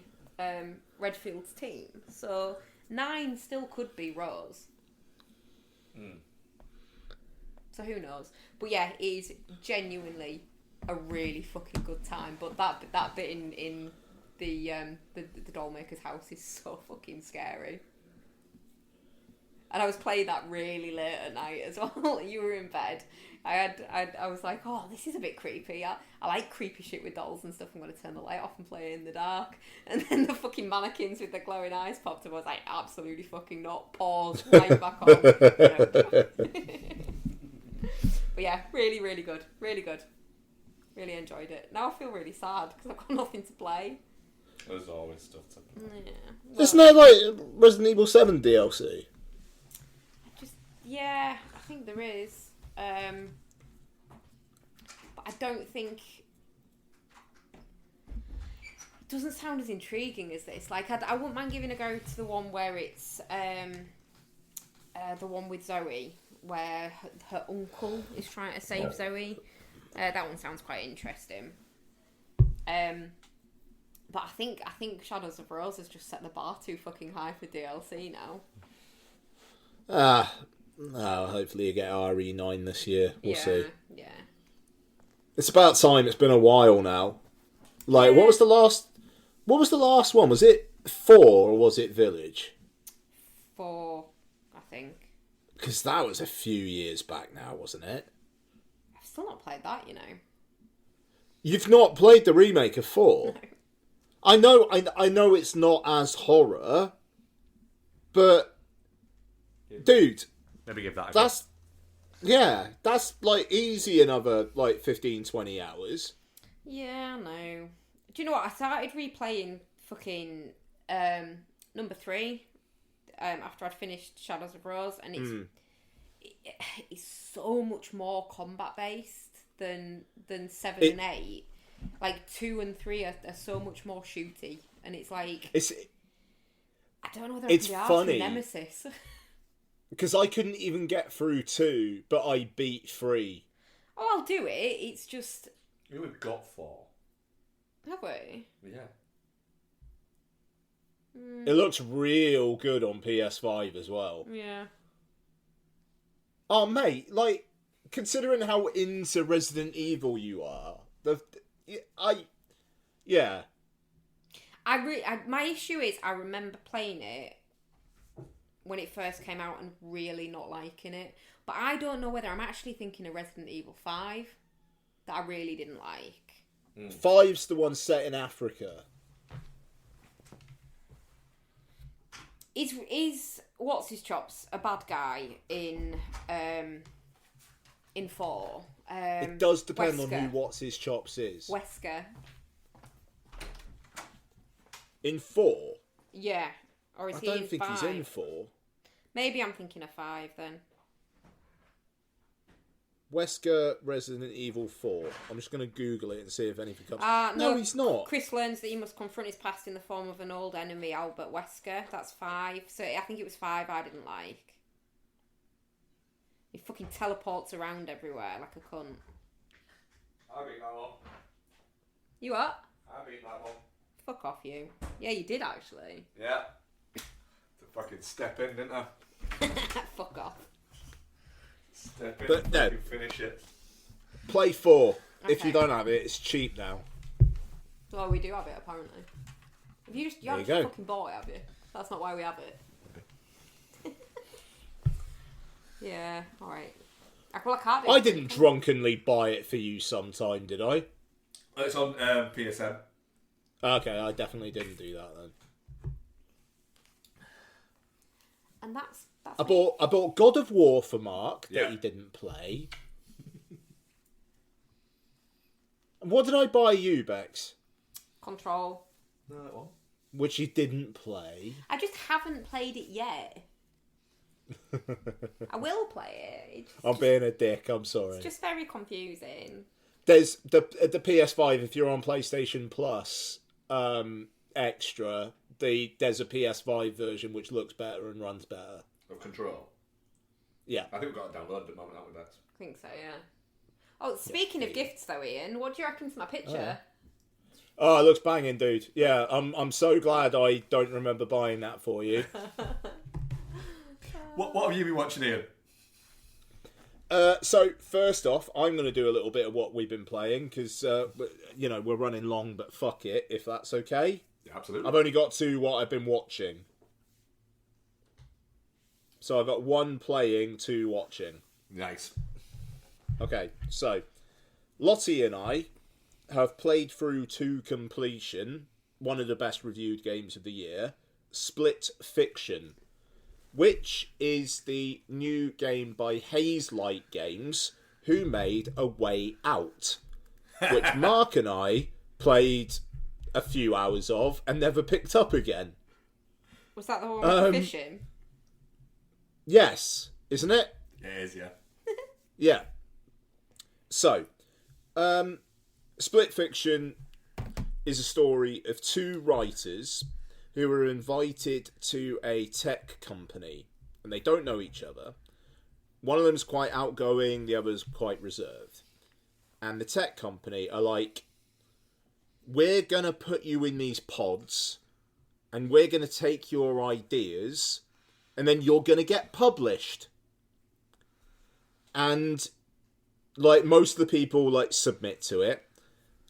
Redfield's team. So 9 still could be Rose. So who knows? But yeah, it is genuinely a really fucking good time. But that bit in the dollmaker's house is so fucking scary. And I was playing that really late at night as well. You were in bed. I was like, oh, this is a bit creepy. I like creepy shit with dolls and stuff. I'm going to turn the light off and play it in the dark. And then the fucking mannequins with the glowing eyes popped up. I was like, absolutely fucking not. Pause. Right back on. But yeah, really, really good. Really good. Really enjoyed it. Now I feel really sad because I've got nothing to play. There's always stuff to play. Yeah. Well, Isn't there like Resident Evil 7 DLC? Yeah, I think there is. But I don't think... It doesn't sound as intriguing as this. Like, I wouldn't mind giving a go to the one where it's... the one with Zoe, where her uncle is trying to save Zoe. That one sounds quite interesting. But I think Shadows of Rose has just set the bar too fucking high for DLC now. No, hopefully you get RE9 this year. We'll see. Yeah. It's about time. It's been a while now. Like, what was the last one? Was it 4 or was it Village? 4, I think. Because that was a few years back now, wasn't it? I've still not played that, you know. You've not played the remake of 4? No. I know it's not as horror, but dude, maybe give that a go. That's like easy another like 15-20 hours. Yeah, I know. Do you know what? I started replaying fucking number 3 after I'd finished Shadows of Rose, and it's so much more combat based than 7 and 8. Like 2 and 3 are so much more shooty, and it's like I don't know whether it's I can be funny. arsed with Nemesis. Because I couldn't even get through 2, but I beat 3. Oh, I'll do it. It's just... We've got 4. Have we? Yeah. It looks real good on PS5 as well. Yeah. Oh, mate, like, considering how into Resident Evil you are, my issue is I remember playing it when it first came out and really not liking it. But I don't know whether I'm actually thinking of Resident Evil 5 that I really didn't like. 5's the one set in Africa. Is what's his chops a bad guy in 4? It does depend on Wesker. who What's His Chops is. Wesker. In 4? Yeah. Or is I he don't in think 5? he's in 4. Maybe I'm thinking of 5 then. Wesker, Resident Evil 4. I'm just going to Google it and see if anything comes. No, he's not. Chris learns that he must confront his past in the form of an old enemy, Albert Wesker. That's 5. So I think it was 5 I didn't like. He fucking teleports around everywhere like a cunt. I beat that one. You what? I beat that one. Fuck off, you. Yeah, you did actually. Yeah. To fucking step in, didn't I? Fuck off. Step in But and no. fucking finish it. Play 4. If Okay. you don't have it, it's cheap now. Well, we do have it apparently. If you There you haven't go. fucking bought it, have you? That's not why we have it. Yeah, alright. Well, I can't do I it. didn't drunkenly buy it for you sometime, did I? It's on PSN. Okay, I definitely didn't do that then. And that's I bought God of War for Mark that Yeah. he didn't play. And what did I buy you, Bex? Control. No, that one. Which you didn't play. I just haven't played it yet. I will play it. I'm being a dick, I'm sorry. It's just very confusing. There's the PS5, if you're on PlayStation Plus Extra, there's a PS5 version which looks better and runs better. Of Control. Yeah. I think we've got it downloaded at the moment, haven't we, Bex? I think so, yeah. Oh, speaking of gifts though, Ian, what do you reckon to my picture? Oh, it looks banging, dude. Yeah, I'm so glad I don't remember buying that for you. What have you been watching, Ian? So first off, I'm going to do a little bit of what we've been playing because we're running long, but fuck it if that's okay. Yeah, absolutely. I've only got to what I've been watching, so I've got 1 playing, 2 watching. Nice. Okay, so Lottie and I have played through to completion one of the best reviewed games of the year, Split Fiction, which is the new game by Hazelight Games, who made A Way Out, which Mark and I played a few hours of and never picked up again. Was that the one with the fishing? Yes, isn't it? It is, yeah. Yeah. So, Split Fiction is a story of 2 writers who are invited to a tech company, and they don't know each other. One of them's quite outgoing, the other's quite reserved. And the tech company are like, we're going to put you in these pods, and we're going to take your ideas, and then you're going to get published. And like most of the people like submit to it,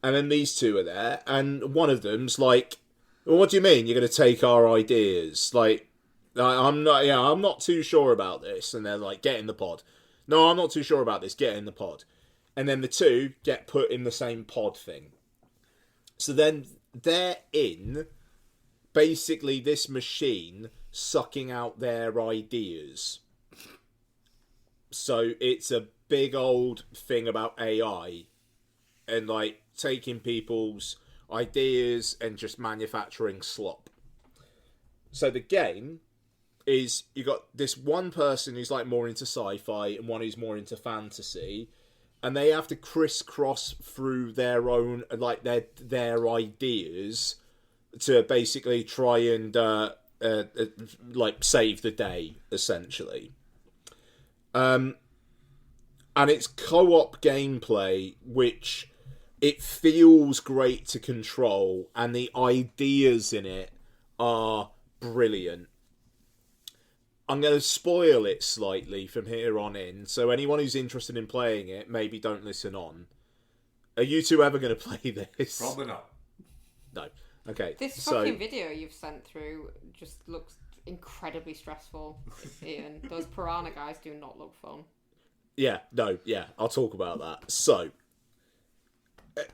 and then these 2 are there, and one of them's like, well, what do you mean you're going to take our ideas? Like, I'm not too sure about this. And they're like, get in the pod. No, I'm not too sure about this. Get in the pod. And then the 2 get put in the same pod thing. So then they're in basically this machine sucking out their ideas. So it's a big old thing about AI and like taking people's ideas and just manufacturing slop. So the game is, you got this one person who's like more into sci-fi and one who's more into fantasy, and they have to crisscross through their own like their ideas to basically try and like save the day, essentially. And it's co-op gameplay, which it feels great to control, and the ideas in it are brilliant. I'm going to spoil it slightly from here on in, so anyone who's interested in playing it, maybe don't listen on. Are you 2 ever going to play this? Probably not. No. Okay. This fucking video you've sent through just looks incredibly stressful, Ian. Those piranha guys do not look fun. Yeah, no, yeah, I'll talk about that. So,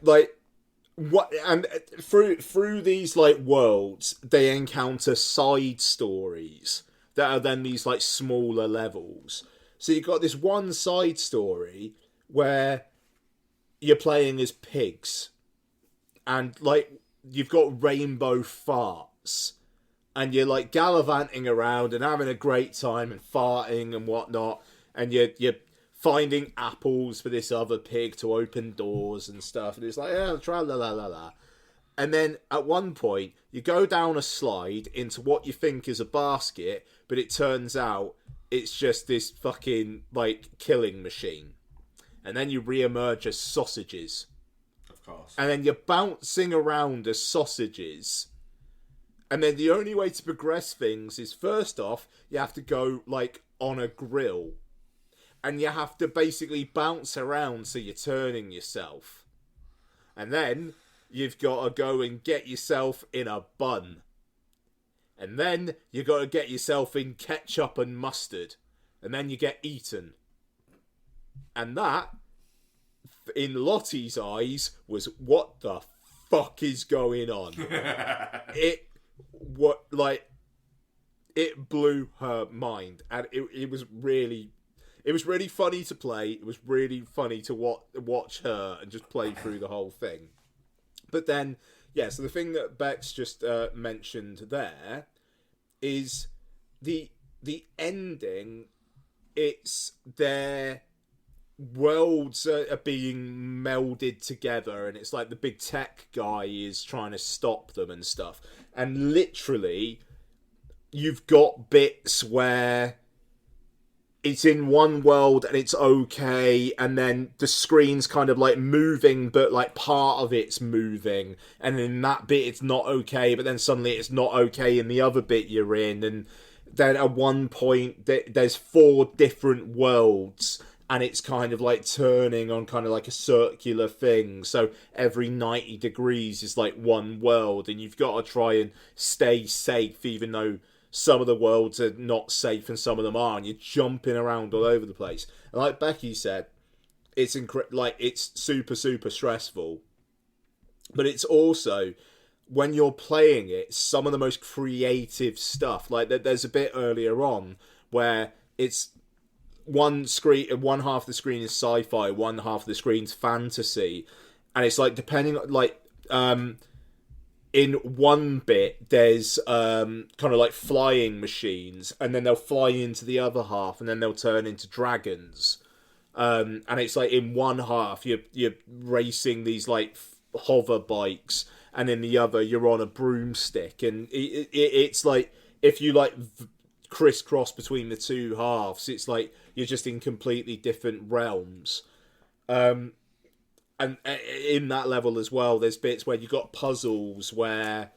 like, what, and through these like worlds, they encounter side stories that are then these like smaller levels. So you've got this one side story where you're playing as pigs, and like you've got rainbow fart bounce, and you're like gallivanting around and having a great time and farting and whatnot, and you're finding apples for this other pig to open doors and stuff, and it's like, yeah, tra la la la la. And then at one point, you go down a slide into what you think is a basket, but it turns out it's just this fucking, like, killing machine. And then you re-emerge as sausages. Of course. And then you're bouncing around as sausages. And then the only way to progress things is, first off, you have to go, like, on a grill. And you have to basically bounce around so you're turning yourself. And then you've got to go and get yourself in a bun. And then you got to get yourself in ketchup and mustard. And then you get eaten. And that, in Lottie's eyes, was what the fuck is going on. It blew her mind. And it was really funny to play. It was really funny to watch her and just play through the whole thing. But then, yeah, so the thing that Bex just mentioned there is the ending. It's their worlds are being melded together, and it's like the big tech guy is trying to stop them and stuff. And literally, you've got bits where it's in one world and it's okay, and then the screen's kind of like moving, but like part of it's moving, and in that bit it's not okay, but then suddenly it's not okay in the other bit you're in. And then at one point there's 4 different worlds, and it's kind of like turning on kind of like a circular thing, so every 90 degrees is like one world, and you've got to try and stay safe even though some of the worlds are not safe and some of them are, and you're jumping around all over the place. And like Becky said, it's it's super, super stressful. But it's also, when you're playing it, some of the most creative stuff. Like, there's a bit earlier on where it's one half of the screen is sci-fi, one half of the screen's fantasy. And it's like, depending, like, in one bit, there's kind of like flying machines, and then they'll fly into the other half, and then they'll turn into dragons. And it's like in one half, you're racing these like hover bikes, and in the other, you're on a broomstick. And it's like, if you like crisscross between the two halves, it's like you're just in completely different realms. And in that level as well, there's bits where you've got puzzles where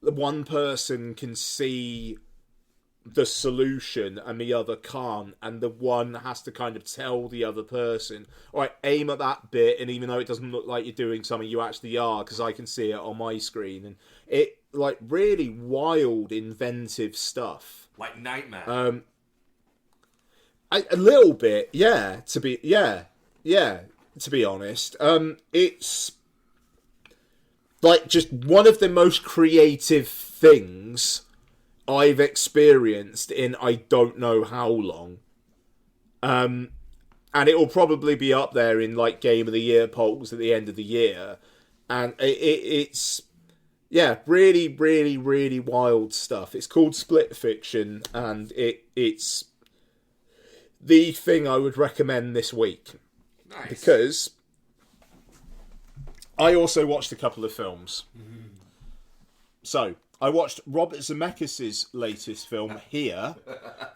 one person can see the solution and the other can't, and the one has to kind of tell the other person, all right, aim at that bit, and even though it doesn't look like you're doing something, you actually are, because I can see it on my screen. And it, like, really wild, inventive stuff. Like Nightmare. A little bit, yeah, to be honest. It's like just one of the most creative things I've experienced in I don't know how long. And it will probably be up there in like Game of the Year polls at the end of the year. And it's yeah, really, really, really wild stuff. It's called Split Fiction, and it's the thing I would recommend this week. Nice. Because I also watched a couple of films. So, I watched Robert Zemeckis' latest film, Here,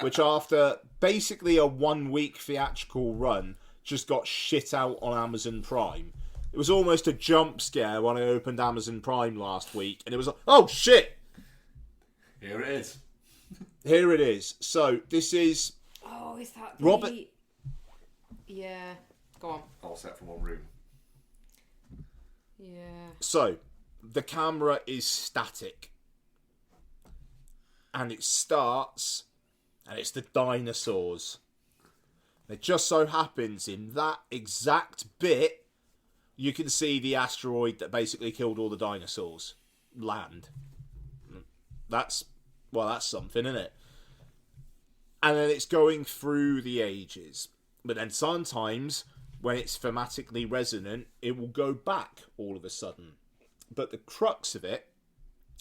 which after basically a 1-week theatrical run, just got shit out on Amazon Prime. It was almost a jump scare when I opened Amazon Prime last week, and it was like, oh shit! Here it is. Here it is. So, this is... Oh, is that Robert... Yeah. Go on. All set from one room. Yeah. So, the camera is static. And it starts, and it's the dinosaurs. It just so happens in that exact bit, you can see the asteroid that basically killed all the dinosaurs land. That's something, isn't it? And then it's going through the ages. But then sometimes, when it's thematically resonant, it will go back all of a sudden. But the crux of it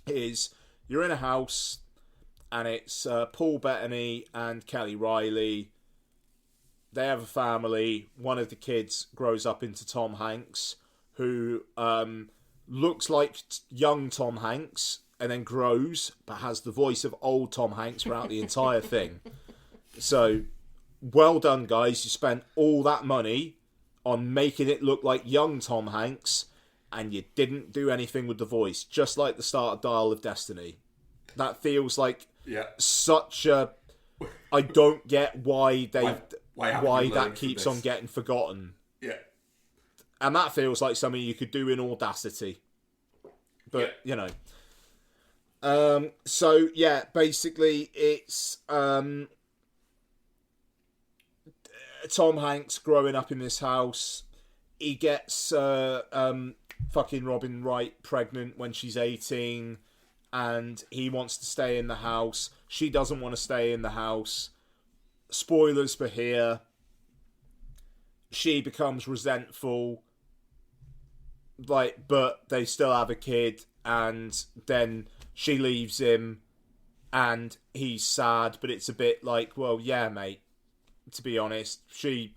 is you're in a house, and it's Paul Bettany and Kelly Riley. They have a family. One of the kids grows up into Tom Hanks, who looks like young Tom Hanks, and then grows, but has the voice of old Tom Hanks throughout the entire thing. So, well done, guys. You spent all that money on making it look like young Tom Hanks, and you didn't do anything with the voice, just like the start of Dial of Destiny. That feels like such a... I don't get why that keeps on getting forgotten. Yeah. And that feels like something you could do in Audacity. But, so, yeah, basically it's Tom Hanks growing up in this house. He gets fucking Robin Wright pregnant when she's 18, and he wants to stay in the house. She doesn't want to stay in the house. Spoilers for here. She becomes resentful, but they still have a kid, and then she leaves him, and he's sad, but it's a bit like, well, yeah, mate, to be honest, she's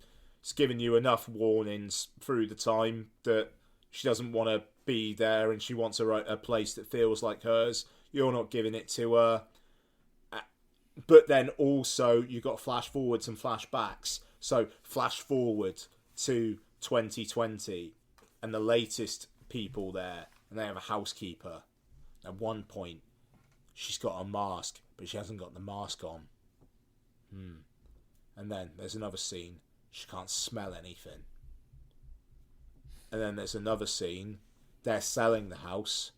given you enough warnings through the time that she doesn't want to be there, and she wants a place that feels like hers. You're not giving it to her. But then also, you've got flash forwards and flashbacks. So, flash forward to 2020, and the latest people there, and they have a housekeeper. At one point, she's got a mask, but she hasn't got the mask on. And then there's another scene, she can't smell anything. And then there's another scene, they're selling the house,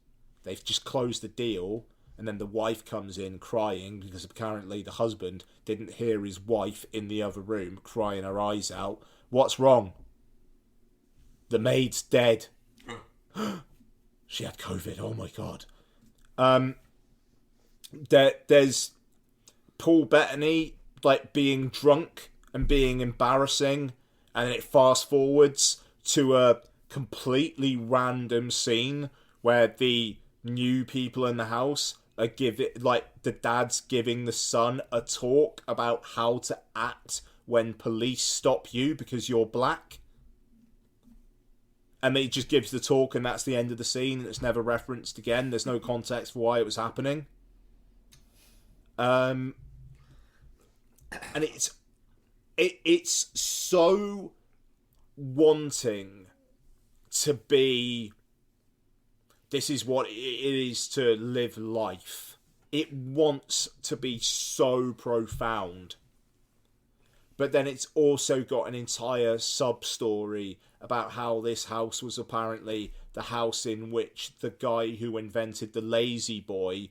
they've just closed the deal, and then the wife comes in crying because apparently the husband didn't hear his wife in the other room crying her eyes out. What's wrong? The maid's dead. She had COVID. Oh my God. There's Paul Bettany being drunk and being embarrassing, and then it fast forwards to a completely random scene where the new people in the house are the dad's giving the son a talk about how to act when police stop you because you're black. And he just gives the talk, and that's the end of the scene, and it's never referenced again. There's no context for why it was happening. And it's so wanting to be, this is what it is to live life. It wants to be so profound. But then it's also got an entire sub-story about how this house was apparently the house in which the guy who invented the lazy boy,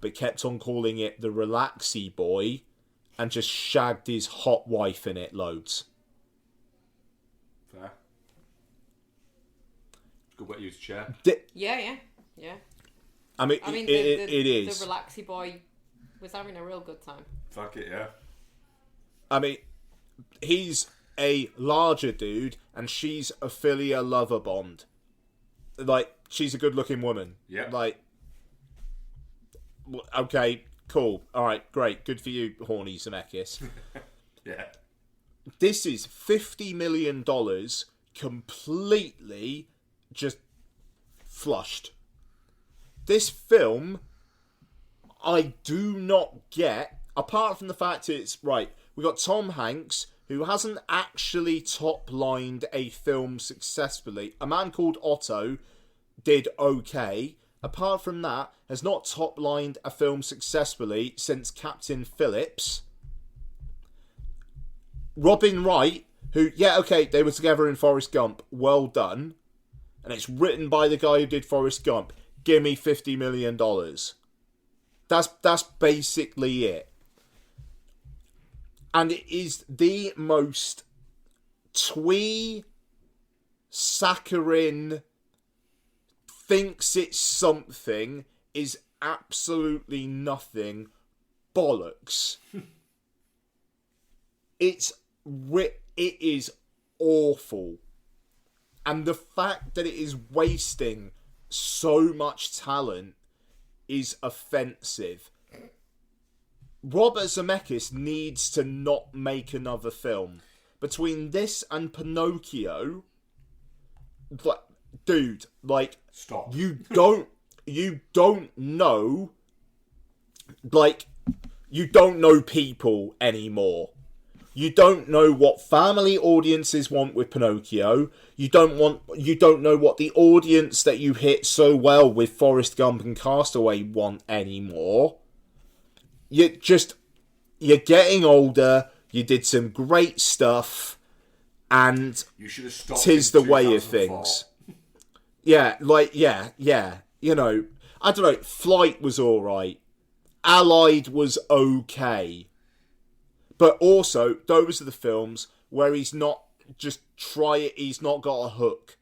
but kept on calling it the relaxy boy, and just shagged his hot wife in it loads. Fair. Good way to use a chair. Yeah. I mean, it is. The relaxy boy was having a real good time. Fuck it, yeah. I mean, he's a larger dude, and she's a philia lover bond. She's a good-looking woman. Yeah. Okay, cool. All right, great. Good for you, horny Zemeckis. Yeah. This is $50 million completely just flushed. This film, I do not get, apart from the fact it's, right, we got Tom Hanks, who hasn't actually top-lined a film successfully. A Man Called Otto did okay. Apart from that, has not top-lined a film successfully since Captain Phillips. Robin Wright, who, they were together in Forrest Gump. Well done. And it's written by the guy who did Forrest Gump. Give me $50 million. That's basically it. And it is the most twee, saccharine, thinks it's something, is absolutely nothing, bollocks. It is awful. And the fact that it is wasting so much talent is offensive. Robert Zemeckis needs to not make another film. Between this and Pinocchio, like, dude, like, Stop. you don't know, like, you don't know people anymore. You don't know what family audiences want with Pinocchio. You don't know what the audience that you hit so well with Forrest Gump and Castaway want anymore. You're getting older. You did some great stuff, and You should have stopped. tis in the way of 2004. things. Yeah. You know, I don't know. Flight was alright. Allied was okay. But also, those are the films where he's not just he's not got a hook.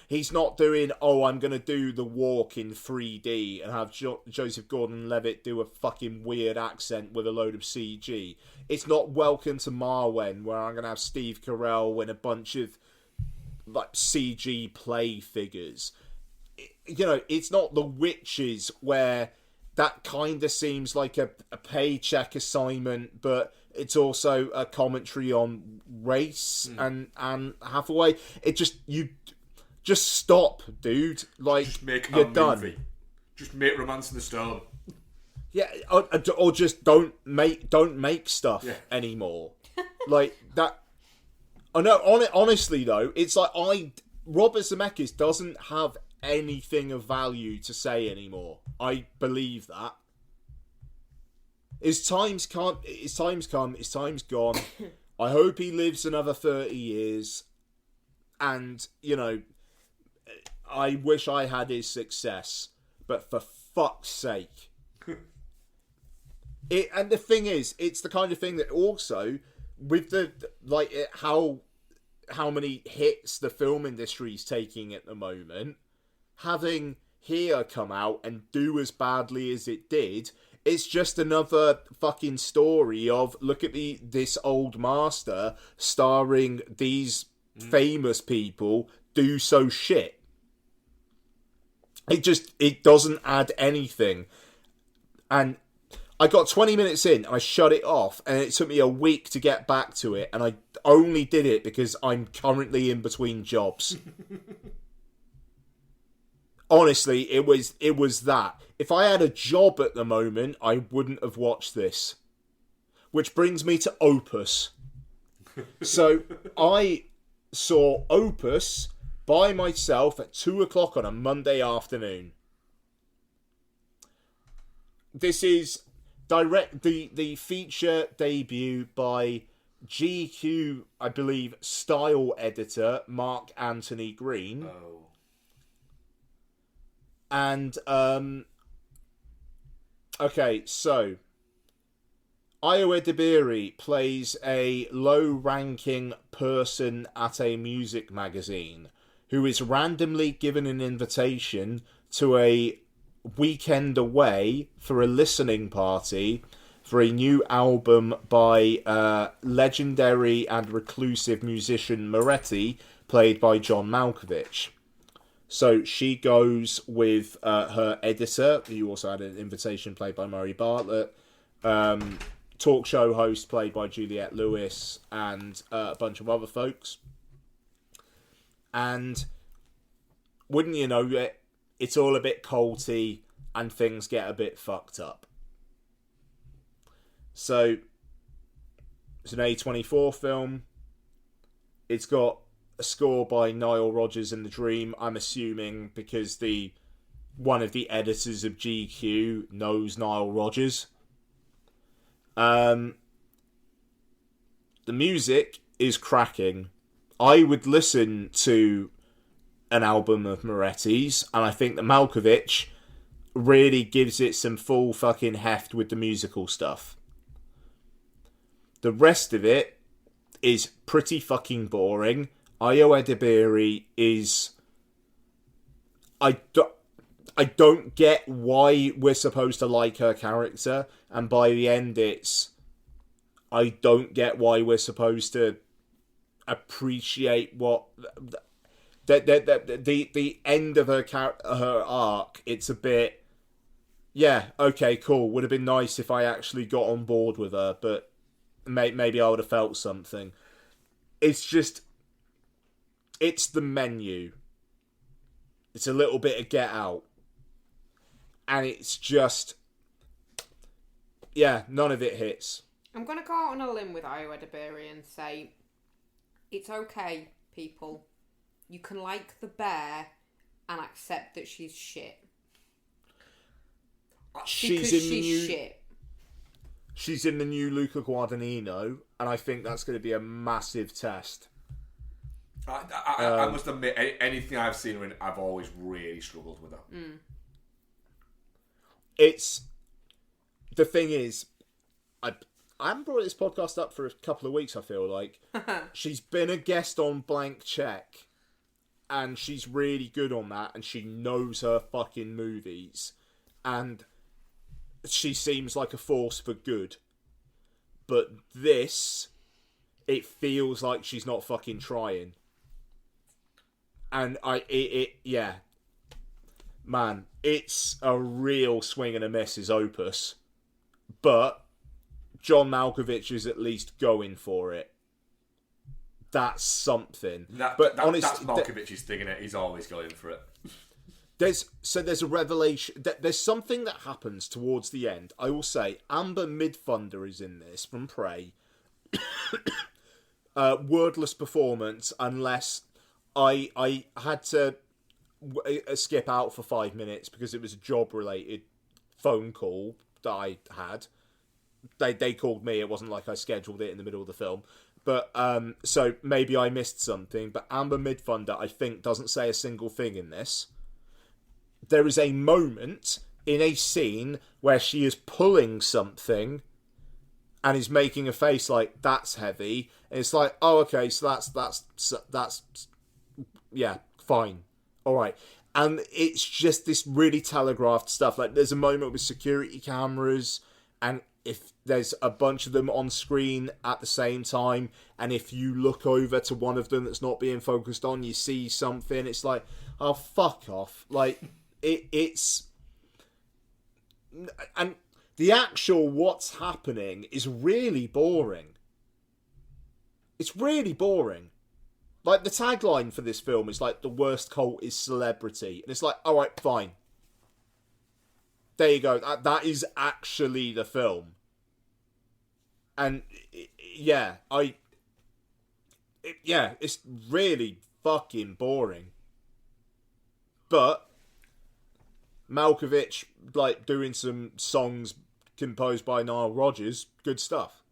He's not doing, I'm going to do The Walk in 3D and have Joseph Gordon-Levitt do a fucking weird accent with a load of CG. It's not Welcome to Marwen, where I'm going to have Steve Carell and a bunch of like CG play figures. You know, it's not The Witches, where that kind of seems like a paycheck assignment, but it's also a commentary on race and Hathaway. It just stop, dude. Like, Just make you're a done. movie. Just make Romance in the Stone. Yeah, or just don't make stuff anymore. Like that. I know. Honestly, though, it's like Robert Zemeckis doesn't have anything of value to say anymore. I believe that. His time's come. His time's gone. I hope he lives another 30 years. And, you know, I wish I had his success. But for fuck's sake. And the thing is, it's the kind of thing that also, with the, like, how many hits the film industry is taking at the moment, having Here come out and do as badly as it did, it's just another fucking story of, look at this old master starring these famous people do so shit. It doesn't add anything. And I got 20 minutes in and I shut it off, and it took me a week to get back to it, and I only did it because I'm currently in between jobs. Honestly, it was that. If I had a job at the moment, I wouldn't have watched this. Which brings me to Opus. So, I saw Opus by myself at 2 o'clock on a Monday afternoon. This is the feature debut by GQ, I believe, style editor Mark Anthony Green. Oh. And, okay, so Io Edebiri plays a low-ranking person at a music magazine who is randomly given an invitation to a weekend away for a listening party for a new album by legendary and reclusive musician Moretti, played by John Malkovich. So she goes with her editor, who also had an invitation, played by Murray Bartlett, talk show host played by Juliette Lewis, and a bunch of other folks. And wouldn't you know it, it's all a bit culty and things get a bit fucked up. So it's an A24 film. It's got a score by Nile Rodgers and The Dream, I'm assuming because one of the editors of GQ knows Nile Rodgers. The music is cracking. I would listen to an album of Moretti's, and I think that Malkovich really gives it some full fucking heft with the musical stuff. The rest of it is pretty fucking boring. Io Edebiri is... I don't get why we're supposed to like her character, and by the end it's... I don't get why we're supposed to appreciate what... the end of her arc, it's a bit. Yeah, okay, cool. Would have been nice if I actually got on board with her, but maybe I would have felt something. It's just, it's the menu. It's a little bit of Get Out, and it's just, yeah, none of it hits. I'm gonna go out on a limb with Io Edebiri and say, it's okay, people. You can like the bear and accept that she's shit. She's in the new. Shit. She's in the new Luca Guadagnino, and I think that's going to be a massive test. I must admit, anything I've seen her in, I've always really struggled with her. It's the thing is, I haven't brought this podcast up for a couple of weeks. I feel like she's been a guest on Blank Check, and she's really good on that, and she knows her fucking movies, and she seems like a force for good. But this, it feels like she's not fucking trying. And yeah. Man, it's a real swing and a miss, his Opus. But John Malkovich is at least going for it. That's something. But honestly, that's Malkovich's thing, innit? He's always going for it. There's a revelation. There's something that happens towards the end. I will say, Amber Midthunder is in this from Prey. Wordless performance, unless I had to skip out for 5 minutes because it was a job-related phone call that I had. They called me. It wasn't like I scheduled it in the middle of the film. But so maybe I missed something. But Amber Midthunder, I think, doesn't say a single thing in this. There is a moment in a scene where she is pulling something and is making a face like, that's heavy. And it's like, oh, okay, so that's yeah, fine. All right. And it's just this really telegraphed stuff. Like, there's a moment with security cameras, and if there's a bunch of them on screen at the same time, and if you look over to one of them that's not being focused on, you see something, it's like, oh, fuck off. Like, it's... And the actual what's happening is really boring. It's really boring. Like, the tagline for this film is like, the worst cult is celebrity. And it's like, alright, fine. There you go. That is actually the film. And, yeah, it's really fucking boring. But Malkovich, like, doing some songs composed by Nile Rodgers, good stuff.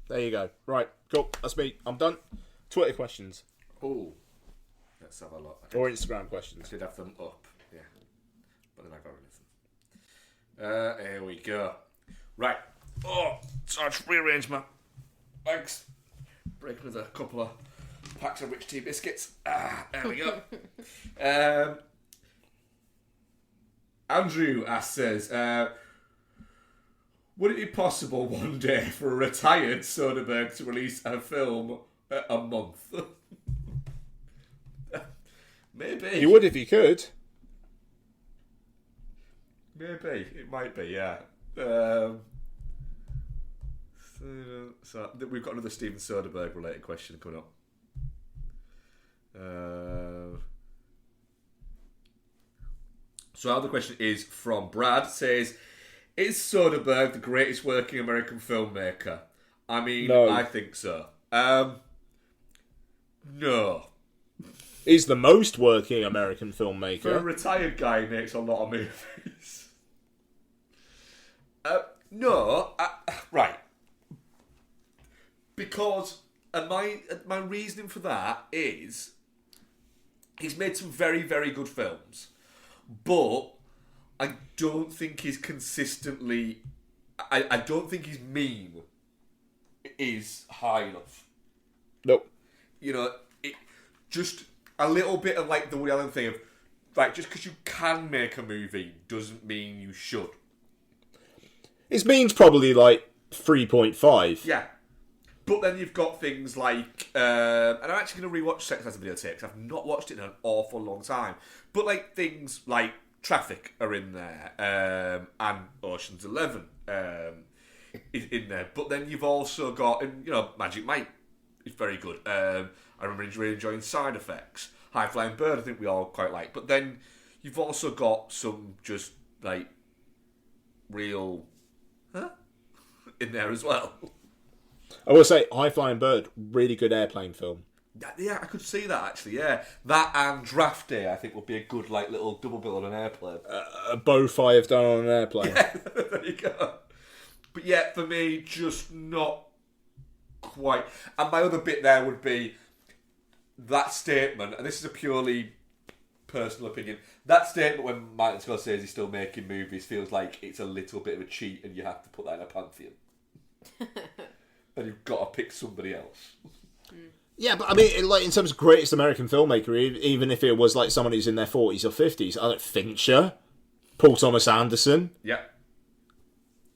There you go. Right, cool. That's me. I'm done. Twitter questions. Oh, let's have a look. Or Instagram questions. I did have them up, yeah. But then I got rid of them. Here we go. Right. Oh, so I just rearranged my bags. Break with a couple of packs of Rich Tea biscuits. There we go. Andrew says, would it be possible one day for a retired Soderbergh to release a film a month? Maybe. He would if he could. Maybe. It might be, yeah. So we've got another Steven Soderbergh related question coming up. So our other question is from Brad. Says, is Soderbergh the greatest working American filmmaker? I mean, no. I think so. No. He's the most working American filmmaker. For a retired guy, he makes a lot of movies. No. Right. Because my reasoning for that is he's made some very, very good films. But I don't think he's consistently... I don't think his meme is high enough. Nope. You know, just a little bit of like the Woody Allen thing of, like, just because you can make a movie doesn't mean you should. His meme's probably like 3.5. Yeah. But then you've got things like, and I'm actually going to rewatch Sex as a Videotape because I've not watched it in an awful long time. But like things like Traffic are in there, and Ocean's 11 is in there. But then you've also got, and, Magic Mike is very good. I remember really enjoying Side Effects. High Flying Bird, I think we all quite like. But then you've also got some just like real in there as well. I will say, High Flying Bird, really good airplane film. Yeah, I could see that actually. Yeah, that and Draft Day, I think, would be a good like little double bill on an airplane. A bow 5 done on an airplane. Yeah, there you go. But yeah, for me, just not quite. And my other bit there would be that statement, and this is a purely personal opinion. That statement when Martin Scorsese is still making movies feels like it's a little bit of a cheat, and you have to put that in a pantheon. And you've got to pick somebody else. Yeah, but I mean, like in terms of greatest American filmmaker, even if it was like someone who's in their 40s or 50s, I don't Fincher, Paul Thomas Anderson, Yeah.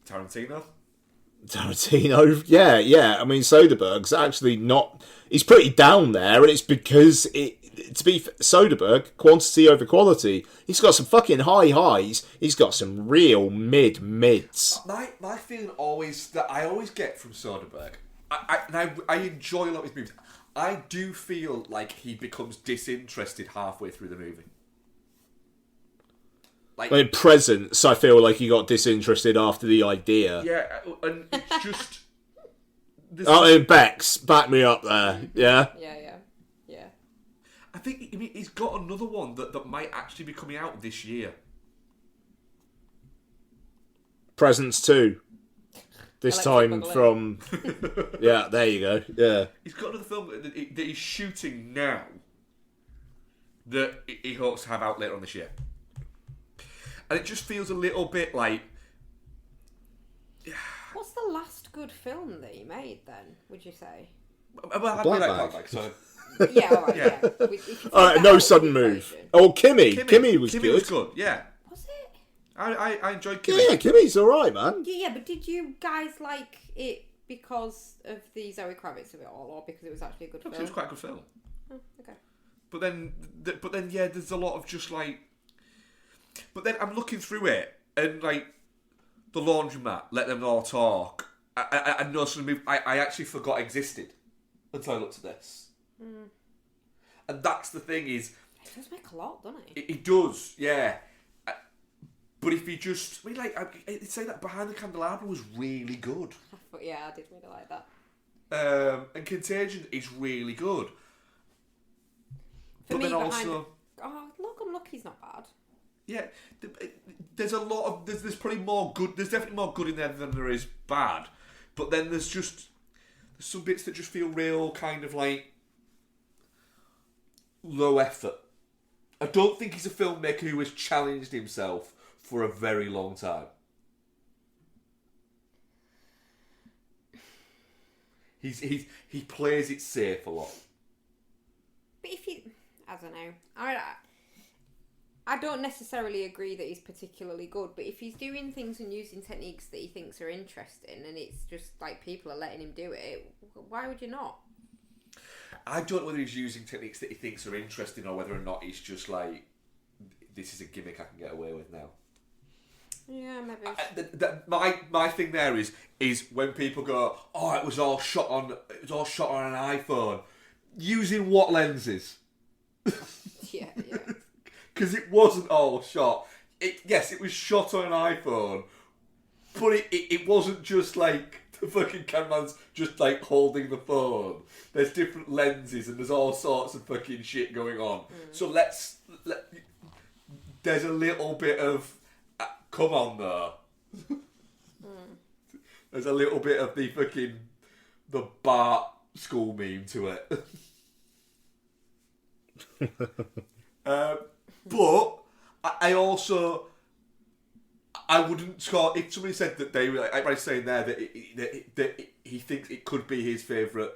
Tarantino. Yeah. I mean, Soderbergh's actually not. He's pretty down there, and it's because to be Soderbergh, quantity over quality. He's got some fucking high highs. He's got some real mids. My feeling always that I always get from Soderbergh, I enjoy a lot of his movies. I do feel like he becomes disinterested halfway through the movie. Like, In Presence, I feel like he got disinterested after the idea. yeah, and it's just. In Bex, back me up there. Yeah. Yeah. I think he's got another one that might actually be coming out this year. Presence 2. This time Boogaloo. from... Yeah, there you go. Yeah. He's got another film that he's shooting now that he hopes to have out later on this year. And it just feels a little bit like... What's the last good film that he made then, would you say? Well, I'd Black be Bag. like, so... Yeah, alright, Yeah. yeah. If you take Alright, that no out of sudden the move. equation- Oh, Kimmy was Kimmy good. was good, yeah. Was it? I enjoyed Kimmy. Yeah, Kimmy's alright, man. Yeah, but did you guys like it because of the Zoe Kravitz of it all, or because it was actually a good film? It was quite a good film. Oh, okay. But then, yeah, there's a lot of just like... But then I'm looking through it, and like, The Laundromat, Let Them All Talk, I know some movie I actually forgot existed until I looked at this. And that's the thing is... It does make a lot, doesn't it? It does, yeah. But if you just... I mean, like, I'd say that Behind the Candelabra was really good. But yeah, I did really like that. And Contagion is really good. For But me, then behind also... Oh, Look, I'm Lucky's not bad. Yeah, there's a lot of... There's probably more good... There's definitely more good in there than there is bad. But then there's just... There's some bits that just feel real kind of like... low effort. I don't think he's a filmmaker who has challenged himself for a very long time. He plays it safe a lot. But if you... I don't know. I don't necessarily agree that he's particularly good, but if he's doing things and using techniques that he thinks are interesting and it's just like people are letting him do it, why would you not? I don't know whether he's using techniques that he thinks are interesting or whether or not he's just like, this is a gimmick I can get away with now. Yeah, maybe. My thing there is when people go, oh, it was all shot on an iPhone. Using what lenses? Yeah. Because it wasn't all shot. Yes, it was shot on an iPhone, but it wasn't just like the fucking cameraman's just like holding the phone. There's different lenses and there's all sorts of fucking shit going on. So there's a little bit of come on there. There's a little bit of the Bart school meme to it. But I wouldn't score if somebody said that they were like I was saying there that he thinks it could be his favourite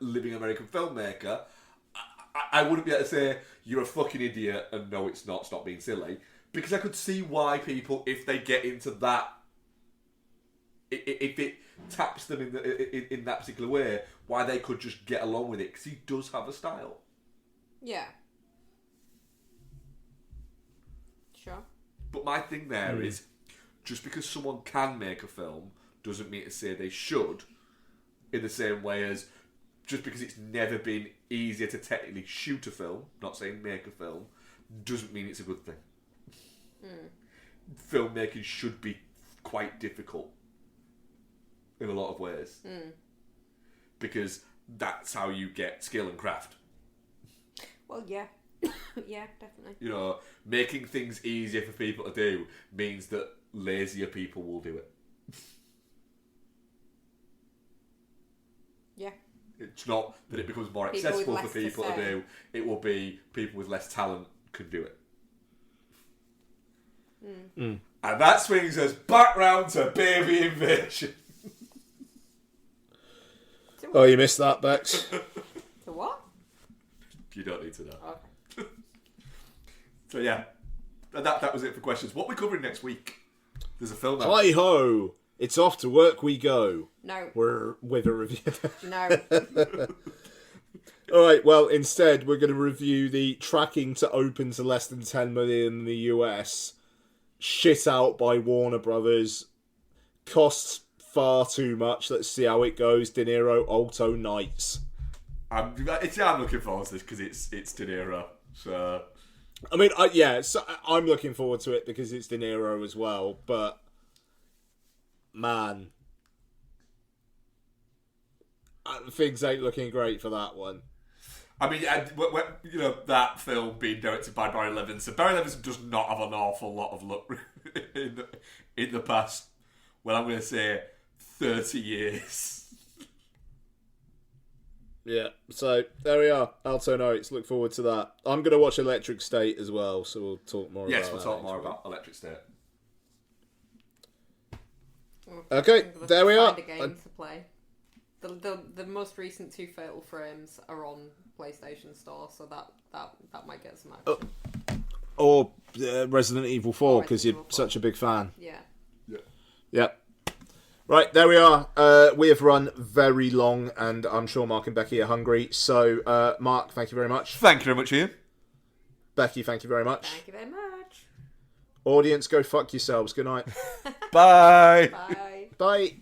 living American filmmaker. I wouldn't be able to say you're a fucking idiot and no, it's not. Stop being silly, because I could see why people, if they get into that if it taps them in that particular way, why they could just get along with it, because he does have a style. Yeah. Sure. But my thing there is, just because someone can make a film doesn't mean to say they should, in the same way as just because it's never been easier to technically shoot a film, not saying make a film, doesn't mean it's a good thing. Filmmaking should be quite difficult in a lot of ways. Because that's how you get skill and craft. Well, yeah. Yeah, definitely. You know, making things easier for people to do means that lazier people will do it. Yeah. It's not that it becomes more People with accessible for less to people to say. do. It will be people with less talent can do it. And that swings us back round to Baby Invasion. Oh, you missed that, Bex. So what? You don't need to know. Okay. So yeah, that was it for questions. What are we covering next week? There's a film out. Hi ho! It's off to work we go. No. We're with a review. No. All right. Well, instead, we're going to review the tracking to open to less than 10 million in the US. Shit out by Warner Brothers. Costs far too much. Let's see how it goes. De Niro, Alto Knights. I'm looking forward to this because it's De Niro. So I mean, so I'm looking forward to it because it's De Niro as well. But man, things ain't looking great for that one. I mean, you know, that film being directed by Barry Levinson. Barry Levinson does not have an awful lot of luck in the past. Well, I'm going to say 30 years. Yeah, so there we are. Alto Knights, look forward to that. I'm going to watch Electric State as well, so we'll talk more about that. Yes, we'll talk more about Electric State. Okay, I'm gonna there we are. Find a game to play. The most recent 2 Fatal Frames are on PlayStation Store, so that might get some action. Or Resident Evil 4, because Resident you're Evil 4. such a big fan. Yeah. Yep. Right, there we are. We have run very long, and I'm sure Mark and Becky are hungry. So, Mark, thank you very much. Thank you very much, Ian. Becky, thank you very much. Thank you very much. Audience, go fuck yourselves. Good night. Bye. Bye. Bye.